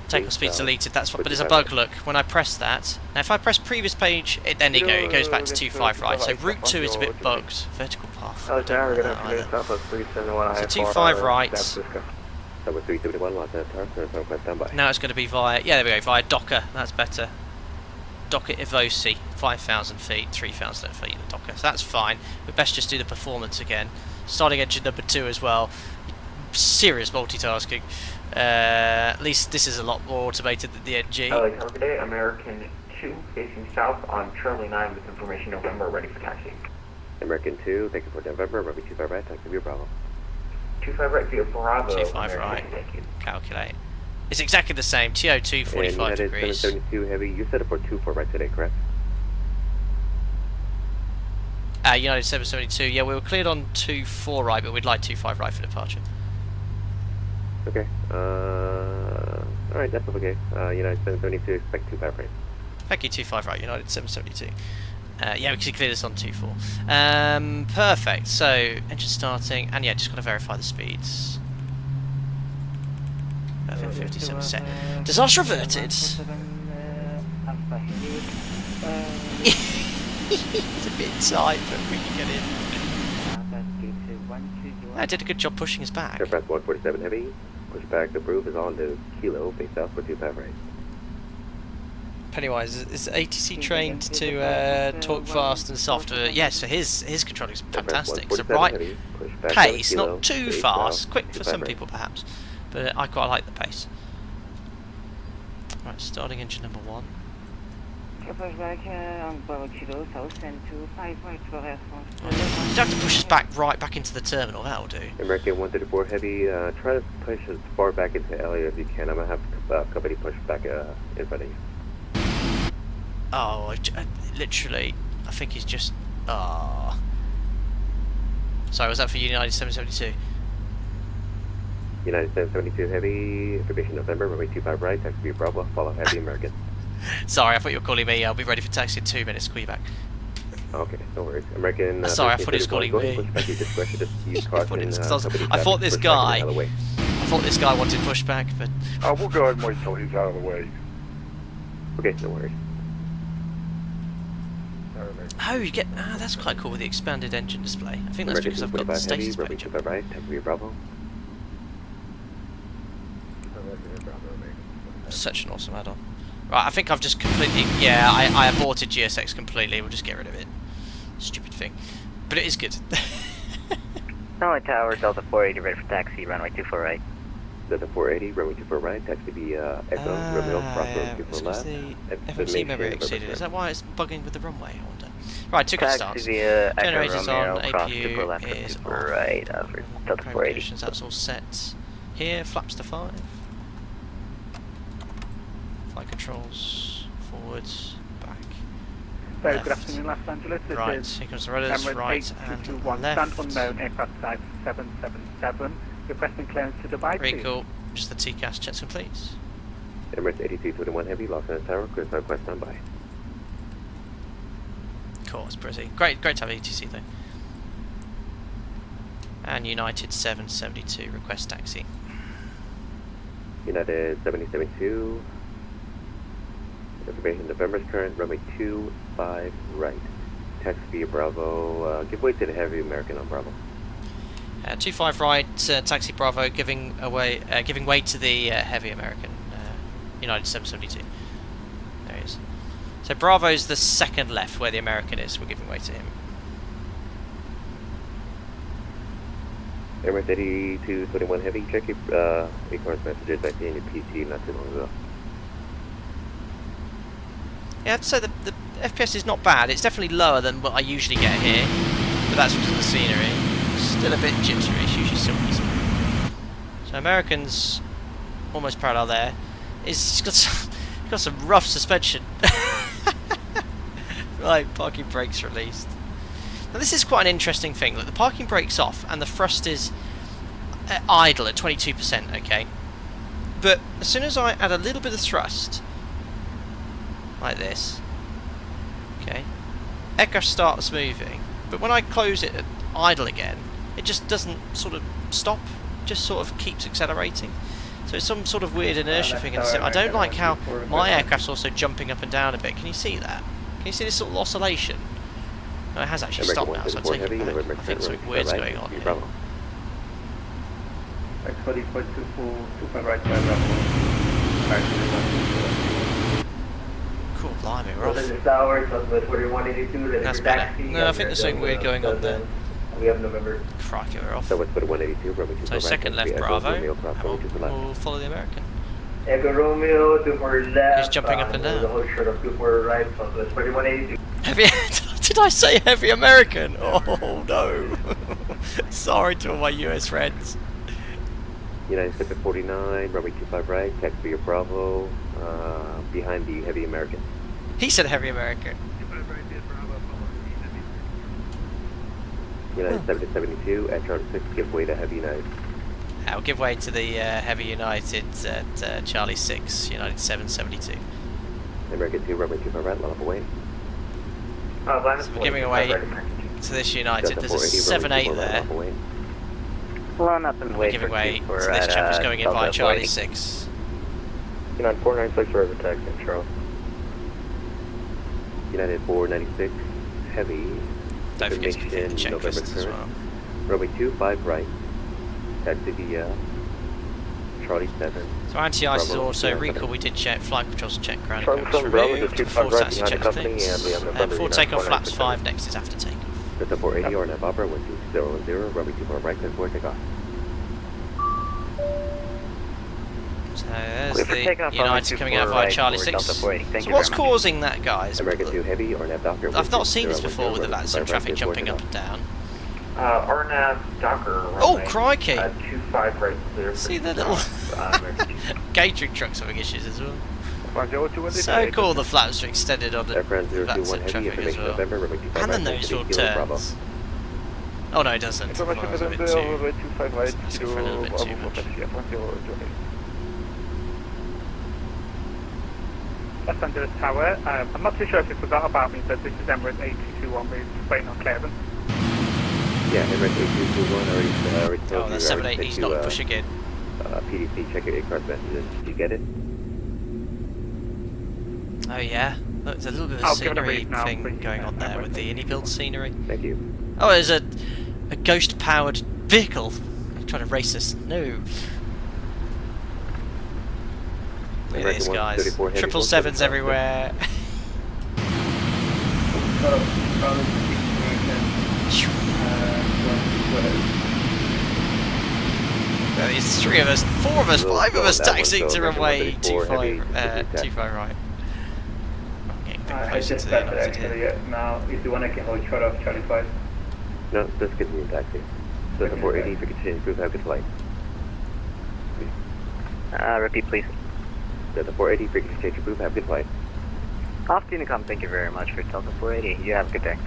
takeoff speed's deleted, that's what, but there's a bug look. When I press that, now if I press previous page, it goes back to 25 right. So route 2 is a bit bugged. Vertical path. I don't know that either. So 25 right. Now it's going to be via, yeah, there we go, via Docker, that's better. Docker Evosi, 5,000 feet, 3,000 feet in the Docker, so that's fine. We best just do the performance again. Starting engine number 2 as well. Serious multitasking. At least this is a lot more automated than the NG. Today, American 2 facing south on Charlie 9 with information November ready for taxi. American 2, thank you for November, Ruby 25 right, taxi view Bravo. 25 right via Bravo. 25 right. Calculate. It's exactly the same. TO2, 45 United degrees. 772 Heavy, you set up for 24 right today, correct? United 772. Yeah, we were cleared on 24 right, but we'd like 25 right for departure. Okay. Alright, that's okay. United 772, expect 25 right. Thank you, 25 right, United 772. Yeah, we can clear this on 24. Perfect. So, engine starting, and yeah, just got to verify the speeds. Perfect, 57 set. Disaster averted. It's a bit tight, but we can get in. I did a good job pushing us back. Aircraft 147 Heavy, pushback approved is on to Kilo, base south for 25 right. Pennywise, is ATC trained to talk fast and soft? Yes, so his controlling is fantastic. It's a right pace, not too fast, quick for some people perhaps, but I quite like the pace. Right, starting engine number 1. You have to push us back right back into the terminal, that'll do. American 134 Heavy, try to push as far back into LA as you can. I'm going to have company push back in front of you. Oh, literally, I think he's just... Oh. Sorry, was that for United 772? United 772 Heavy, information November, runway 25 right, taxi via Bravo, follow Heavy American. Sorry, I thought you were calling me. I'll be ready for taxi in 2 minutes, call you back. Okay, no worries. American... sorry, I thought he was calling me. I thought this guy wanted pushback, but... we'll go ahead and wait till he's out of the way. Okay, no worries. Oh, you get... that's quite cool with the expanded engine display. I think that's because I've got the status page. Right, taxi via Bravo. Such an awesome add-on. Right, I think I've just completely... Yeah, I aborted GSX completely. We'll just get rid of it. Stupid thing. But it is good. Tower Tower, Delta 480, ready for taxi, runway 24 right. Delta 480, runway 24 right, taxi via Echo, Romeo, Crossroads 24 left. FMC memory exceeded. Is that why it's bugging with the runway, I wonder? Right, took a start. Taxi via Echo, Generators Romeo, on, APU left, is on. Right, for Delta 480. That's all set. Here, flaps to 5. Flight controls, forwards, back. Very good afternoon, Los Angeles. This right, is here comes the rudders, right and left. Stand unknown, aircraft type 777. Requesting clearance to Dubai. Very cool. Just the TCAS checks complete. Emirates 8221 Heavy, Los Angeles Tower, clear southwest standby. Cool, it's pretty. Great to have ATC though. And United 772, request taxi. United 772. Information November's current, runway 25 right. Taxi via Bravo, give way to the Heavy American on Bravo. 25 right, taxi Bravo, giving way to the Heavy American, United 772. There he is. So Bravo's the second left where the American is, we're giving way to him. Emirates 8221 Heavy, check your e-commerce messages I see in your PC not too long ago. Yeah, so the FPS is not bad. It's definitely lower than what I usually get here, but that's because of the scenery. Still a bit jittery, it's usually silky smooth. So Americans, almost parallel there. It's got some rough suspension. Right, parking brakes released. Now this is quite an interesting thing. Look, the parking brake's off and the thrust is idle at 22%, okay? But as soon as I add a little bit of thrust, like this, okay, aircraft starts moving, but when I close it at idle again, it just doesn't sort of stop, just sort of keeps accelerating. So it's some sort of weird inertia thing. I don't like how my aircraft's also jumping up and down a bit. Can you see that? Can you see this sort of oscillation? No, it has actually stopped now, so I take it back. I think something weird's going on here. Cool, blimey, we're off. That's better. No, I think there's something weird going on there. We have November. Crikey, we're off. So what's 182, So second left Bravo, and we'll follow the American. Echo Romeo, 24 left. He's jumping up and down. The whole short of 24 right, southwest 4182. Heavy, did I say heavy American? Oh no. Sorry to all my US friends. United 749, runway 25 right, taxi via Bravo, behind the Heavy American. He said Heavy American. United 772 at Charlie 6, give way to Heavy United. I'll give way to the Heavy United at Charlie 6, United 772. American 2, runway 25 right, line up away. So we're giving away to this United. There's a 7-8 there. Line up and We're wait giving for way Q4 to this at, chap who's going in by Delta Charlie 40. 6. United 496 for overtake, control. United 496, heavy. Don't forget to hit the November checklist as well. Runway 25 right, taxi via Charlie 7. So anti-ice is Bravo, also yeah, recall. We did check flight controls check ground Charlie clearance 7 Bravo removed. to 25 Before right taxi behind the company, checklists. and we have November Before United takeoff flaps 496. 5. Next is after takeoff. Delta 480 or Navabra 12010, runway 24 right, clear for takeoff. So there's Clear for the takeoff, United coming out 24 via right Charlie for 6. Delta 480. Thank So you what's very much. causing that, guys? American 2 heavy or Nav Doctor. I've not seen this before with the VATS and traffic jumping up and down. RNAV Docker. Oh, crikey! 25 right clear. See the little catering trucks having issues as well. 102 So cool, the flaps are extended on the Aircraft VATS 021 and heavy, traffic as information well. November, runway 25 And then right, those taxi little via Bravo. turns. Oh no, it doesn't. Information Well, it's a bit November, too- runway 25 right, that's for a little bit too much. Los Angeles Tower. I'm not too sure if you forgot about me, but this is Emirates 821. We're just waiting on clearance. Yeah, Emirates 8221 already told Oh, you. that's 7-8, he's not pushing in. PDC, check your aircraft messages. Did you get it? Oh yeah, look, there's a little bit of I'll give it a scenery read now, thing please. going on there with the Innie-build scenery. Thank you. Oh, there's a ghost-powered vehicle. You're trying to race us. No. Look at these guys. 34 heavy, 777s everywhere. There's 3 of us, 4 of us, 5 of us taxiing to runway 25 right. Getting a bit closer to the United here. Now, if you want, I can hold short of Charlie 5. No, just continue taxi. Delta 480, if you could change group, have a good flight. Repeat, please. Delta 480, if you could change your group, have a good flight. Off to Unicom, thank you very much for Delta 480. You have a good day.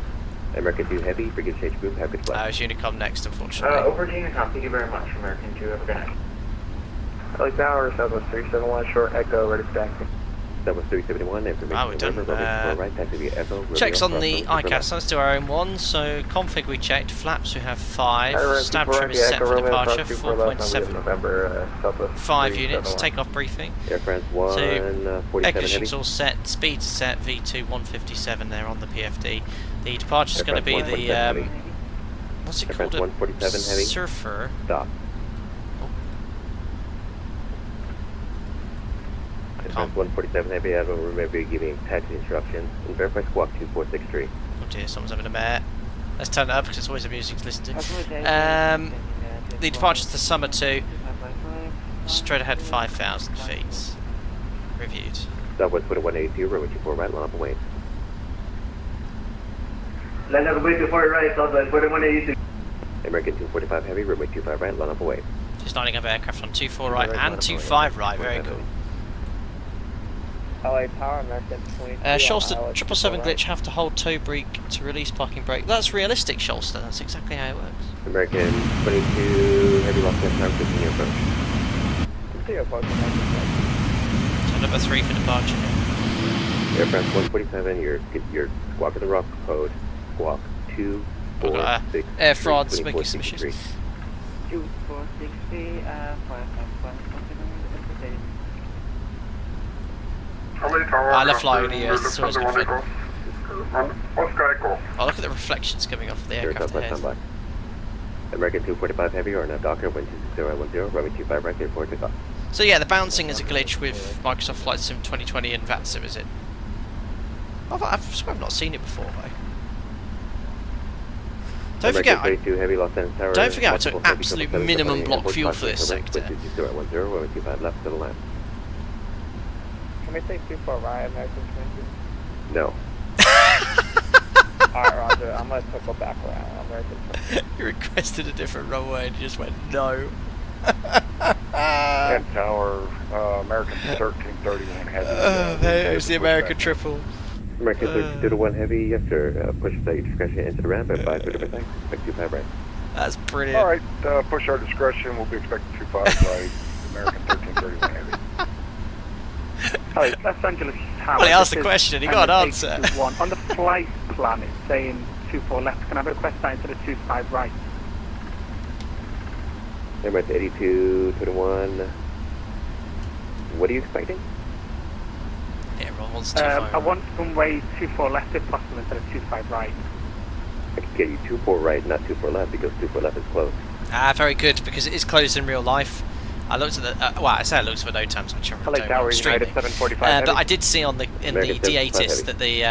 American 2 heavy, if you could change your group, have a good flight. It's Unicom next, unfortunately. Over to Unicom, thank you very much, American 2, have a good night. Like Tower, Southwest 371, short Echo, ready for taxi. Southwest 371, information Ah, we've done, right, taxi via Echo. Checks on the ICAS, let's do our own one. So config we checked, flaps we have 5, stab trim is set for departure, 4.7, 5 units, takeoff briefing. Air France 1, So 47 air heavy. conditioning's all set, speed's set, V2 157 there on the PFD. The departure's going to be the, what's it called, a 147 heavy. Surfer. Stop. Can't. 147 heavy, I don't remember giving taxi instructions. And verify squawk 2463. Oh dear, someone's having a mare. Let's turn it up because it's always amusing to listen to. The departure's to Summer 2, straight ahead 5,000 feet. Reviewed. Southwest 2182, runway 24 right, line up and wait. Line up away before right, Southwest 4182. American 245 heavy, runway 25 right, line up and wait. Just lining up aircraft on 24 right and 25 right, very cool. LA Tower, American 22. Sholster, 777 glitch, have to hold toe brake to release parking brake. That's realistic, Sholster, that's exactly how it works. American 22 heavy, lost time, 15 approach. So number 3 for departure. Air France 147, you're squawking the rock code, squawk 246. Air frauds making some issues. 2460, I love flying the US, it's always good fun. Oscar Echo. Oh, look at the reflections coming off the aircraft ahead. American 245 heavy or Nav Docker 12010, runway 25 right, clear for takeoff. So yeah, the bouncing is a glitch with Microsoft Flight Sim 2020 and VATSIM, is it? I swear I've not seen it before though. Don't forget, I took absolute minimum block fuel for this sector. Can we say 24 right, American 20? No. Alright, Roger, I'm gonna circle back around, American 20. You requested a different runway and you just went no. And Tower, American 1331 Heavy. There's the American triple. American 1321 Heavy, yes sir. Push the discretion into the ramp at 530 percent. Expect 25 right. That's brilliant. Alright, push our discretion. We'll be expecting 25 right. American 1331 Heavy. Hi, Los Angeles Tower. Well, he asked the question and he got an answer. On the flight plan, it's saying 24 left. Can I request that instead of 25 right? Emirates 8221. What are you expecting? Yeah, everyone wants 25. I want runway 24 left if possible instead of 25 right. I can get you 24 right, not 24 left, because 24 left is closed. Ah, very good, because it is closed in real life. I looked at the, well, I say I looked for no times, I can't remember. Tower United 745 but I did see on the in the D8s that the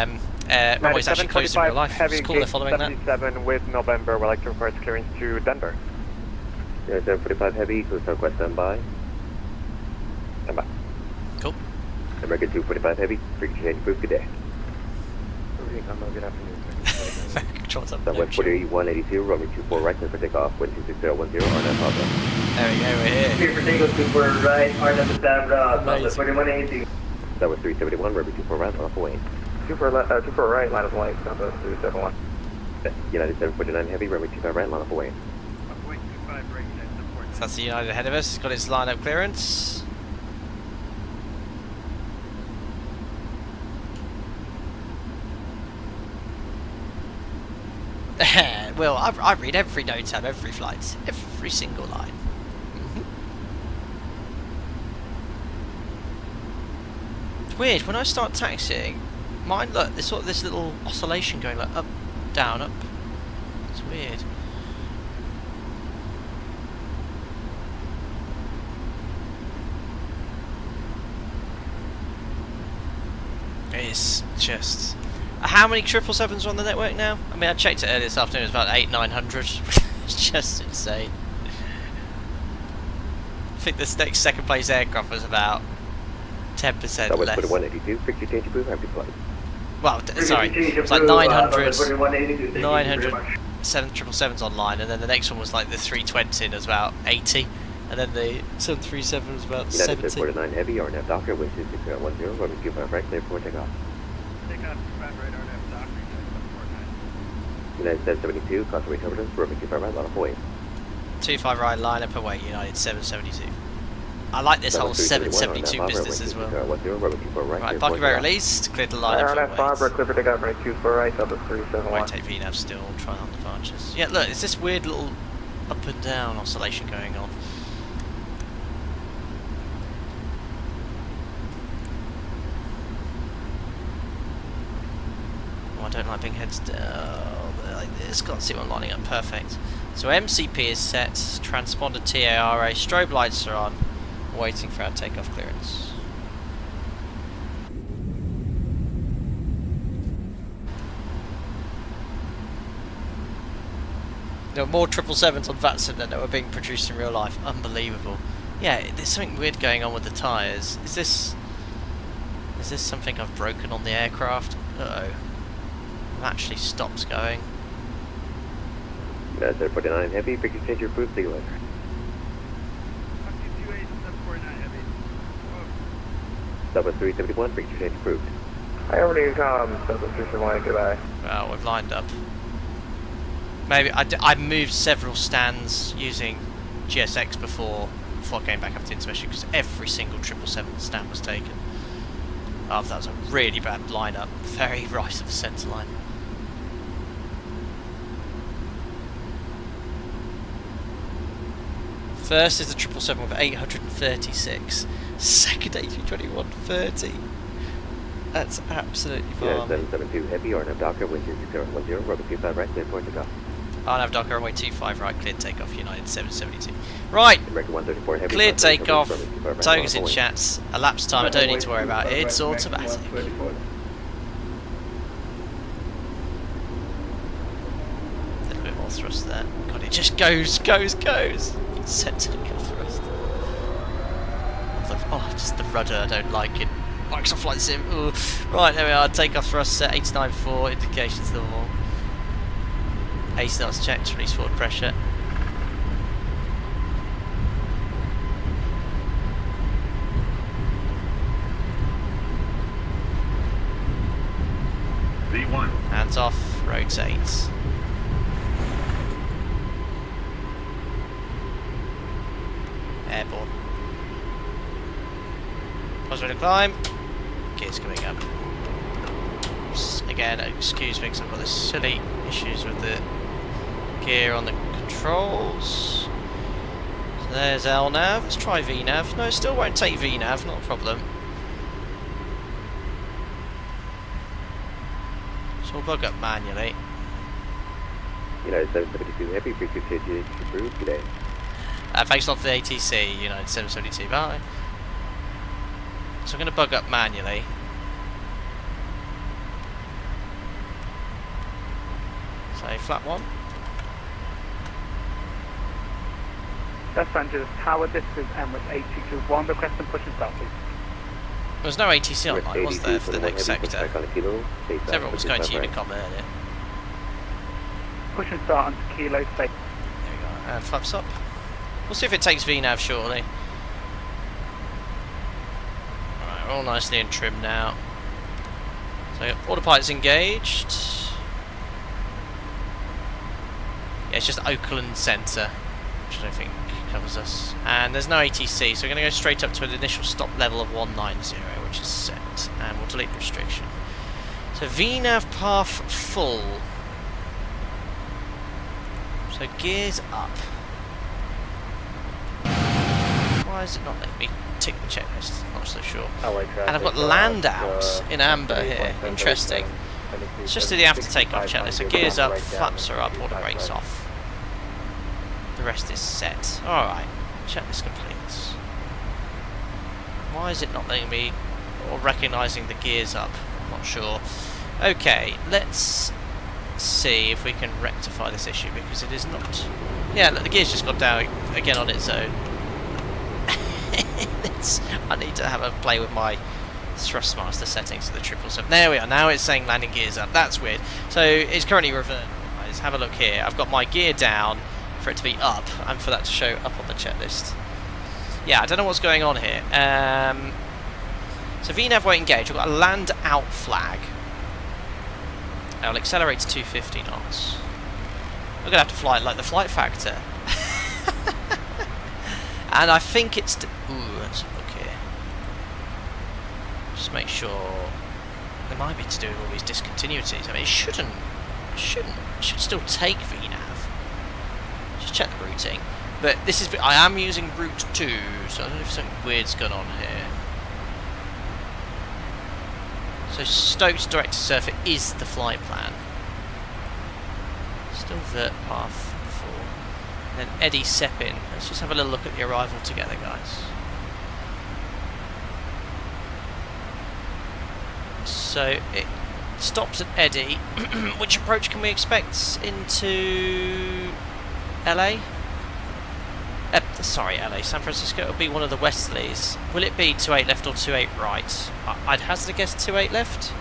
runway is actually closed in real life. It's cool they're following that. 77 with November, we'd like to request clearance to Denver. Yeah, 745 Heavy, so Southwest standby. Standby. Cool. American 245 Heavy, frequency change approved, good day. Good afternoon. Southwest 4182, runway 24 right, clear for takeoff, 126010, RNF Alpha. There we go, we're here. Clear for takeoff, 24 right, RNF established, Southwest 4182. Southwest 371, runway 24 right, line up away. 24 right, line of light, Southwest 371. United 749 Heavy, runway 25 right, line up away. So that's the United ahead of us, he's got his line-up clearance. Well, I read every note tab, every flight, every single line. It's weird, when I start taxiing, mine, look, there's sort of this little oscillation going like up, down, up. It's weird. It's just... How many 777s are on the network now? I mean, I checked it earlier this afternoon, it was about 800-900. It's just insane. I think this next second place aircraft was about 10% That was less. 182, frequency change approved, happy flight. Well, sorry, it was like 900, 777s online, and then the next one was like the 320, and it was about 80. And then the 737 was about 70. United 749 Heavy, RNF Docker, wind 26010, runway 25 right, clear for takeoff. United 772, constantly turbulence, runway 25 right, line up away. 25 right, line up away, United 772. I like this whole 772 business as well. Right, parking brake released, cleared the line up for Barbara, clear for takeoff, runway 24 right, Southwest 371. Rotate VNAV still, try on departures. Yeah, look, it's this weird little up and down oscillation going on. Oh, I don't like being heads down like this. Can't see one lining up perfect. So MCP is set, transponder TARA, strobe lights are on, waiting for our takeoff clearance. There were more 777s on VATSIM than that were being produced in real life. Unbelievable. Yeah, there's something weird going on with the tyres. Is this something I've broken on the aircraft? Uh-oh. I've actually stopped going. United 749 Heavy, frequency change approved, see you later. Southwest 371, frequency change approved. I already Southwest 371, goodbye. Well, we've lined up. Maybe I moved several stands using GSX before I came back after intermission because every single 777 stand was taken. Oh, that was a really bad lineup. Very right of the centre line. First is the 777 with 836. Second A320 130. That's absolutely fine. Yeah, 772 Heavy, RNF Docker, wind 26010, runway 25 right, clear for takeoff. RNAV Docker, runway 25 right, cleared takeoff, United 772. Right, American 134 Heavy, cleared takeoff, Toga's in chats, elapsed time, I don't need to worry about it, it's automatic. A little bit more thrust there. God, it just goes! Set to thrust. Oh, just the rudder, I don't like it. Microsoft Flight Sim, ooh. Right, there we are, takeoff thrust set 894, indications normal. 80 knots checked, release forward pressure. hands off, rotate. Airborne. Positive to climb. Gears coming up. Again, excuse me because I've got this silly issues with the gear on the controls. So there's LNAV. Let's try VNAV. No, it still won't take VNAV, not a problem. So we'll bug up manually. United 772 Heavy, frequency approved today. Thanks a lot for the ATC, United 772, bye. So I'm going to bug up manually. So flat 1. Los Angeles Tower, this is Emirates 821, requesting push and start, please. There was no ATC online, was there, for the next sector? Everyone was going to Unicom earlier. Push and start onto Kilo, safe. There we go, and flaps up. We'll see if it takes VNAV shortly. Alright, we're all nicely in trim now. So autopilot's engaged. Yeah, it's just Oakland Centre, which I don't think covers us. And there's no ATC, so we're going to go straight up to an initial stop level of 190, which is set. And we'll delete the restriction. So VNAV path full. So gears up. Why is it not letting me tick the checklist? Not so sure. And I've got land out in amber here. Interesting. Let's just do the after takeoff checklist. So gears up, flaps are up, auto brakes off. The rest is set. Alright, checklist complete. Why is it not letting me, or recognising the gears up? I'm not sure. Okay, let's see if we can rectify this issue, because it is not... Yeah, look, the gears just got down again on its own. I need to have a play with my Thrustmaster settings for the 777. There we are, now it's saying landing gears up. That's weird. So it's currently reversed. Let's have a look here. I've got my gear down for it to be up and for that to show up on the checklist. Yeah, I don't know what's going on here. So VNAV won't engage. We've got a land out flag. I'll accelerate to 250 knots. We're going to have to fly it like the flight factor. And I think it's... Ooh, let's have a look here. Just make sure... There might be to do with all these discontinuities. I mean, it should still take VNAV. Just check the routing. But this is... I am using route 2, so I don't know if something weird's gone on here. So Stoked direct to surface is the flight plan. Still vert path 4. And then Eddie Seppin. Let's just have a little look at the arrival together, guys. So it stops at Eddie. Which approach can we expect into LA? Sorry, LA, San Francisco. It'll be one of the westerlies. Will it be 28 left or 28 right? I'd hazard a guess 28 left.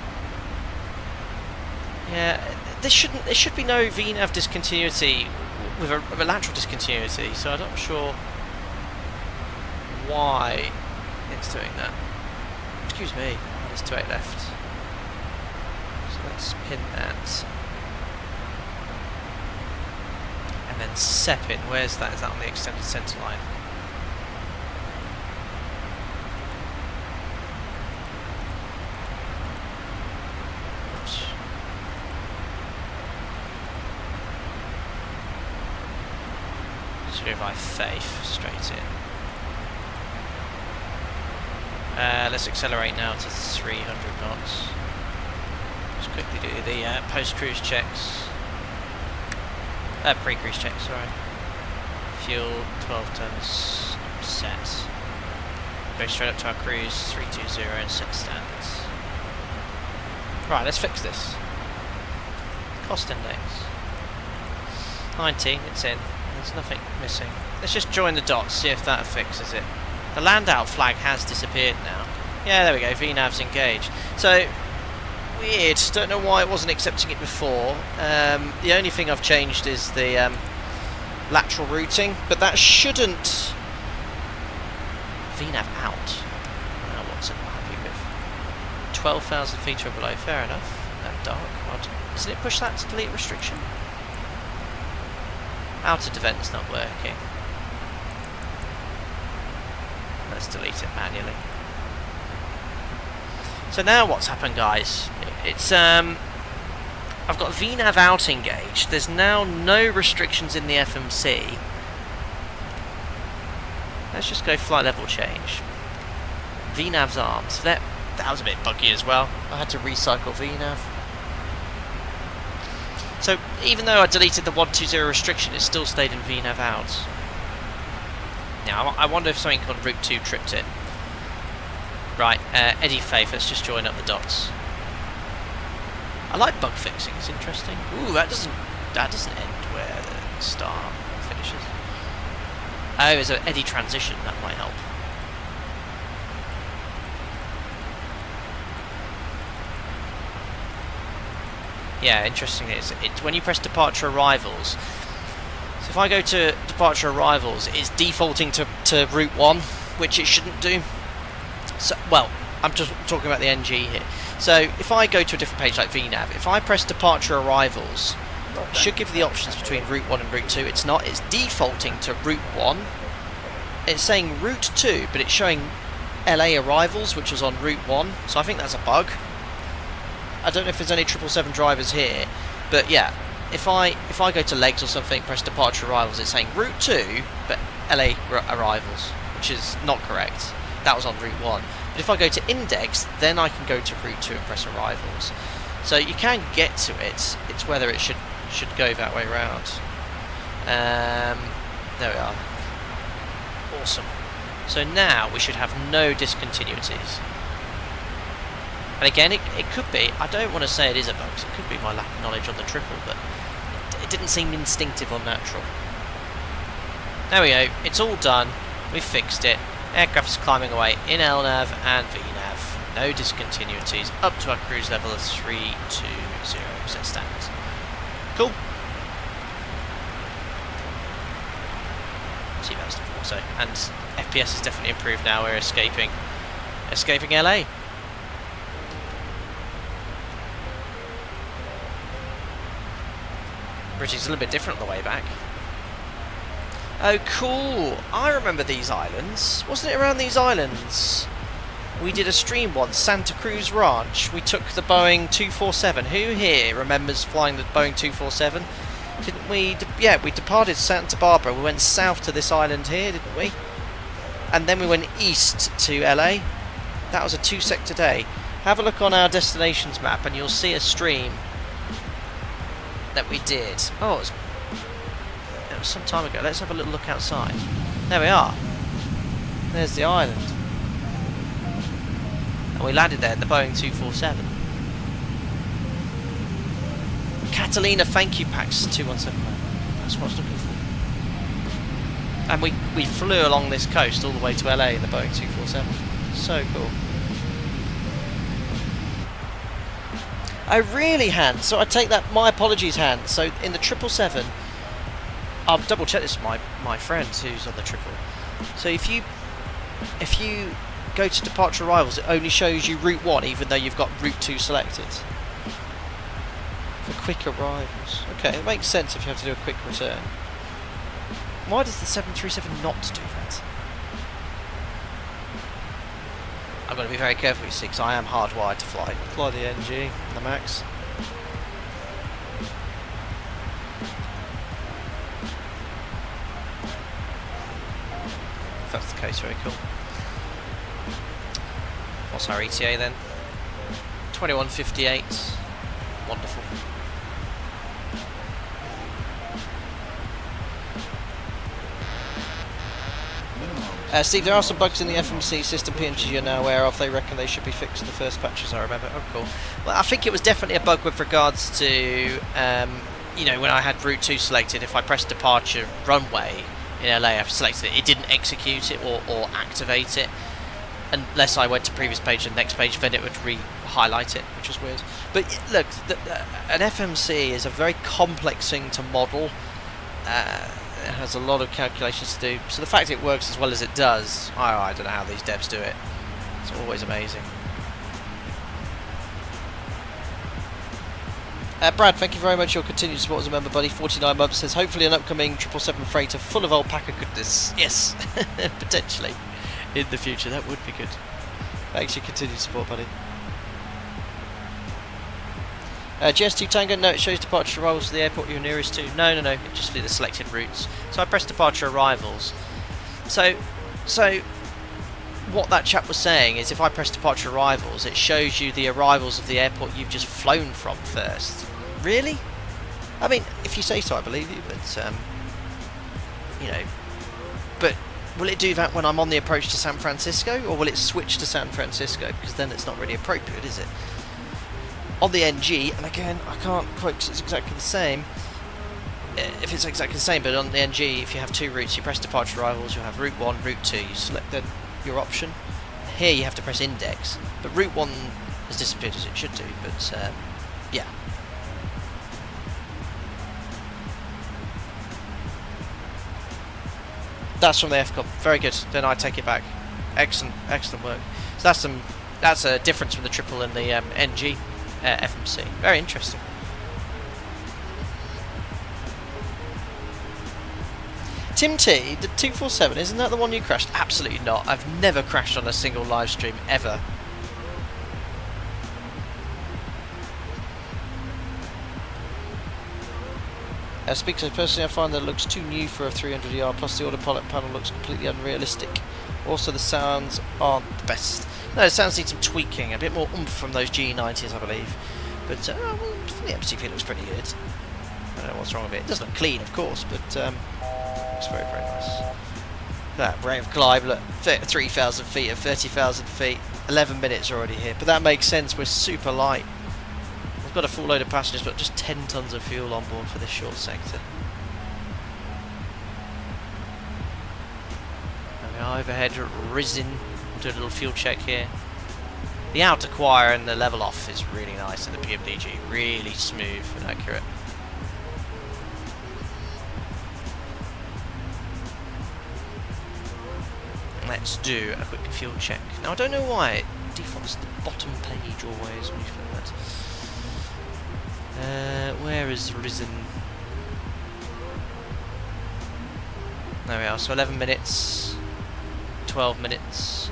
Yeah, there should be no VNAV discontinuity with a lateral discontinuity. So I'm not sure why it's doing that. Excuse me. There's 28 left. So let's pin that. And then Seppin, where's that? Is that on the extended centre line? Oops. So if I faith straight in. Let's accelerate now to 300 knots. Just quickly do the post-cruise checks. Pre-cruise check, sorry. Fuel, 12 tons, set. Go straight up to our cruise, 320 and set standards. Right, let's fix this. Cost index. 19, it's in. There's nothing missing. Let's just join the dots, see if that fixes it. The land out flag has disappeared now. Yeah, there we go, VNAV's engaged. So, weird, don't know why it wasn't accepting it before. The only thing I've changed is the lateral routing, but that shouldn't... VNAV out. Now what's it happy with? 12,000 feet or below, fair enough. dark. Odd. Isn't it push that to delete restriction? Outer vent's not working. Let's delete it manually. So now what's happened, guys? It's I've got VNAV out engaged. There's now no restrictions in the FMC. Let's just go flight level change. VNAV's arms. That was a bit buggy as well. I had to recycle VNAV. So even though I deleted the 120 restriction, it still stayed in VNAV out. Now I wonder if something called Route 2 tripped it. Right, Eddie Faith, let's just join up the dots. I like bug fixing, it's interesting. Ooh, that doesn't end where the star finishes. Oh, there's an eddy transition, that might help. Yeah, interesting. It's when you press departure arrivals. So if I go to departure arrivals, it's defaulting to route 1, which it shouldn't do. So, well, I'm just talking about the NG here. So if I go to a different page like VNAV, if I press departure arrivals, it should give the options between route 1 and route 2. It's not. It's defaulting to route 1. It's saying route 2, but it's showing LA arrivals, which was on route 1. So I think that's a bug. I don't know if there's any 777 drivers here, but yeah, if I go to legs or something, press departure arrivals, it's saying route 2, but LA arrivals, which is not correct. That was on route 1. But if I go to index, then I can go to route 2 and press arrivals. So you can get to it. It's whether it should go that way round. There we are. Awesome. So now we should have no discontinuities. And again, it could be, I don't want to say it is a bug, it could be my lack of knowledge on the triple, but it didn't seem instinctive or natural. There we go, it's all done, we fixed it. Aircraft is climbing away in LNAV and VNAV. No discontinuities, up to our cruise level of 320, set standards. Cool. Seatbelts also, and FPS is definitely improved now, we're escaping LA. Bridging's a little bit different on the way back. Oh, cool! I remember these islands. Wasn't it around these islands? We did a stream once, Santa Cruz Ranch. We took the Boeing 247. Who here remembers flying the Boeing 247? Didn't we? Yeah, we departed Santa Barbara. We went south to this island here, didn't we? And then we went east to LA. That was a 2-sector day. Have a look on our destinations map and you'll see a stream that we did. Oh, it was some time ago. Let's have a little look outside. There we are. There's the island. And we landed there in the Boeing 247. Catalina thank you packs 217. That's what I was looking for. And we flew along this coast all the way to LA in the Boeing 247. So cool. Oh really, Han? So I take that, my apologies, Han. So in the 777, I'll double check this with my friend who's on the triple. So if you go to departure arrivals, it only shows you route 1 even though you've got route 2 selected. For quick arrivals. Okay, it makes sense if you have to do a quick return. Why does the 737 not do that? I've got to be very careful, you see, because I am hardwired to fly the NG, the Max. If that's the case, very cool. What's our ETA then? 2158. Wonderful. Steve, there are some bugs in the FMC system PMDG you're now aware of. They reckon they should be fixed in the first patches, I remember. Oh, cool. Well, I think it was definitely a bug with regards to, you know, when I had Route 2 selected, if I pressed departure runway in LA, I've selected it, it didn't execute it or activate it. Unless I went to previous page and next page, then it would re-highlight it, which was weird. But look, an FMC is a very complex thing to model. It has a lot of calculations to do. So the fact it works as well as it does, I don't know how these devs do it. It's always amazing. Brad, thank you very much for your continued support as a member, buddy. 49 months says, hopefully an upcoming 777 freighter full of alpaca goodness. Yes, potentially in the future. That would be good. Thanks for your continued support, buddy. GS2 Tango, no, it shows departure arrivals to the airport you're nearest to. No, it just be the selected routes. So I pressed departure arrivals. So what that chap was saying is if I press departure arrivals, it shows you the arrivals of the airport you've just flown from first. Really? I mean, if you say so, I believe you, but, you know, but will it do that when I'm on the approach to San Francisco, or will it switch to San Francisco? Because then it's not really appropriate, is it? On the NG, and again, I can't quote because it's exactly the same, if it's exactly the same, but on the NG, if you have two routes, you press departure arrivals, you'll have route 1, route 2, you select your option. Here you have to press index, but route 1 has disappeared as it should do, but yeah. That's from the FCOM. Very good. Then I take it back. Excellent work. So that's a difference from the triple and the NG FMC. Very interesting. Tim T, the 247, isn't that the one you crashed? Absolutely not. I've never crashed on a single live stream ever. Speaking personally, I find that it looks too new for a 300ER, plus the autopilot panel looks completely unrealistic. Also, the sounds aren't the best. No, the sounds need some tweaking, a bit more oomph from those G90s, I believe. But the MCP looks pretty good. I don't know what's wrong with it. It doesn't look clean, of course, but it's very, very nice. That brave climb, look, 3,000 feet of 30,000 feet, 11 minutes already here. But that makes sense, we're super light. We've got a full load of passengers, but just 10 tons of fuel on board for this short sector. And we are overhead risen. We'll do a little fuel check here. The outer choir and the level off is really nice in the PMDG, really smooth and accurate. Let's do a quick fuel check. Now I don't know why it defaults to the bottom page always when you feel that. Where is risen? There we are, so 11 minutes, 12 minutes.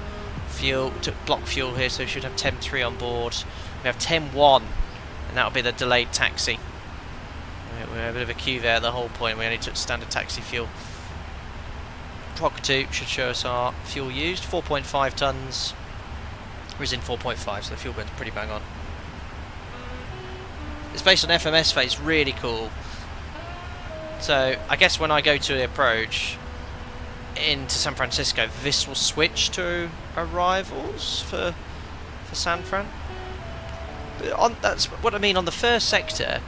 Fuel, took block fuel here, so we should have 10.3 on board. We have 10.1, and that'll be the delayed taxi. We're a bit of a queue there, the whole point. We only took standard taxi fuel. Prog 2 should show us our fuel used, 4.5 tons. Risen 4.5, so the fuel burn's pretty bang on. It's based on FMS phase, really cool. So I guess when I go to the approach into San Francisco, this will switch to arrivals for San Fran. But that's what I mean. On the first sector,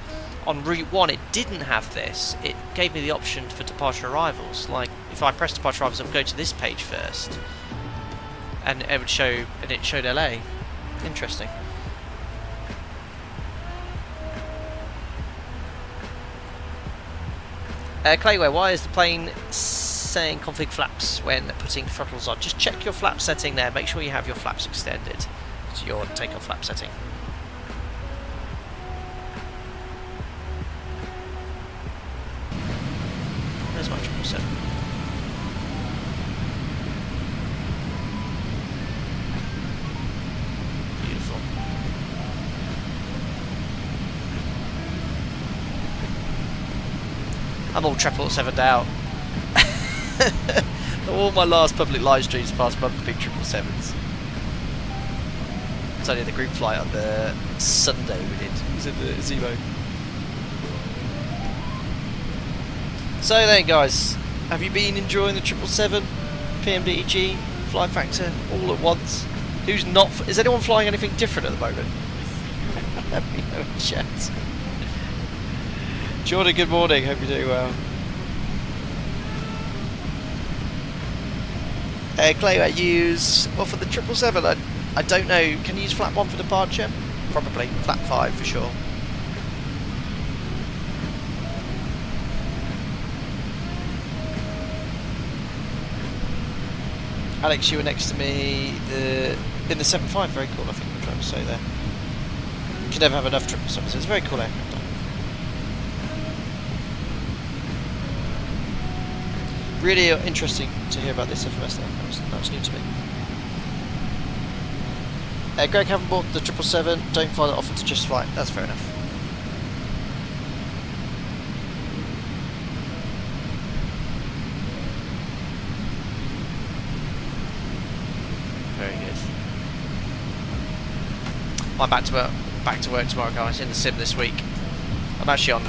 on Route 1, it didn't have this. It gave me the option for departure arrivals. Like if I press departure arrivals, I would go to this page first, and it would show, and it showed LA. Interesting. Clayware, why is the plane saying config flaps when putting throttles on? Just check your flap setting there. Make sure you have your flaps extended to your takeoff flap setting. Where's my 777? Beautiful. I'm all 777'd out. All my last public live streams past month big 777s. It's only the group flight on the Sunday we did. It was in the Zemo. So then guys, have you been enjoying the 777, PMDG, fly factor all at once? Who's not? Is anyone flying anything different at the moment? Let me know in chat. Jordan, good morning. Hope you're doing well. Clay, I use for the 777. I don't know. Can you use flap 1 for departure? Probably flap 5 for sure. Alex, you were next to me in the 7.5. Very cool. I think we're trying to say there. You can never have enough 777s. It's a very cool aircraft. Really interesting to hear about this FMS though. That was new to me. Greg, haven't bought the 777. Don't find it offer to justify it. That's fair enough. Very good. I'm back to work tomorrow, guys. In the sim this week. I'm actually on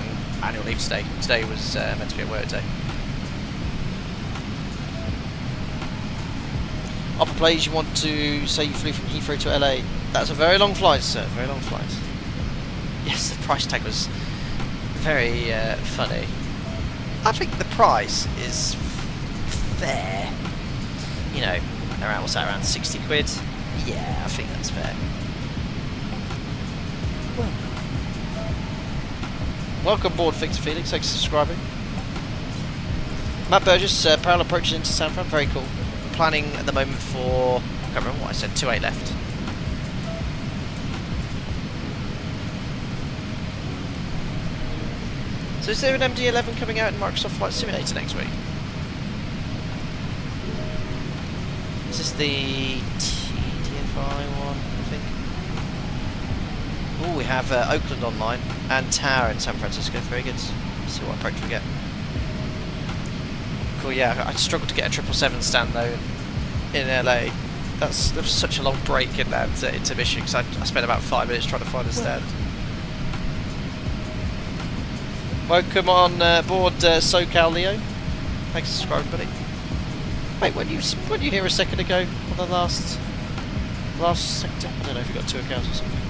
annual leave today. Today was meant to be a work day. Upper plays, you want to say you flew from Heathrow to LA. That's a very long flight, sir. Very long flight. Yes, the price tag was very funny. I think the price is fair. You know, around, what's that, around 60 quid? Yeah, I think that's fair. Welcome aboard, Victor Felix. Thanks for subscribing. Matt Burgess, parallel approaches into San Fran. Very cool. Planning at the moment for, I can't remember what I said, 28 left. So is there an MD-11 coming out in Microsoft Flight Simulator next week? Is this the TDFI one, I think? Oh, we have Oakland online and Tower in San Francisco. Very good. Let's see what approach we get. Cool, yeah, I struggled to get a 777 stand though in LA. There was such a long break in that intermission because I spent about 5 minutes trying to find a stand. Welcome on board SoCal Leo. Thanks for subscribing, buddy. Wait, when you here a second ago on the last sector? I don't know if you got 2 accounts or something.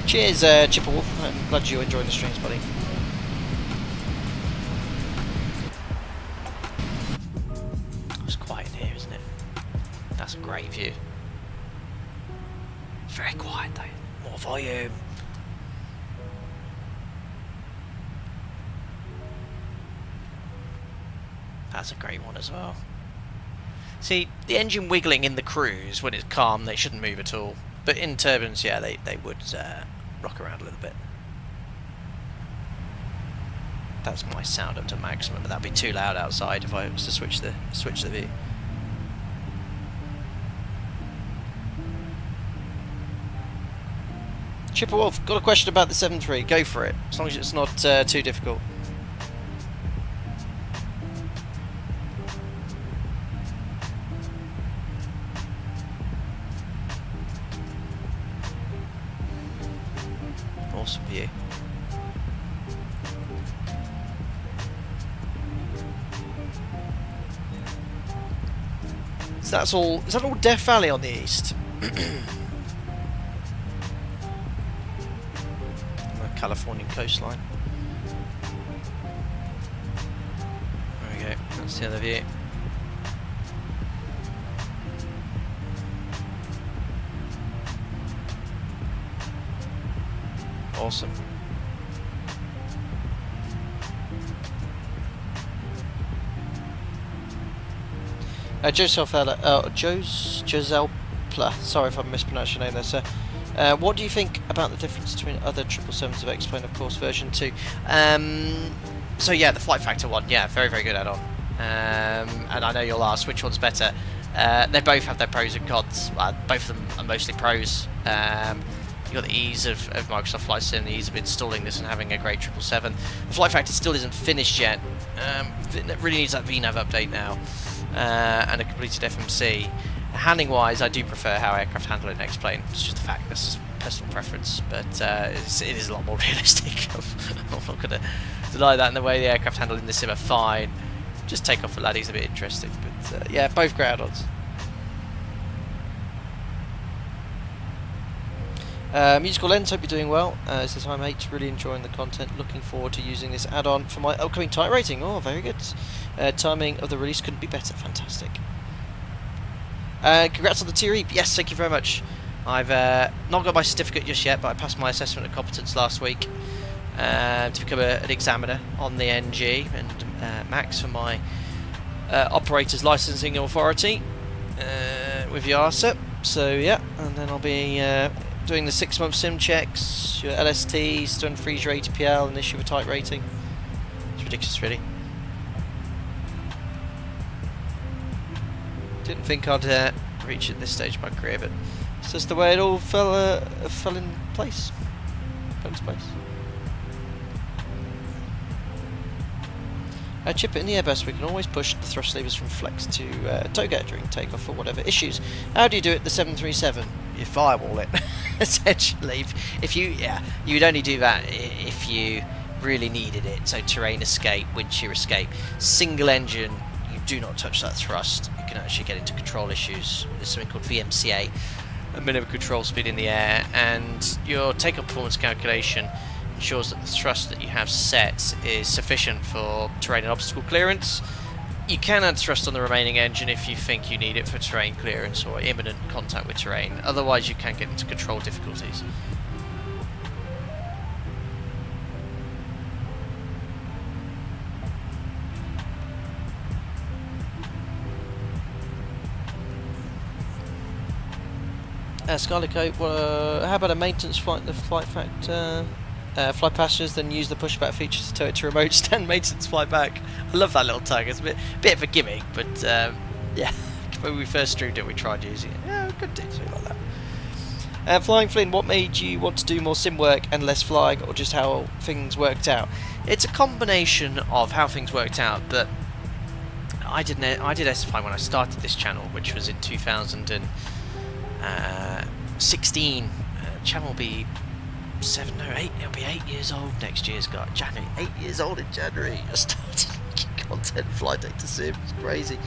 Cheers, Chipper Wolf. I'm glad you're enjoying the streams, buddy. It's quiet in here, isn't it? That's a great view. Very quiet though. More volume. That's a great one as well. See, the engine wiggling in the cruise when it's calm, they shouldn't move at all. But in turbulence, yeah, they would rock around a little bit. That's my sound up to maximum, but that'd be too loud outside if I was to switch the view. Chipper Wolf, got a question about the 7.3. Go for it, as long as it's not too difficult. Awesome view. So that's all. Is that all Death Valley on the east? The Californian coastline. There we go. That's the other view. Awesome. Joselle, sorry if I mispronounced your name there, sir. What do you think about the difference between other 777s of X-Plane, of course, version 2? So yeah, the flight factor one, yeah, very, very good add-on. And I know you'll ask which one's better. They both have their pros and cons. Both of them are mostly pros. You've got the ease of Microsoft Flight Sim, the ease of installing this and having a great 777. The flight factor still isn't finished yet. It really needs that VNAV update now. And a completed FMC. Handling wise, I do prefer how aircraft handle in X-Plane. It's just a fact, that's just personal preference, but it is a lot more realistic. I'm not going to deny that, and the way the aircraft handle in the sim are fine. Just Takeoff for Laddie's a bit interesting, but yeah, both great add-ons. Musical Lens, hope you're doing well. It says, hi mate, really enjoying the content. Looking forward to using this add-on for my upcoming type rating. Oh, very good. Timing of the release couldn't be better. Fantastic. Congrats on the TRE. Yes, thank you very much. I've not got my certificate just yet, but I passed my assessment of competence last week to become an examiner on the NG and Max for my operator's licensing authority with YARSA. So yeah, and then I'll be doing the 6-month sim checks, your LSTs, done freeze your ATPL and issue a type rating. ridiculous, really. Didn't think I'd reach at this stage of my career, but it's just the way it all fell in place. Fell into place. Chip it in the airbus, we can always push the thrust levers from flex to toga during takeoff for whatever issues. How do you do it the 737? You firewall it, essentially. If you, you'd only do that if you really needed it. So terrain escape, wind shear escape, single engine, you do not touch that thrust. You can actually get into control issues. There's something called VMCA, a minimum control speed in the air, and your takeoff performance calculation ensures that the thrust that you have set is sufficient for terrain and obstacle clearance. You can add thrust on the remaining engine if you think you need it for terrain clearance or imminent contact with terrain. Otherwise, you can get into control difficulties. Scarlet Coat, how about a maintenance flight? The flight factor. Fly passengers, then use the pushback feature to tow it to remote stand maintenance fly back. I love that little tag. It's a bit of a gimmick, but yeah, when we first streamed it, we tried using it. Yeah, we could do something like that. Flying Flynn, what made you want to do more sim work and less flying, or just how things worked out? It's a combination of how things worked out, but I did SFI when I started this channel, which was in 2016. Channel will be 7 or 8, it'll be 8 years old next year's got January, 8 years old in January. I started making content flight deck to sim, it's crazy.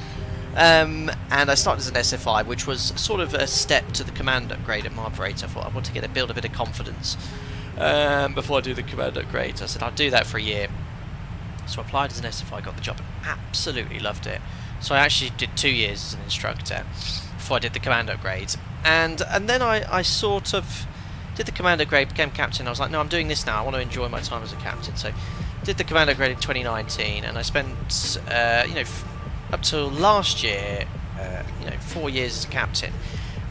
And I started as an SFI, which was sort of a step to the command upgrade at my operator. I thought I want to build a bit of confidence before I do the command upgrade. So I said I'll do that for a year. So I applied as an SFI, got the job, and absolutely loved it. So I actually did 2 years as an instructor before I did the command upgrade. And then I sort of did the command upgrade, became captain. I was like, no, I'm doing this now. I want to enjoy my time as a captain. So did the command upgrade in 2019, and I spent, up till last year, 4 years as a captain.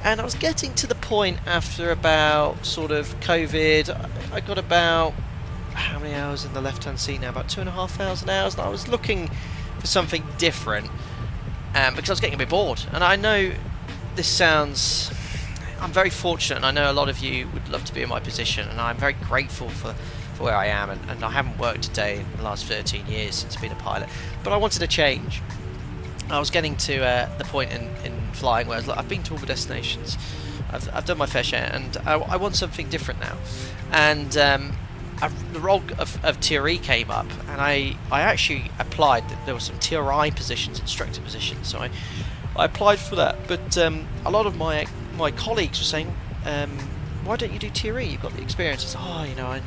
And I was getting to the point after about sort of COVID. I got about, how many hours in the left-hand seat now? About 2,500 hours. And I was looking for something different because I was getting a bit bored. And I know this sounds... I'm very fortunate, and I know a lot of you would love to be in my position, and I'm very grateful for where I am, and I haven't worked a day in the last 13 years since I've been a pilot, but I wanted a change. I was getting to the point in flying where I was like, I've been to all the destinations, I've done my fair share, and I want something different now. And the role of TRE came up, and I actually applied. There were some TRI positions, instructor positions, so I applied for that, but a lot of my colleagues were saying, why don't you do TRE? You've got the experience. I said,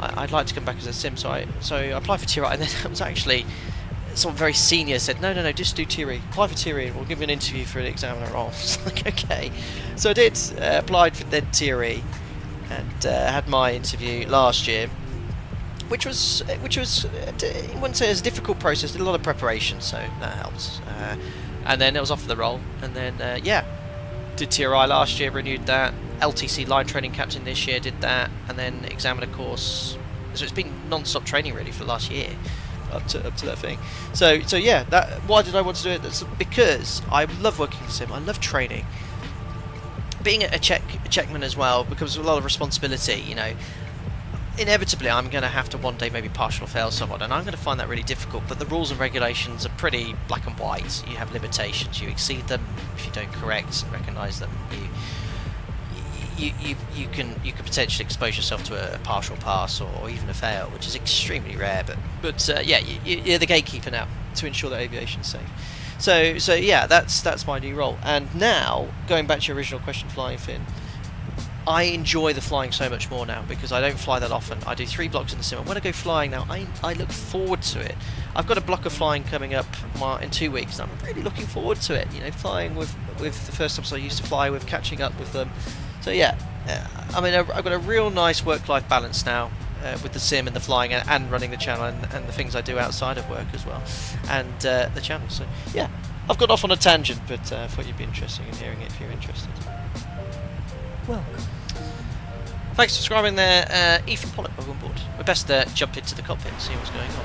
I'd like to come back as a sim, so I applied for TRE, and then it was actually someone very senior said, no, just do TRE. Apply for TRE, and we'll give you an interview for an examiner role. I was like, okay. So I did, applied for then TRE, and had my interview last year, which was I wouldn't say it was a difficult process, did a lot of preparation, so that helps. And then I was off for the role, and then, did TRI last year, renewed that. LTC line training captain this year, did that, and then examiner course. So it's been non-stop training really for the last year, up to that thing. So yeah, why did I want to do it? That's because I love working in sim. I love training. Being a checkman as well becomes a lot of responsibility. Inevitably I'm going to have to one day maybe partial fail someone, and I'm going to find that really difficult, but the rules and regulations are pretty black and white. You have limitations, you exceed them if you don't correct and recognise them, you can potentially expose yourself to a partial pass or even a fail, which is extremely rare, but yeah, you're the gatekeeper now to ensure that aviation's safe. So yeah, that's my new role. And now, going back to your original question, Flying Finn, I enjoy the flying so much more now because I don't fly that often. I do 3 blocks in the sim, and when I go flying now, I look forward to it. I've got a block of flying coming up in 2 weeks, and I'm really looking forward to it. Flying with the first times I used to fly with, catching up with them. So yeah, I've got a real nice work-life balance now with the sim and the flying and running the channel and the things I do outside of work as well, and the channel. So yeah, I've got off on a tangent, but I thought you'd be interested in hearing it if you're interested. Welcome. Thanks for subscribing there, Ethan Pollock, welcome on board. We're best jump into the cockpit and see what's going on.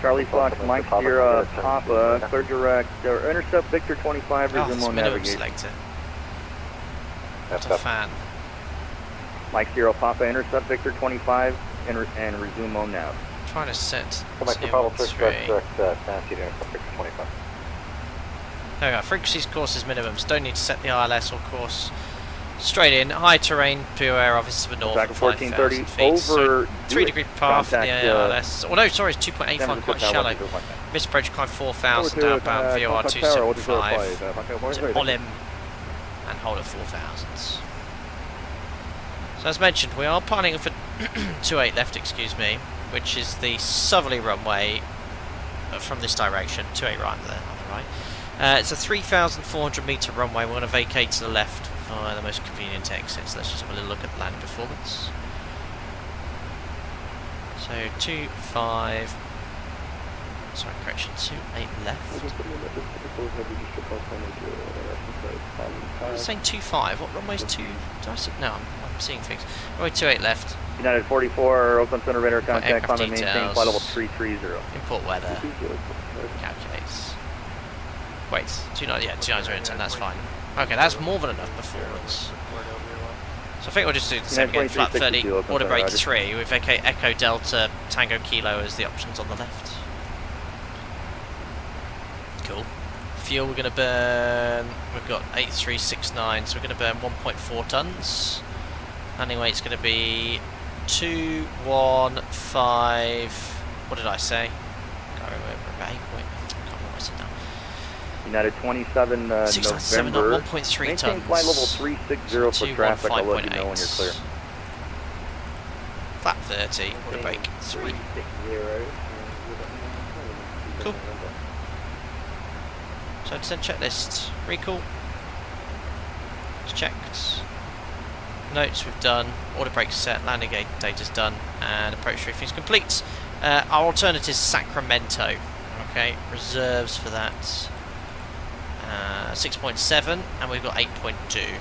Charlie Fox, Mike Sierra, Papa, clear direct, intercept Victor 25, Oh, resume it's on minimum navigation. selector. What a fan. Mike Sierra, Papa, intercept Victor 25 and resume on nav. Trying to set 213. There we go. Frequencies, courses, minimums. Don't need to set the ILS or course. Straight in. High terrain, pure air office to the north. Back at 1430 feet. over. So 3 degree path for the contact, ILS. Oh no, sorry, it's 2.85, quite shallow. Miss approach climb 4000, outbound VOR 275. On him and hold at 4000. So as mentioned, we are piling for 28 left, excuse me, which is the southerly runway from this direction. 28 right there, on the right. It's a 3,400 metre runway. We're going to vacate to the left for the most convenient exits. Let's just have a little look at the landing performance. So 25. Sorry, correction. 28 left. I was saying 25. What runway is 2? Did I see? No, I'm seeing things. Runway 28 left. United 44, open center radar contact, climb and maintain details. flight level 330. Import weather. Calculates. Wait, 290, that's fine. Okay, that's more than enough performance. So I think we'll just do the same again. Flat 30, order break 3, with Echo Delta Tango Kilo as the options on the left. Cool. Fuel we're going to burn, we've got 8369, so we're going to burn 1.4 tonnes. Landing weight's going to be 215, what did I say? Can't remember, 8 point, can't remember what I said now. United 27 November, 1.3 maintain tons. flight level 360 for traffic, I'll let you know when you're clear. Flat 30, order break 3. Cool. So descent checklist, recall, it's checked, notes we've done, order break set, landing gate data's done, and approach briefing's complete. Our alternative is Sacramento, okay, reserves for that 6.7, and we've got 8.2.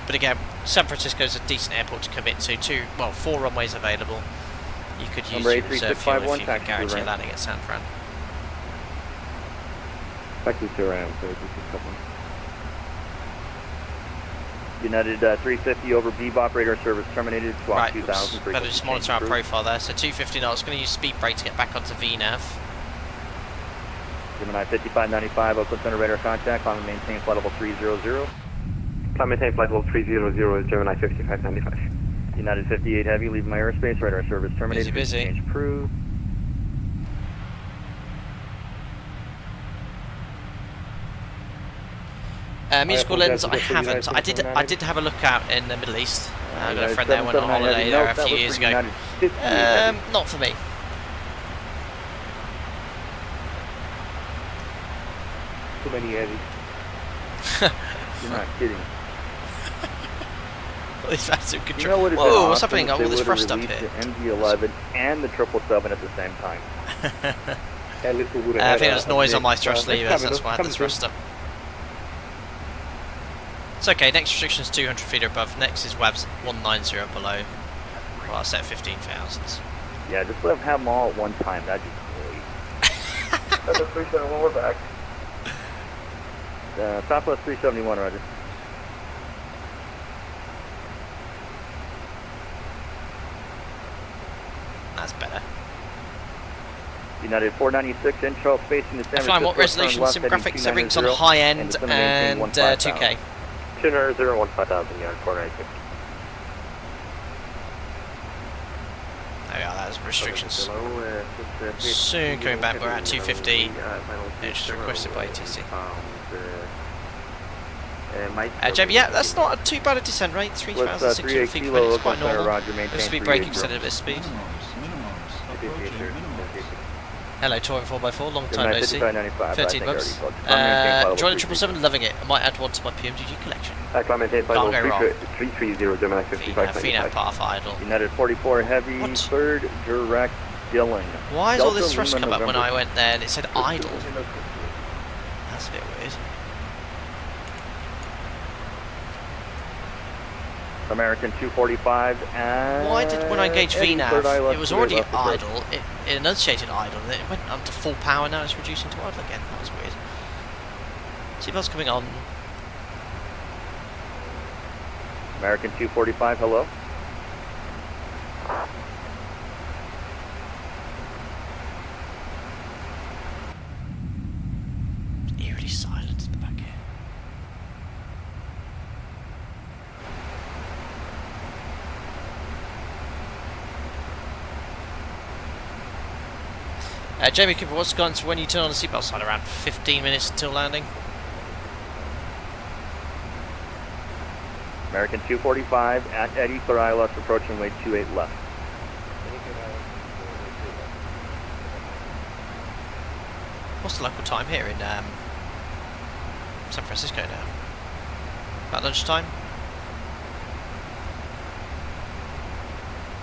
But again, San Francisco's a decent airport to commit to, 4 runways available. You could use your reserve fuel if you can guarantee a landing at San Fran. Back to around, so this is couple. United 350 over Bebop, radar service terminated, swap Right, 2000. better just monitor our profile there. So 250 knots, going to use speed brake to get back onto VNAV. Gemini 5595, Oakland Center radar contact, climb and maintain flight level 300. Climb and maintain flight level 300, Gemini 5595. United 58 Heavy, leaving my airspace, radar service terminated. Busy. Change approved. Musical lens, I haven't. I did have a look out in the Middle East. I got a friend there, went on holiday there a few years ago. Not for me. Too many heavy. You're not kidding. These massive You know control. what Whoa, what's happening? All this thrust up here. The MD-11 and the 777 at the same time. I think there's noise on my thrust levers, that's why I had the thrust up. It's okay, next restriction is 200 feet or above, next is WABs 190 below. Well, I'll set 15,000. Yeah, just let them have them all at one time, that'd be great. That's a 371, we're back. Southwest 371, roger. That's better. United 496 intro facing the San Francisco. Fine, what resolution? Sim graphics, everything's on high end and 2K. 200, 15,000 yard, 496. There we are, that's restrictions. Soon coming back, we're at 250. It's just requested by ATC. JB, yeah, that's not too bad a descent rate, 3,600 feet per minute, it's quite normal. With speed braking, set at a bit of speed. Hello, touring 4x4, long time no see. 13 months. Joining 777, loving it. I might add one to my PMDG collection. Can't go wrong. 330, VNAV path idle. United 44 Heavy, What? third direct Dillon. Why has all this thrust come up when I went there and it said idle? That's a bit weird. American 245 and... Why did, when I engaged Eddie, VNAV, third eye left, it was 28 already left approach. idle, it enunciated idle, and then it went up to full power, now it's reducing to idle again. That was weird. Seatbelts coming on. American 245, hello. Eerily silent in the back here. Jamie Cooper, what's gone to when you turn on the seatbelt sign? Around 15 minutes until landing. American 245 at Eddie, clear eye left, approaching weight 28 left. What's the local time here in San Francisco now? About lunchtime?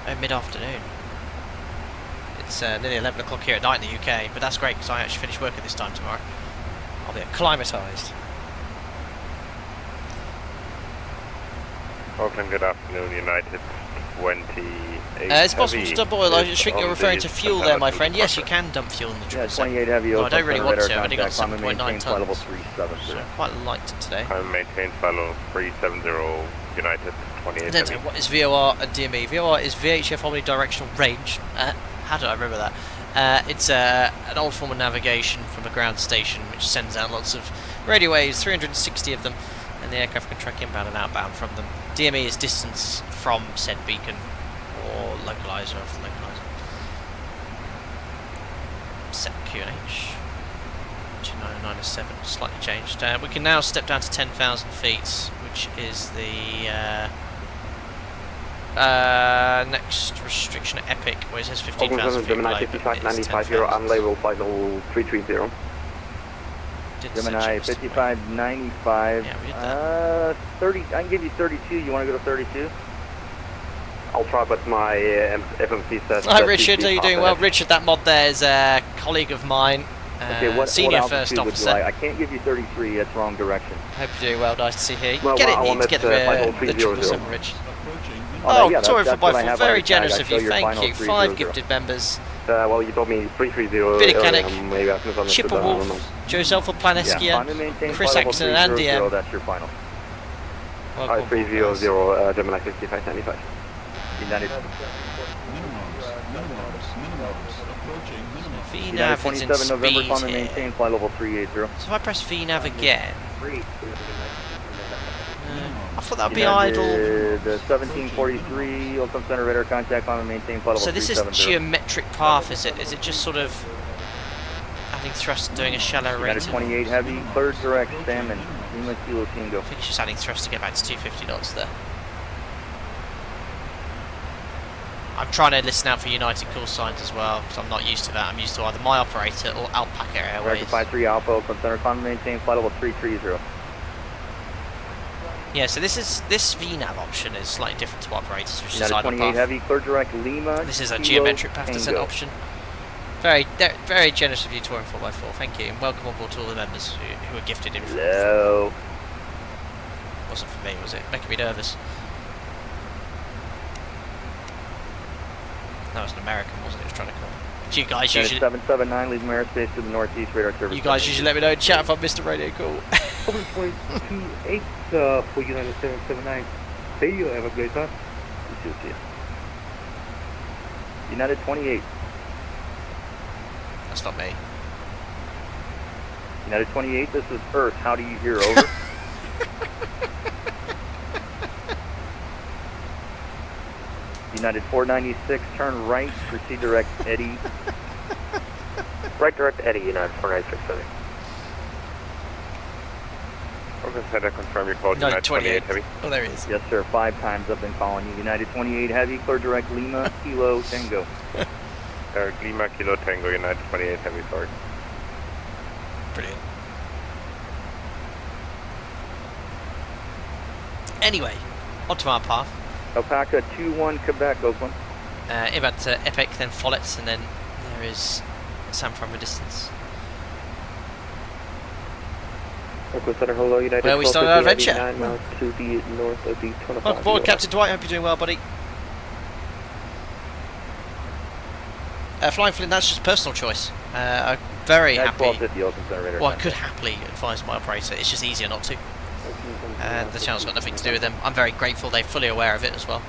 Oh, mid-afternoon. It's nearly 11 o'clock here at night in the UK, but that's great because I actually finish work at this time tomorrow. I'll be acclimatised. Oakland, good afternoon, United 28 it's possible to dump oil. I is think you're on referring the to fuel there, my friend. Yes, you departure. can dump fuel in the Yeah, 777. 28 heavy. No, I don't really want to. I only got Contact, 7.9 maintain flight level tons. 370. So I'm quite light today. Time maintain flight level 370, United 28 Then, heavy. what is VOR and DME? VOR is VHF omnidirectional range. How did I remember that? It's an old form of navigation from a ground station which sends out lots of radio waves, 360 of them, and the aircraft can track inbound and outbound from them. DME is distance from said beacon or localizer of the localizer. Set QNH 29907, slightly changed. We can now step down to 10,000 feet, which is the next restriction at Epic, where it says 15,000 feet below. 5590 unlabeled flight level 330. Gemini 5595. Yeah, we did that. 30. I can give you 32. You want to go to 32? I'll try, but my FMC says. Hi Richard, how are you doing? Well, Richard, that mod there is a colleague of mine, senior first officer. I can't give you 33. That's wrong direction. Hope you're doing well. Nice to see you here. Well, Get I it want together, it, the 777, Rich. Oh, Oh, yeah, sorry for that's what I by have very on the tag. generous I of show you. your Thank final you. 300. 5 gifted members. Well, you told me 330. Billy Canick, maybe I can have Chipper understood that, I don't Wolf, know. Joseph Planeskia, Yeah, final maintain Chris flight level Axon, and 300, Andy M. That's your final. Welcome, 300, Gemini 5595. United. VNav is in 27 November, speed climb and here. maintain flight level 380. So if I press VNav again, I thought that would be idle. The 1743, Oakland Center radar contact, climb and maintain flight level So this is 370. geometric path, is it? Is it just sort of adding thrust and doing a shallow United rate? 28 heavy, third direct, salmon, Lima Kilo Tango. I think it's just adding thrust to get back to 250 knots there. I'm trying to listen out for United call signs as well, because I'm not used to that. I'm used to either my operator or Alpaca Airways. Director 53 Alpha, Oakland Center, climb and maintain flight level 330. Yeah, so this VNav option is slightly different to operators, which is United idle 28 path. heavy, clear direct, Lima. This is a Kilo, geometric path descent Tango. option. Very generous of you, touring 4x4. Thank you, and welcome on board to all the members who were gifted in. Hello. Wasn't for me, was it? Making me nervous. That was an American, wasn't it? It was trying to call. Do you guys United usually? 779, leave airspace to the northeast, radar service. You guys usually let me know in chat if I missed a radio call. 7.28 for United 779. See you, have a great time. You too, see you. United 28. That's not me. United 28, this is Earth. How do you hear? Over. United 496, turn right, proceed direct, Eddie. Right direct Eddie, United 496 Eddie. Oakland Center, confirm your call, No, United 28 heavy. Oh, there he is. Yes, sir. 5 times I've been calling you. United 28 heavy, clear direct, Lima, Kilo, Tango. Lima, Kilo Tango, United 28 heavy, sorry. Brilliant. Anyway, onto our path. Alpaca 21, Quebec, Oakland. Inbound to Epic, then Follett, and then there is San Fran distance. Where we started our adventure. 9 miles to the north of the 25. Welcome aboard, Captain Dwight. Hope you're doing well, buddy. Flying Flint, that's just personal choice. I'm very happy. Well, I could happily advise my operator. It's just easier not to. And the channel's got nothing to do with them. I'm very grateful they're fully aware of it as well.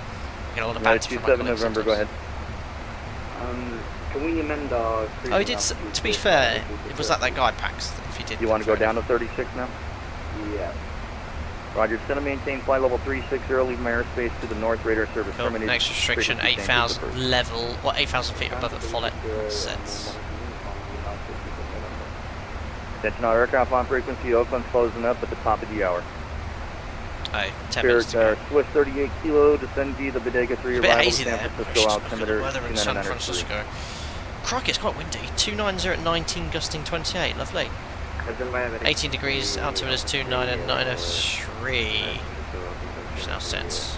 I get a lot of banter from my colleagues November, go ahead. Can we amend our... Oh, he did, to be fair, it was that guide packs, if you did. You want to go down to 36 now? Yeah. Roger, send and maintain flight level 360, leave my airspace to the north, radar service cool. terminated. Next restriction, 8,000 level, 8,000 feet above the Follett. Sense. Attention all aircraft on frequency, Oakland's closing up at the top of the hour. Oh, 10 minutes to go. Swiss 38 kilo, descend via the Bodega 3 It's a bit arrival hazy San there. Francisco altimeter Weather in San Francisco. Crikey, it's quite windy. 290 at 19, gusting 28. Lovely. 18 degrees, altimeter is 29 at 903. Which now sets.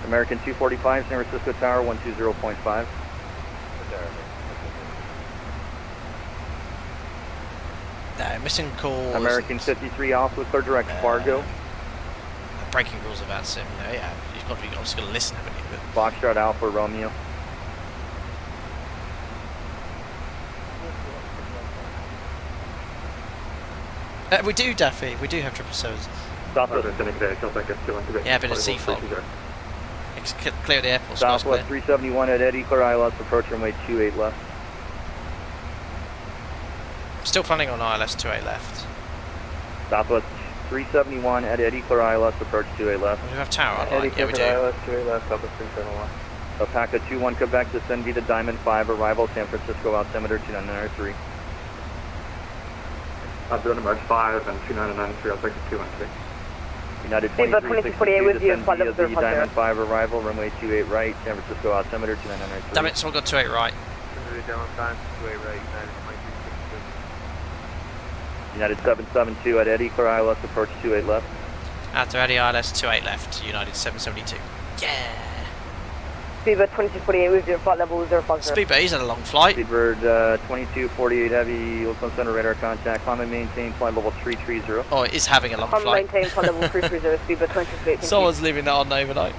American 245, San Francisco Tower 120.5. Missing call. American 53 Alpha, clear direct Fargo. Breaking rules of that sim. Yeah, you've got to be obviously got to listen, haven't you? But Foxtrot Alpha Romeo. We do, Daffy. We do have 777s. Yeah, a bit of sea fog. Clear the airport. Southwest 371 at Eddie, clear ILS, approach runway 28 left. Still planning on ILS 28 left. Southwest 371 at Eddie, clear ILS, approach 28 left. We do have tower on Eddie, yeah, we do. ILS 28 left, Southwest 371. Alpaca 21 Quebec, descend via the Diamond 5, arrival San Francisco, altimeter 2993. I've done about 5 and 2993, I'll take the 216. United 2368 with you, descend via the Diamond 5, arrival, runway 28 right, San Francisco, altimeter 2993. Damn it, someone got 28 right. United 772 at Eddie, clear ILS, approach 28 left. After Eddie, ILS 28 left, United 772. Yeah! Speedbird 2248 with your flight level 050. Speedbird, he's had a long flight. Speedbird 2248 heavy, Oakland Center radar contact, climb and maintain flight level 330. Oh, it is having a long flight. Maintain flight level 330, Speedbird 2248. Someone's leaving that on overnight.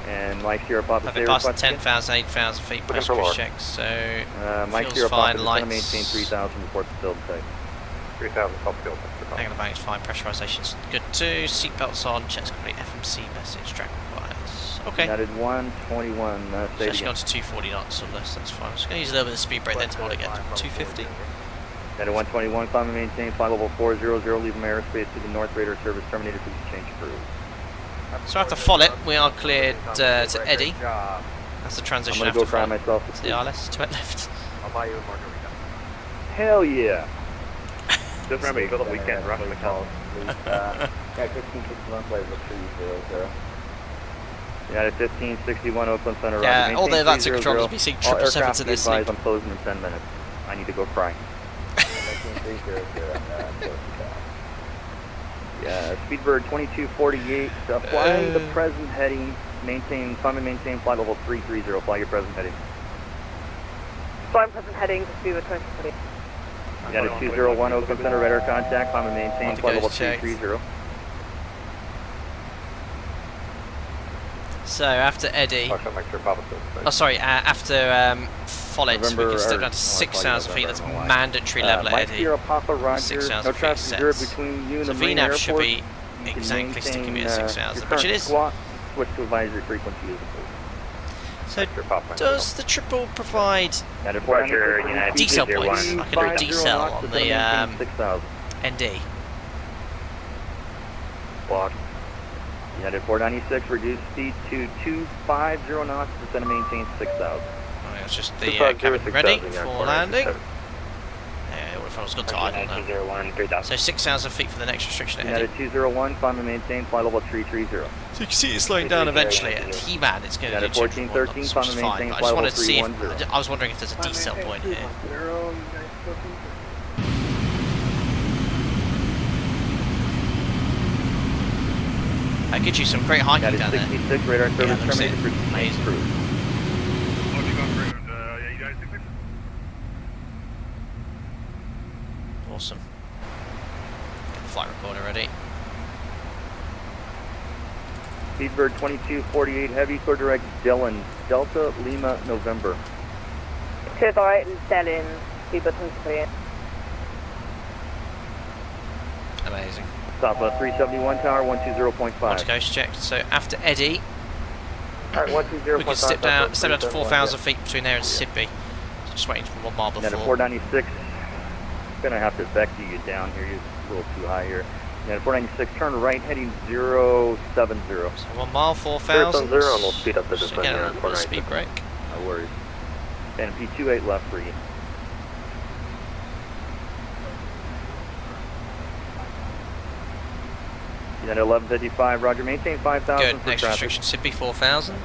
And Mike Sierra Papa I've passed 10,000, 8,000 feet post cruise check, so Mike fuel's fine, Papa, lights. maintain 3,000, report the field type. 3,000 top field. Hang on the bank's fine, pressurization's good too, seatbelts on, checks complete, FMC message, track requires. Okay. United 121, So actually gone to 240 knots or less, that's fine. I'm just going to use a little bit of speed brake then to hold it again to 250. United 121, climb and maintain flight level 400, leave my airspace to the north, radar service terminated, please change crew. So after Follett, we are cleared to Eddie. That's the transition I'm after go cry Follett. myself To the ILS, to it left. I'll buy you a margarita. Hell yeah! Just remember, you got the weekend rush the call. Yeah, 1561 flight level 300. United 1561, Oakland Center. Yeah, Roger. although that's a 300. control, be seeing All 777 aircraft to be their advised sleep. I'm closing in 10 minutes. I need to go cry. Yeah, Speedbird 2248, flying the present heading, climb and maintain flight level 330, fly your present heading. Flying present heading to Speedbird 2248. United 201, Oakland Center, radar contact, climb and maintain flight level 330. So after Eddie, after Follett, we can step down to 6,000 feet. That's mandatory level at Eddie. 6,000 feet sets. So VNAV should be exactly sticking me at 6,000, which it is. Switch to advisory frequency as So does the triple provide decel points? I can do a decel on the ND. Block. United 496, reduce speed to 250 knots, descend and maintain 6,000. That's just the cabin ready for landing. Yeah, what if I was good to idle now? So 6,000 feet for the next restriction at Eddie. United 201, climb and maintain, fly level 330. So you can see it slowing down eventually, and He-Man, it's going to do 1413, which is fine. But I just wanted to see if, 310. I was wondering if there's a decel point here. That gives you some great hiking down there. 66, radar service terminated for amazing. crew. Awesome. Get the flight recorder ready. Speedbird 2248 Heavy, clear direct Dylan, Delta Lima November. Clear direct Dylan, Speedbird 2248. Amazing. Stop 371 tower, 120.5. Launch coast checked. So after Eddie, Alright, 120.5. we can step down to 4,000 feet between there and Sidby. So just waiting for 1 mile And then before. at 496, gonna have to vector you down here. You're a little too high here. And at 496, turn right, heading 070. So 1 mile, 4,000. 070, and we'll speed up the So descent get here a at little speed 496. break. No worries. And P28 left for you. United 1155, roger, maintain 5,000 Good, for next traffic. restriction should be 4,000.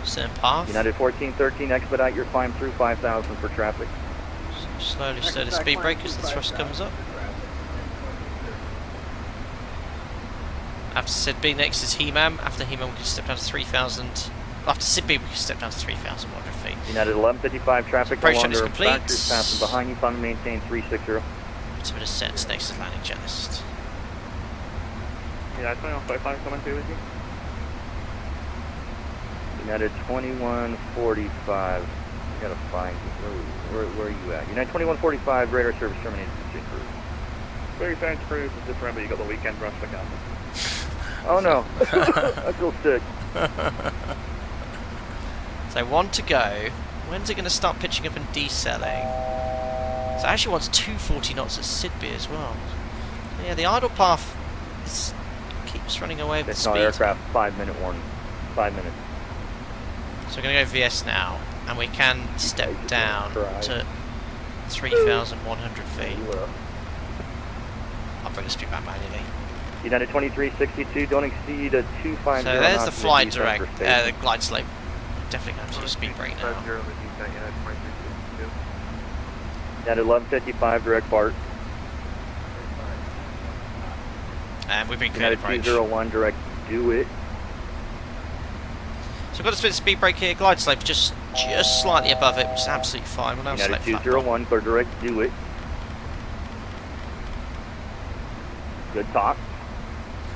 Same path. United 1413, expedite your climb through 5,000 for traffic. Slowly slow the speed break as the thrust comes up. After Sidby, next is Hemam. After Hemam, we can step down to 3,000. After Sidby, we can step down to 3,100 feet. United 1155, traffic Approach no shot is longer. complete. Factors passing behind you, climb maintain 360. So it ascends, next is landing checklist. Yeah, 2145 coming through with you. United 2145. You gotta find where are you at? United 2145, radar service terminated. Very thanks, crew. Just remember you got the weekend rush to come. Oh no, I feel sick. So 1 to go. When's it going to start pitching up and decelling? So it actually wants 240 knots at Sidby as well. Yeah, the idle path keeps running away with It's not speed. aircraft, 5-minute warning. 5 minutes. So we're going to go VS now, and we can step down to 3,100 feet. I'll bring the speed back manually. United 2362, don't exceed a 250. So there's the flight direct, direct, the glide slope. Definitely going to have to speed break now. United 1155, direct BART. And we've been cleared United approach. 201, direct do it. So we've got a split speed break here, glide slope just slightly above it, which is absolutely fine. We'll now United select flat 201, clear direct do it. Good talk.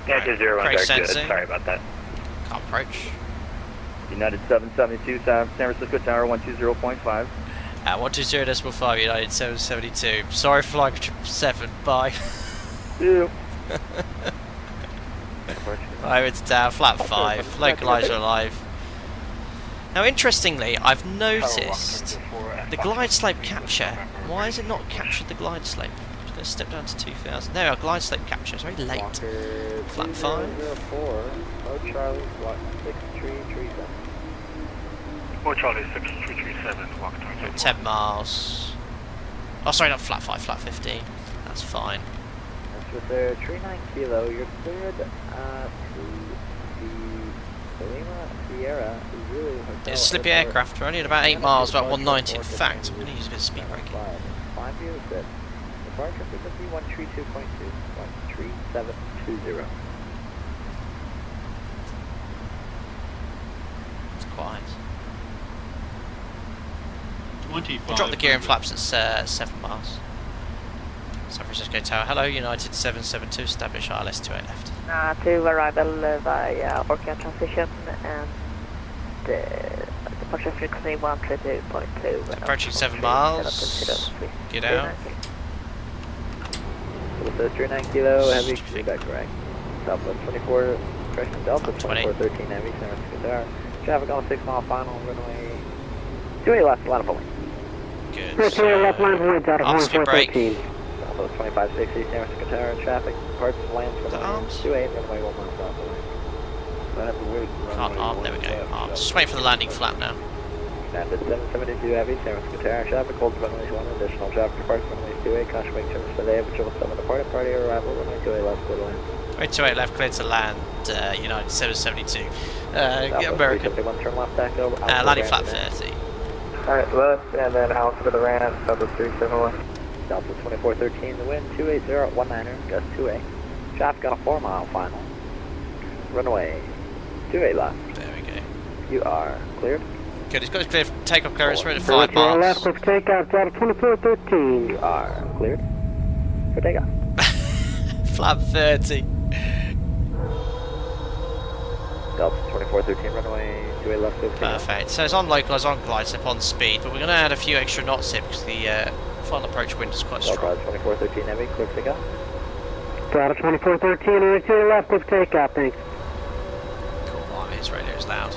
Yeah, 201, Craig good. sensing. Sorry about that. Can't approach. United 772, San Francisco Tower 120.5. 120.5, United 772. Sorry for flying 777, bye. Ew. Oh, it's down, flat 5, localizer alive. Now interestingly, I've noticed the glide slope capture. Why has it not captured the glide slope? I'm just going to step down to 2,000. There we are, glide slope capture, it's very late. Flat 5. Oh, Charlie, walk 6337. Oh, Charlie, 6337, walk 10 miles. Oh, sorry, not flat 5, flat 15. That's fine. With the 39 kilo, you're cleared to the Lima Sierra Zulu Hotel. It's a slippy aircraft, we're only at about 8 miles, about 190 in fact. I'm going to use a bit of speed braking. 5 years good. Departure frequency 132.2, 13720. It's quiet. 25. We'll drop the gear and flaps at 7 miles. San Francisco Tower. Hello, United 772, establish ILS 28 left. To arrival via Orca transition and departure frequency 132.2. Approaching 7 miles. Get out. With the 39 kilo heavy, feedback correct. Southwest 24, correction Delta 2413 heavy, San Francisco Tower. Traffic on a 6 mile final, runway 28 left, line of fully. Good. left line point out of Arm speed brake. 2560 San Francisco Tower, traffic, parts lands from arms? 28, runway 1 mile south of Can't arm, there we go. Arms. Just wait for the landing flap now. United 772 heavy, San Francisco Tower, traffic, holds runway 1, additional traffic departs runway 28, caution make turns for the day, but 7 departed, party arrival, runway 28 left, clear to land. Runway 28 left, clear to land, United 772. American. 371, turn left back over. Landing flap 30. Alright, left, and then out for the ramp, Southwest 371. Delta 2413, the wind 28019er, gust 2A. Traffic on a 4 mile final. Runway 28 left. There we go. You are cleared. Good, he's got his clear takeoff clearance, we're at 5 miles. Left with takeoff, Delta 2413. You are cleared. for takeoff. Flap 30. Delta 2413 runway 28 left 15. Perfect. So it's on localised on glide slip on speed, but we're going to add a few extra knots here because the final approach wind is quite strong. Delta 2413 heavy, clear for takeoff. Delta 2413, and 2 left, clear for takeoff, thanks. Cool, well, his radio is loud.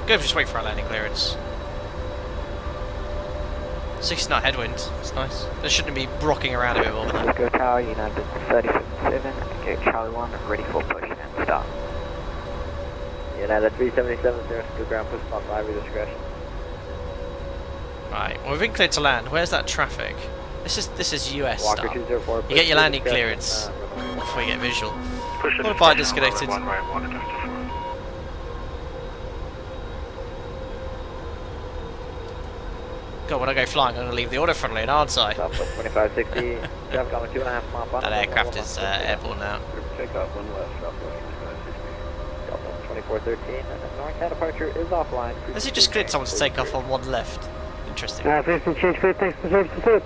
Go, just wait for our landing clearance. 60 knot headwind, it's nice. They shouldn't be rocking around a bit more than that. Go Tower, United 3057, go Charlie 1, ready for push and start. United 377, 0 to ground, push on 5 with discretion. Right, well we've been cleared to land. Where's that traffic? This is US Walker stuff. 204, You get your landing clearance before you get visual. Modify disconnected. God, when I go flying, I'm going to leave the auto frontal in, aren't I? Southwest 2560, traffic on a 2.5 mile final. That aircraft is airborne now. Takeoff 1 left, Southwest 2560. Delta 2413, and the NorCal departure is offline. Has he just cleared someone to take off on 1 left? Interesting. Please change for thanks for service to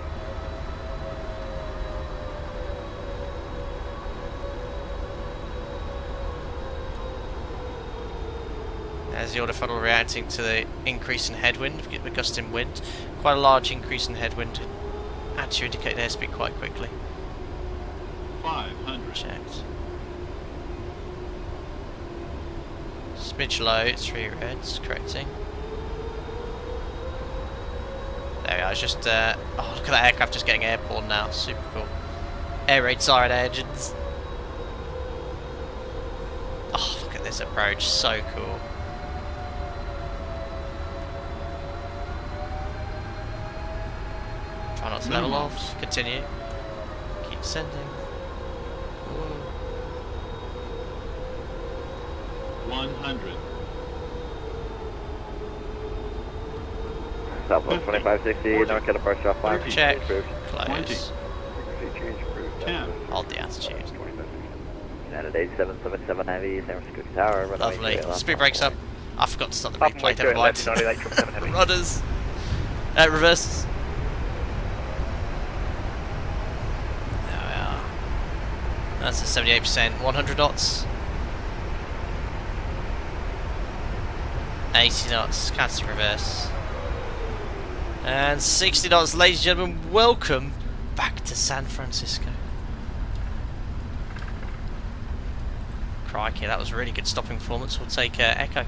As the auto funnel reacting to the increase in headwind, we get the gust in wind. Quite a large increase in headwind. Add to indicate airspeed quite quickly. 500. Checked. Smidge low, 3 reds, correcting. There we are, it's just, oh look at that aircraft just getting airborne now, super cool. Air raid siren engines. Oh, look at this approach, so cool. Try not to level off, continue. Keep sending. 100. Southwest 2560, NorCal departure offline. Check. Approved. Close. 10. Hold the altitude. United 8777 heavy, San Francisco Tower. Runway Lovely. 28 left. Speed brakes up. I forgot to start the replay, never mind. Rudders. Reverses. There we are. That's a 78%. 100 knots. 80 knots. Cancel reverse. And 60 knots, ladies and gentlemen. Welcome back to San Francisco. Crikey, that was a really good stopping performance. We'll take Echo.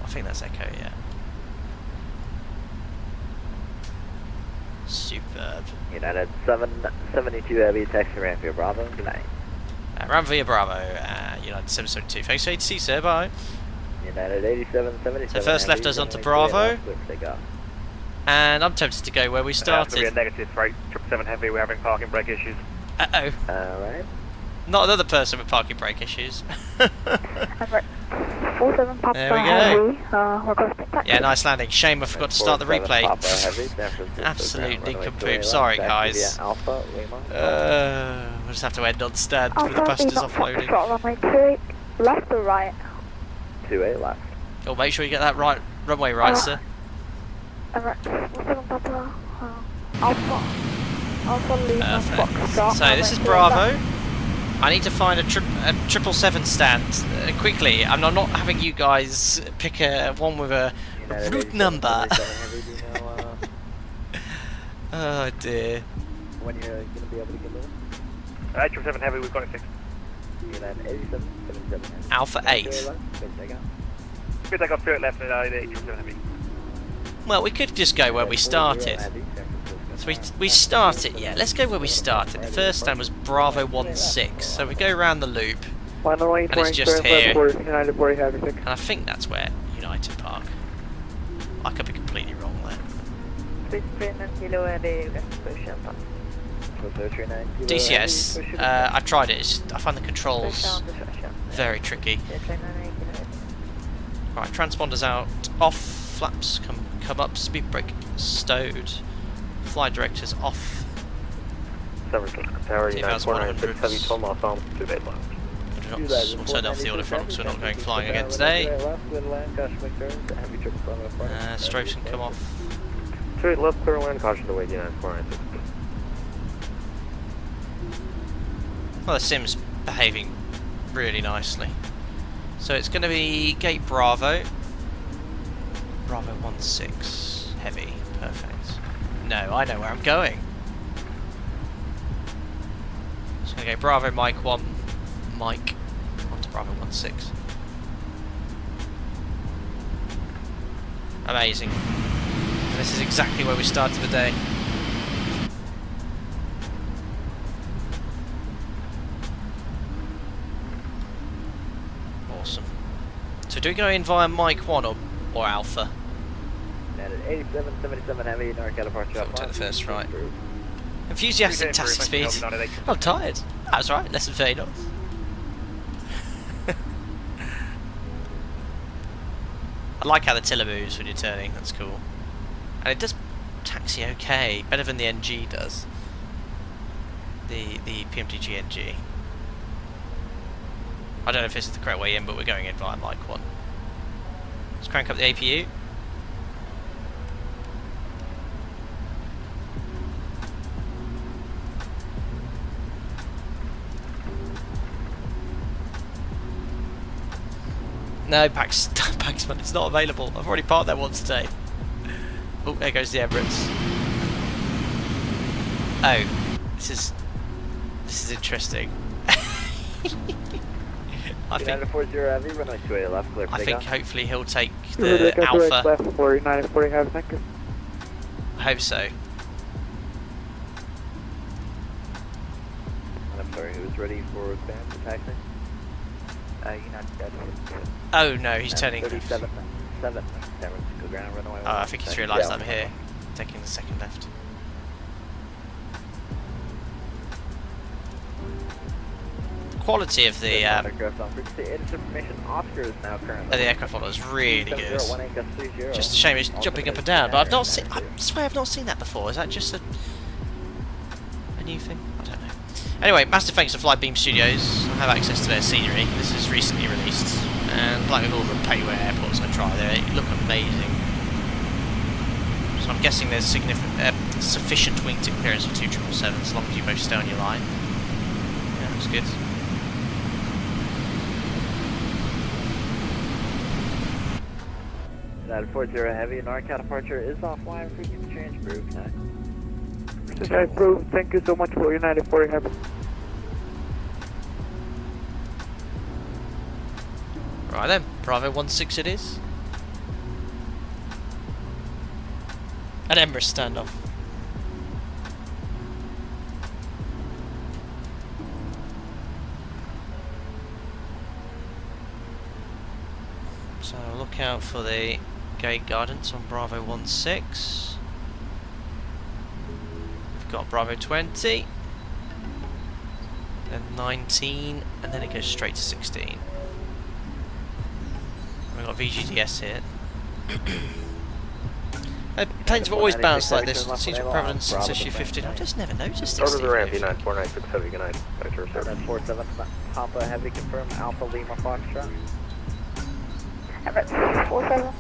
I think that's Echo, yeah. Superb. United 772 heavy, taxi ramp via Bravo. Good night. Ram via Bravo, United 772. Thanks for ATC, sir. Bye. United 8777. So first left us onto Bravo. And I'm tempted to go where we started. It's going to be a negative freight, 777 heavy, we're having parking brake issues. Uh-oh. Alright. Not another person with parking brake issues. 47 Papa There we go. Yeah, nice landing. Shame I forgot to start the replay. Absolutely nincompoop. Sorry, guys. We'll just have to end on stand with the passengers offloading. Runway 28 left or right? 28 left. Oh, make sure you get that right runway right, sir. Alright, 47 Papa. Alpha Lima Foxtrot. So this is Bravo. I need to find a 777 stand quickly, and I'm not having you guys pick one with a route number. Oh dear. When you're going to be able to get moving? 777 heavy, we've got it fixed. United 8777. Alpha 8. Good take off 2 left and 777 heavy. Well, we could just go where we started. So we started, yeah, let's go where we started. The first stand was Bravo 16, so we go around the loop, and it's just here, and I think that's where United Park. I could be completely wrong there. DCS, I've tried it, I find the controls very tricky. Right, transponders out, off, flaps come up, speed brake stowed. Flight directors off. San Francisco Tower, United 496 heavy, 12 miles south, 28 left. We'll turn off the auto front because we're not going flying again today. Strobes can come off. 28 left, clear land, caution to wait, United 496. Well, the sim's behaving really nicely. So it's going to be Gate Bravo. Bravo 16. Heavy. Perfect. No, I know where I'm going. Just going to go Bravo Mike 1. Mike. Onto Bravo 16. Amazing. And this is exactly where we started the day. Awesome. So do we go in via Mike 1 or Alpha? And at 8777 heavy, north departure. We'll take the first right. Enthusiastic taxi speed. I'm tired. That's right, less than 30 knots. I like how the tiller moves when you're turning, that's cool. And it does taxi okay, better than the NG does. The PMDG NG. I don't know if this is the correct way in, but we're going in via Mike 1. Let's crank up the APU. No, Paxman, it's not available. I've already parked there once today. Oh, there goes the Emirates. Oh, this is interesting. I think hopefully he'll take the Alpha. I hope so. I'm sorry, who's ready for advance taxi? Oh no, he's turning. 37, 7, San Francisco ground runway. Oh, I think he's realised I'm here. Taking the second left. The quality of the aircraft model is really good. Just a shame it's jumping up and down, but I've not seen. I swear I've not seen that before. Is that just a new thing? I don't know. Anyway, massive thanks to Flybeam Studios. I have access to their scenery. This is recently released, and like with all the payware airports I try, they look amazing. So I'm guessing there's sufficient wing tip clearance for 2 777s, as long as you both stay on your line. Yeah, looks good. United 40 heavy, NorCal departure is offline. Frequency change approved. Approved. Thank you so much for United 40 heavy. Right then, Bravo 16 it is. An Emirates standoff. So look out for the gate guidance on Bravo 16. We've got Bravo 20, then 19, and then it goes straight to 16. We've got VGDS here. Planes have always bounced like this. It seems to be prevalent since issue 15. I've just never noticed this. Over the ramp, United 496 heavy, good night. 47 Papa heavy confirmed Alpha Lima Foxtrot. Emirates 47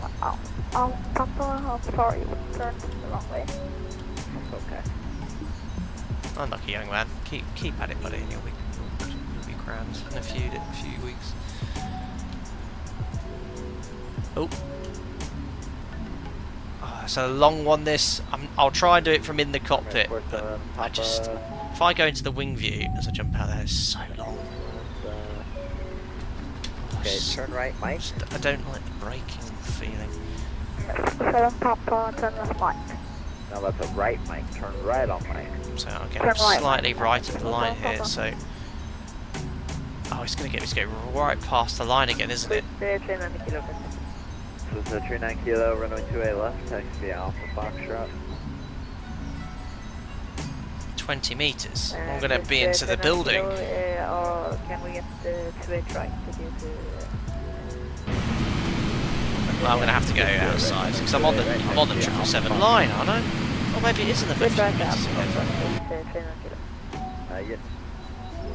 Papa, I'm sorry, turned the wrong way. Okay. Unlucky young man. Keep at it, buddy, and you'll be grand in a few weeks. Oh. It's a long one. This I'll try and do it from in the cockpit, but if I go into the wing view as I jump out there, it's so long. Okay, turn right, Mike. I don't like the braking feeling. 7 Papa, turn left, Mike. Now that's a right, Mike. Turn right on Mike. So I'll get slightly right of the line here. So, oh, it's going to get me to go right past the line again, isn't it? So it's a 39 kilo, runway 2A left, taxi Alpha Foxtrot. 20 meters. I'm going to be into the building. Or can we get the 2A right to do the... Well, I'm going to have to go outside because I'm on the 777 line, aren't I? Or maybe it isn't the 50 meters ahead. Yes.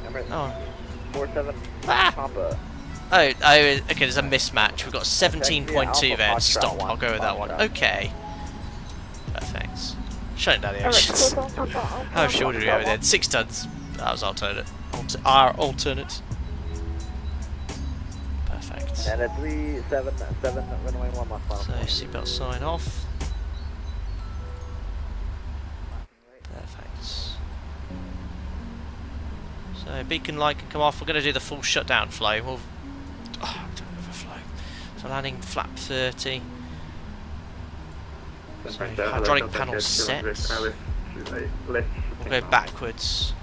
Number Oh. 47 Papa. Oh, okay, there's a mismatch. We've got 17.2 there and stop. I'll go with that one. Okay. Perfect. Shutting down the engines. How short did we have it then? 6 tons. That was alternate. our alternate. Perfect. And at 377, runway 1 left final. So seatbelt sign off. Perfect. So beacon light can come off. We're going to do the full shutdown flow. We'll don't overflow. So landing flap 30. So hydraulic panel set. We'll go backwards.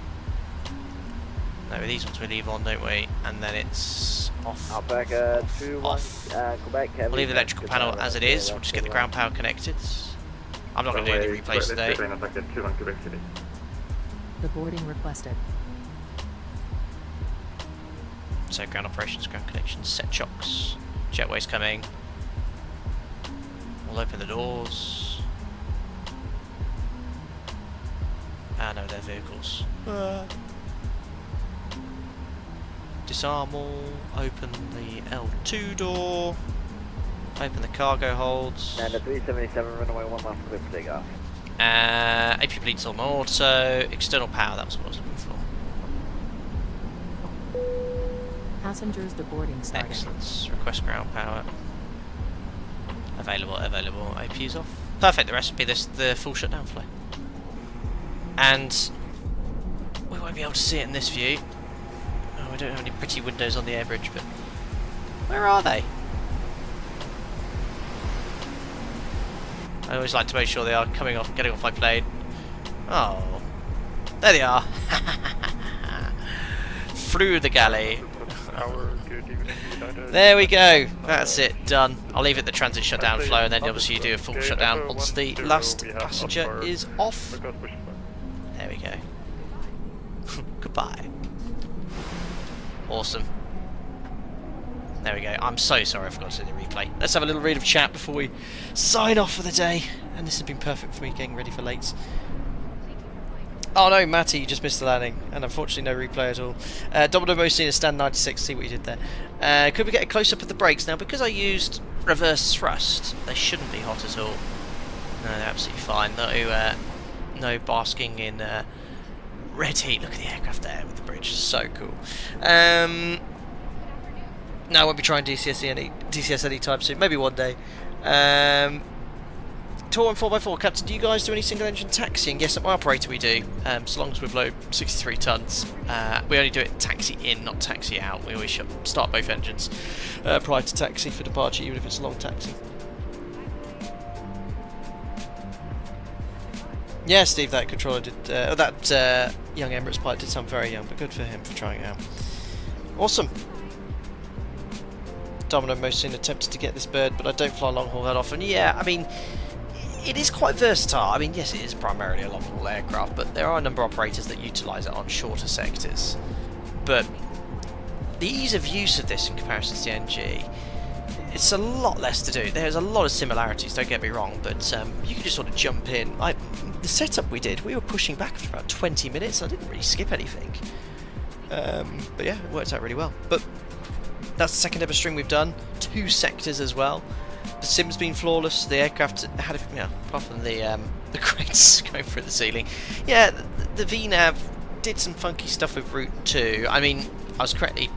No, these ones we leave on, don't we? And then it's off. Alpaca 2-1, off. Quebec heavy. We'll leave the electrical panel as it is. We'll just get the ground power connected. I'm not going to do any replays today. The boarding requested. So ground operations, ground connections, set chocks. Jetway's coming. We'll open the doors. Ah no, they're vehicles. Disarm all. Open the L2 door. Open the cargo holds. And at 377, runway 1 left, clear for takeoff. AP bleeds on auto. External power, that was what I was looking for. Passengers deboarding started. Excellent. Request ground power. Available. APU's off. Perfect. The rest will be the full shutdown flow. And we won't be able to see it in this view. Oh, we don't have any pretty windows on the air bridge, but where are they? I always like to make sure they are coming off, getting off my plane. Oh, there they are. Through the galley. There we go. That's it. Done. I'll leave it the transit shutdown flow, and then obviously you do a full shutdown once the last passenger is off. There we go. Goodbye. Awesome. There we go. I'm so sorry I forgot to do the replay. Let's have a little read of chat before we sign off for the day. And this has been perfect for me getting ready for lates. Oh no, Matty, you just missed the landing, and unfortunately no replay at all. Domino Mosina stand 96, see what you did there. Could we get a close-up of the brakes? Now, because I used reverse thrust, they shouldn't be hot at all. No, they're absolutely fine. No basking in red heat. Look at the aircraft there with the bridge, so cool. No, I won't be trying DCS anytime soon, maybe one day. Tour on 4x4, Captain, do you guys do any single engine taxiing? Yes, at my operator we do, so long as we've low 63 tons. We only do it taxi in, not taxi out. We always start both engines prior to taxi for departure, even if it's a long taxi. Yeah, Steve, that controller did, that young Emirates pilot did sound very young, but good for him for trying it out. Awesome. Domino Mosin attempted to get this bird, but I don't fly long haul that often. Yeah, I mean, it is quite versatile. I mean, yes, it is primarily a long haul aircraft, but there are a number of operators that utilise it on shorter sectors. But the ease of use of this in comparison to the NG, it's a lot less to do. There's a lot of similarities, don't get me wrong, but you can just sort of jump in. The setup we did, we were pushing back for about 20 minutes. I didn't really skip anything. But yeah, it worked out really well. But that's the second ever string we've done. 2 sectors as well. The sim's been flawless. The aircraft had, apart from the crates going through the ceiling. Yeah, the VNAV did some funky stuff with Route 2. I mean, I was correctly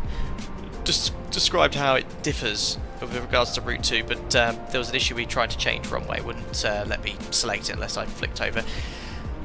described how it differs with regards to Route 2, but there was an issue we tried to change runway. It wouldn't let me select it unless I flicked over.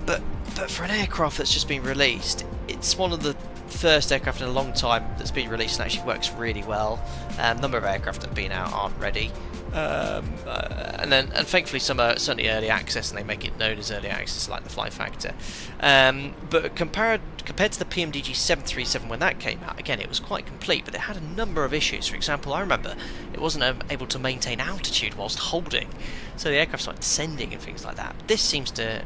But for an aircraft that's just been released, it's one of the first aircraft in a long time that's been released and actually works really well. A number of aircraft that have been out aren't ready, and thankfully some are certainly early access, and they make it known as early access, like the Fly Factor. But compared to the PMDG 737 when that came out, again, it was quite complete, but it had a number of issues. For example, I remember it wasn't able to maintain altitude whilst holding, so the aircraft started descending and things like that. This seems to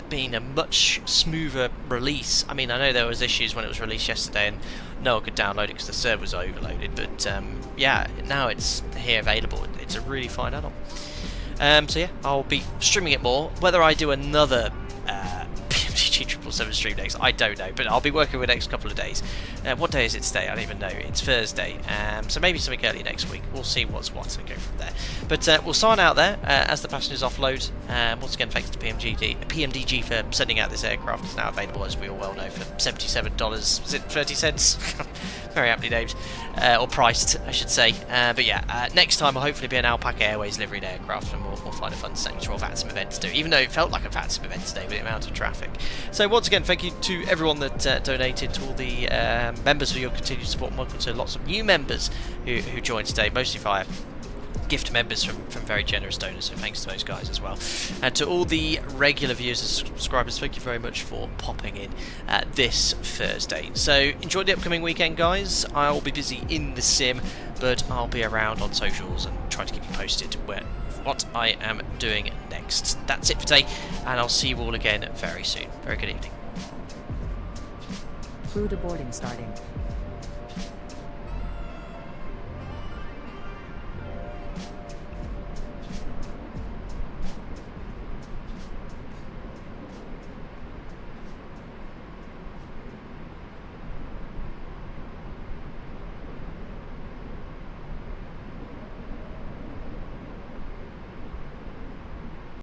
been a much smoother release. I mean, I know there was issues when it was released yesterday and no one could download it because the server was overloaded, but yeah, now it's here available. It's a really fine add-on. So yeah, I'll be streaming it more. Whether I do another PMDG 24/7 stream next. I don't know, but I'll be working with the next couple of days. What day is it today? I don't even know. It's Thursday, so maybe something early next week. We'll see what's what and go from there. But we'll sign out there as the passengers offload. Once again, thanks to PMDG for sending out this aircraft. It's now available, as we all well know, for $77. Is it 30 cents? Very aptly named, or priced, I should say. But yeah, next time will hopefully be an Alpaca Airways liveried aircraft, and we'll find a fun sector. We've had some events to do, even though it felt like a some event today with the amount of traffic. So once again, thank you to everyone that donated, to all the members for your continued support, and welcome to lots of new members who joined today, mostly via gift members from very generous donors, so thanks to those guys as well. And to all the regular viewers and subscribers, thank you very much for popping in this Thursday. So enjoy the upcoming weekend, guys. I'll be busy in the sim, but I'll be around on socials and try to keep you posted what I am doing next. That's it for today, and I'll see you all again very soon. Very good evening. Crew to boarding starting.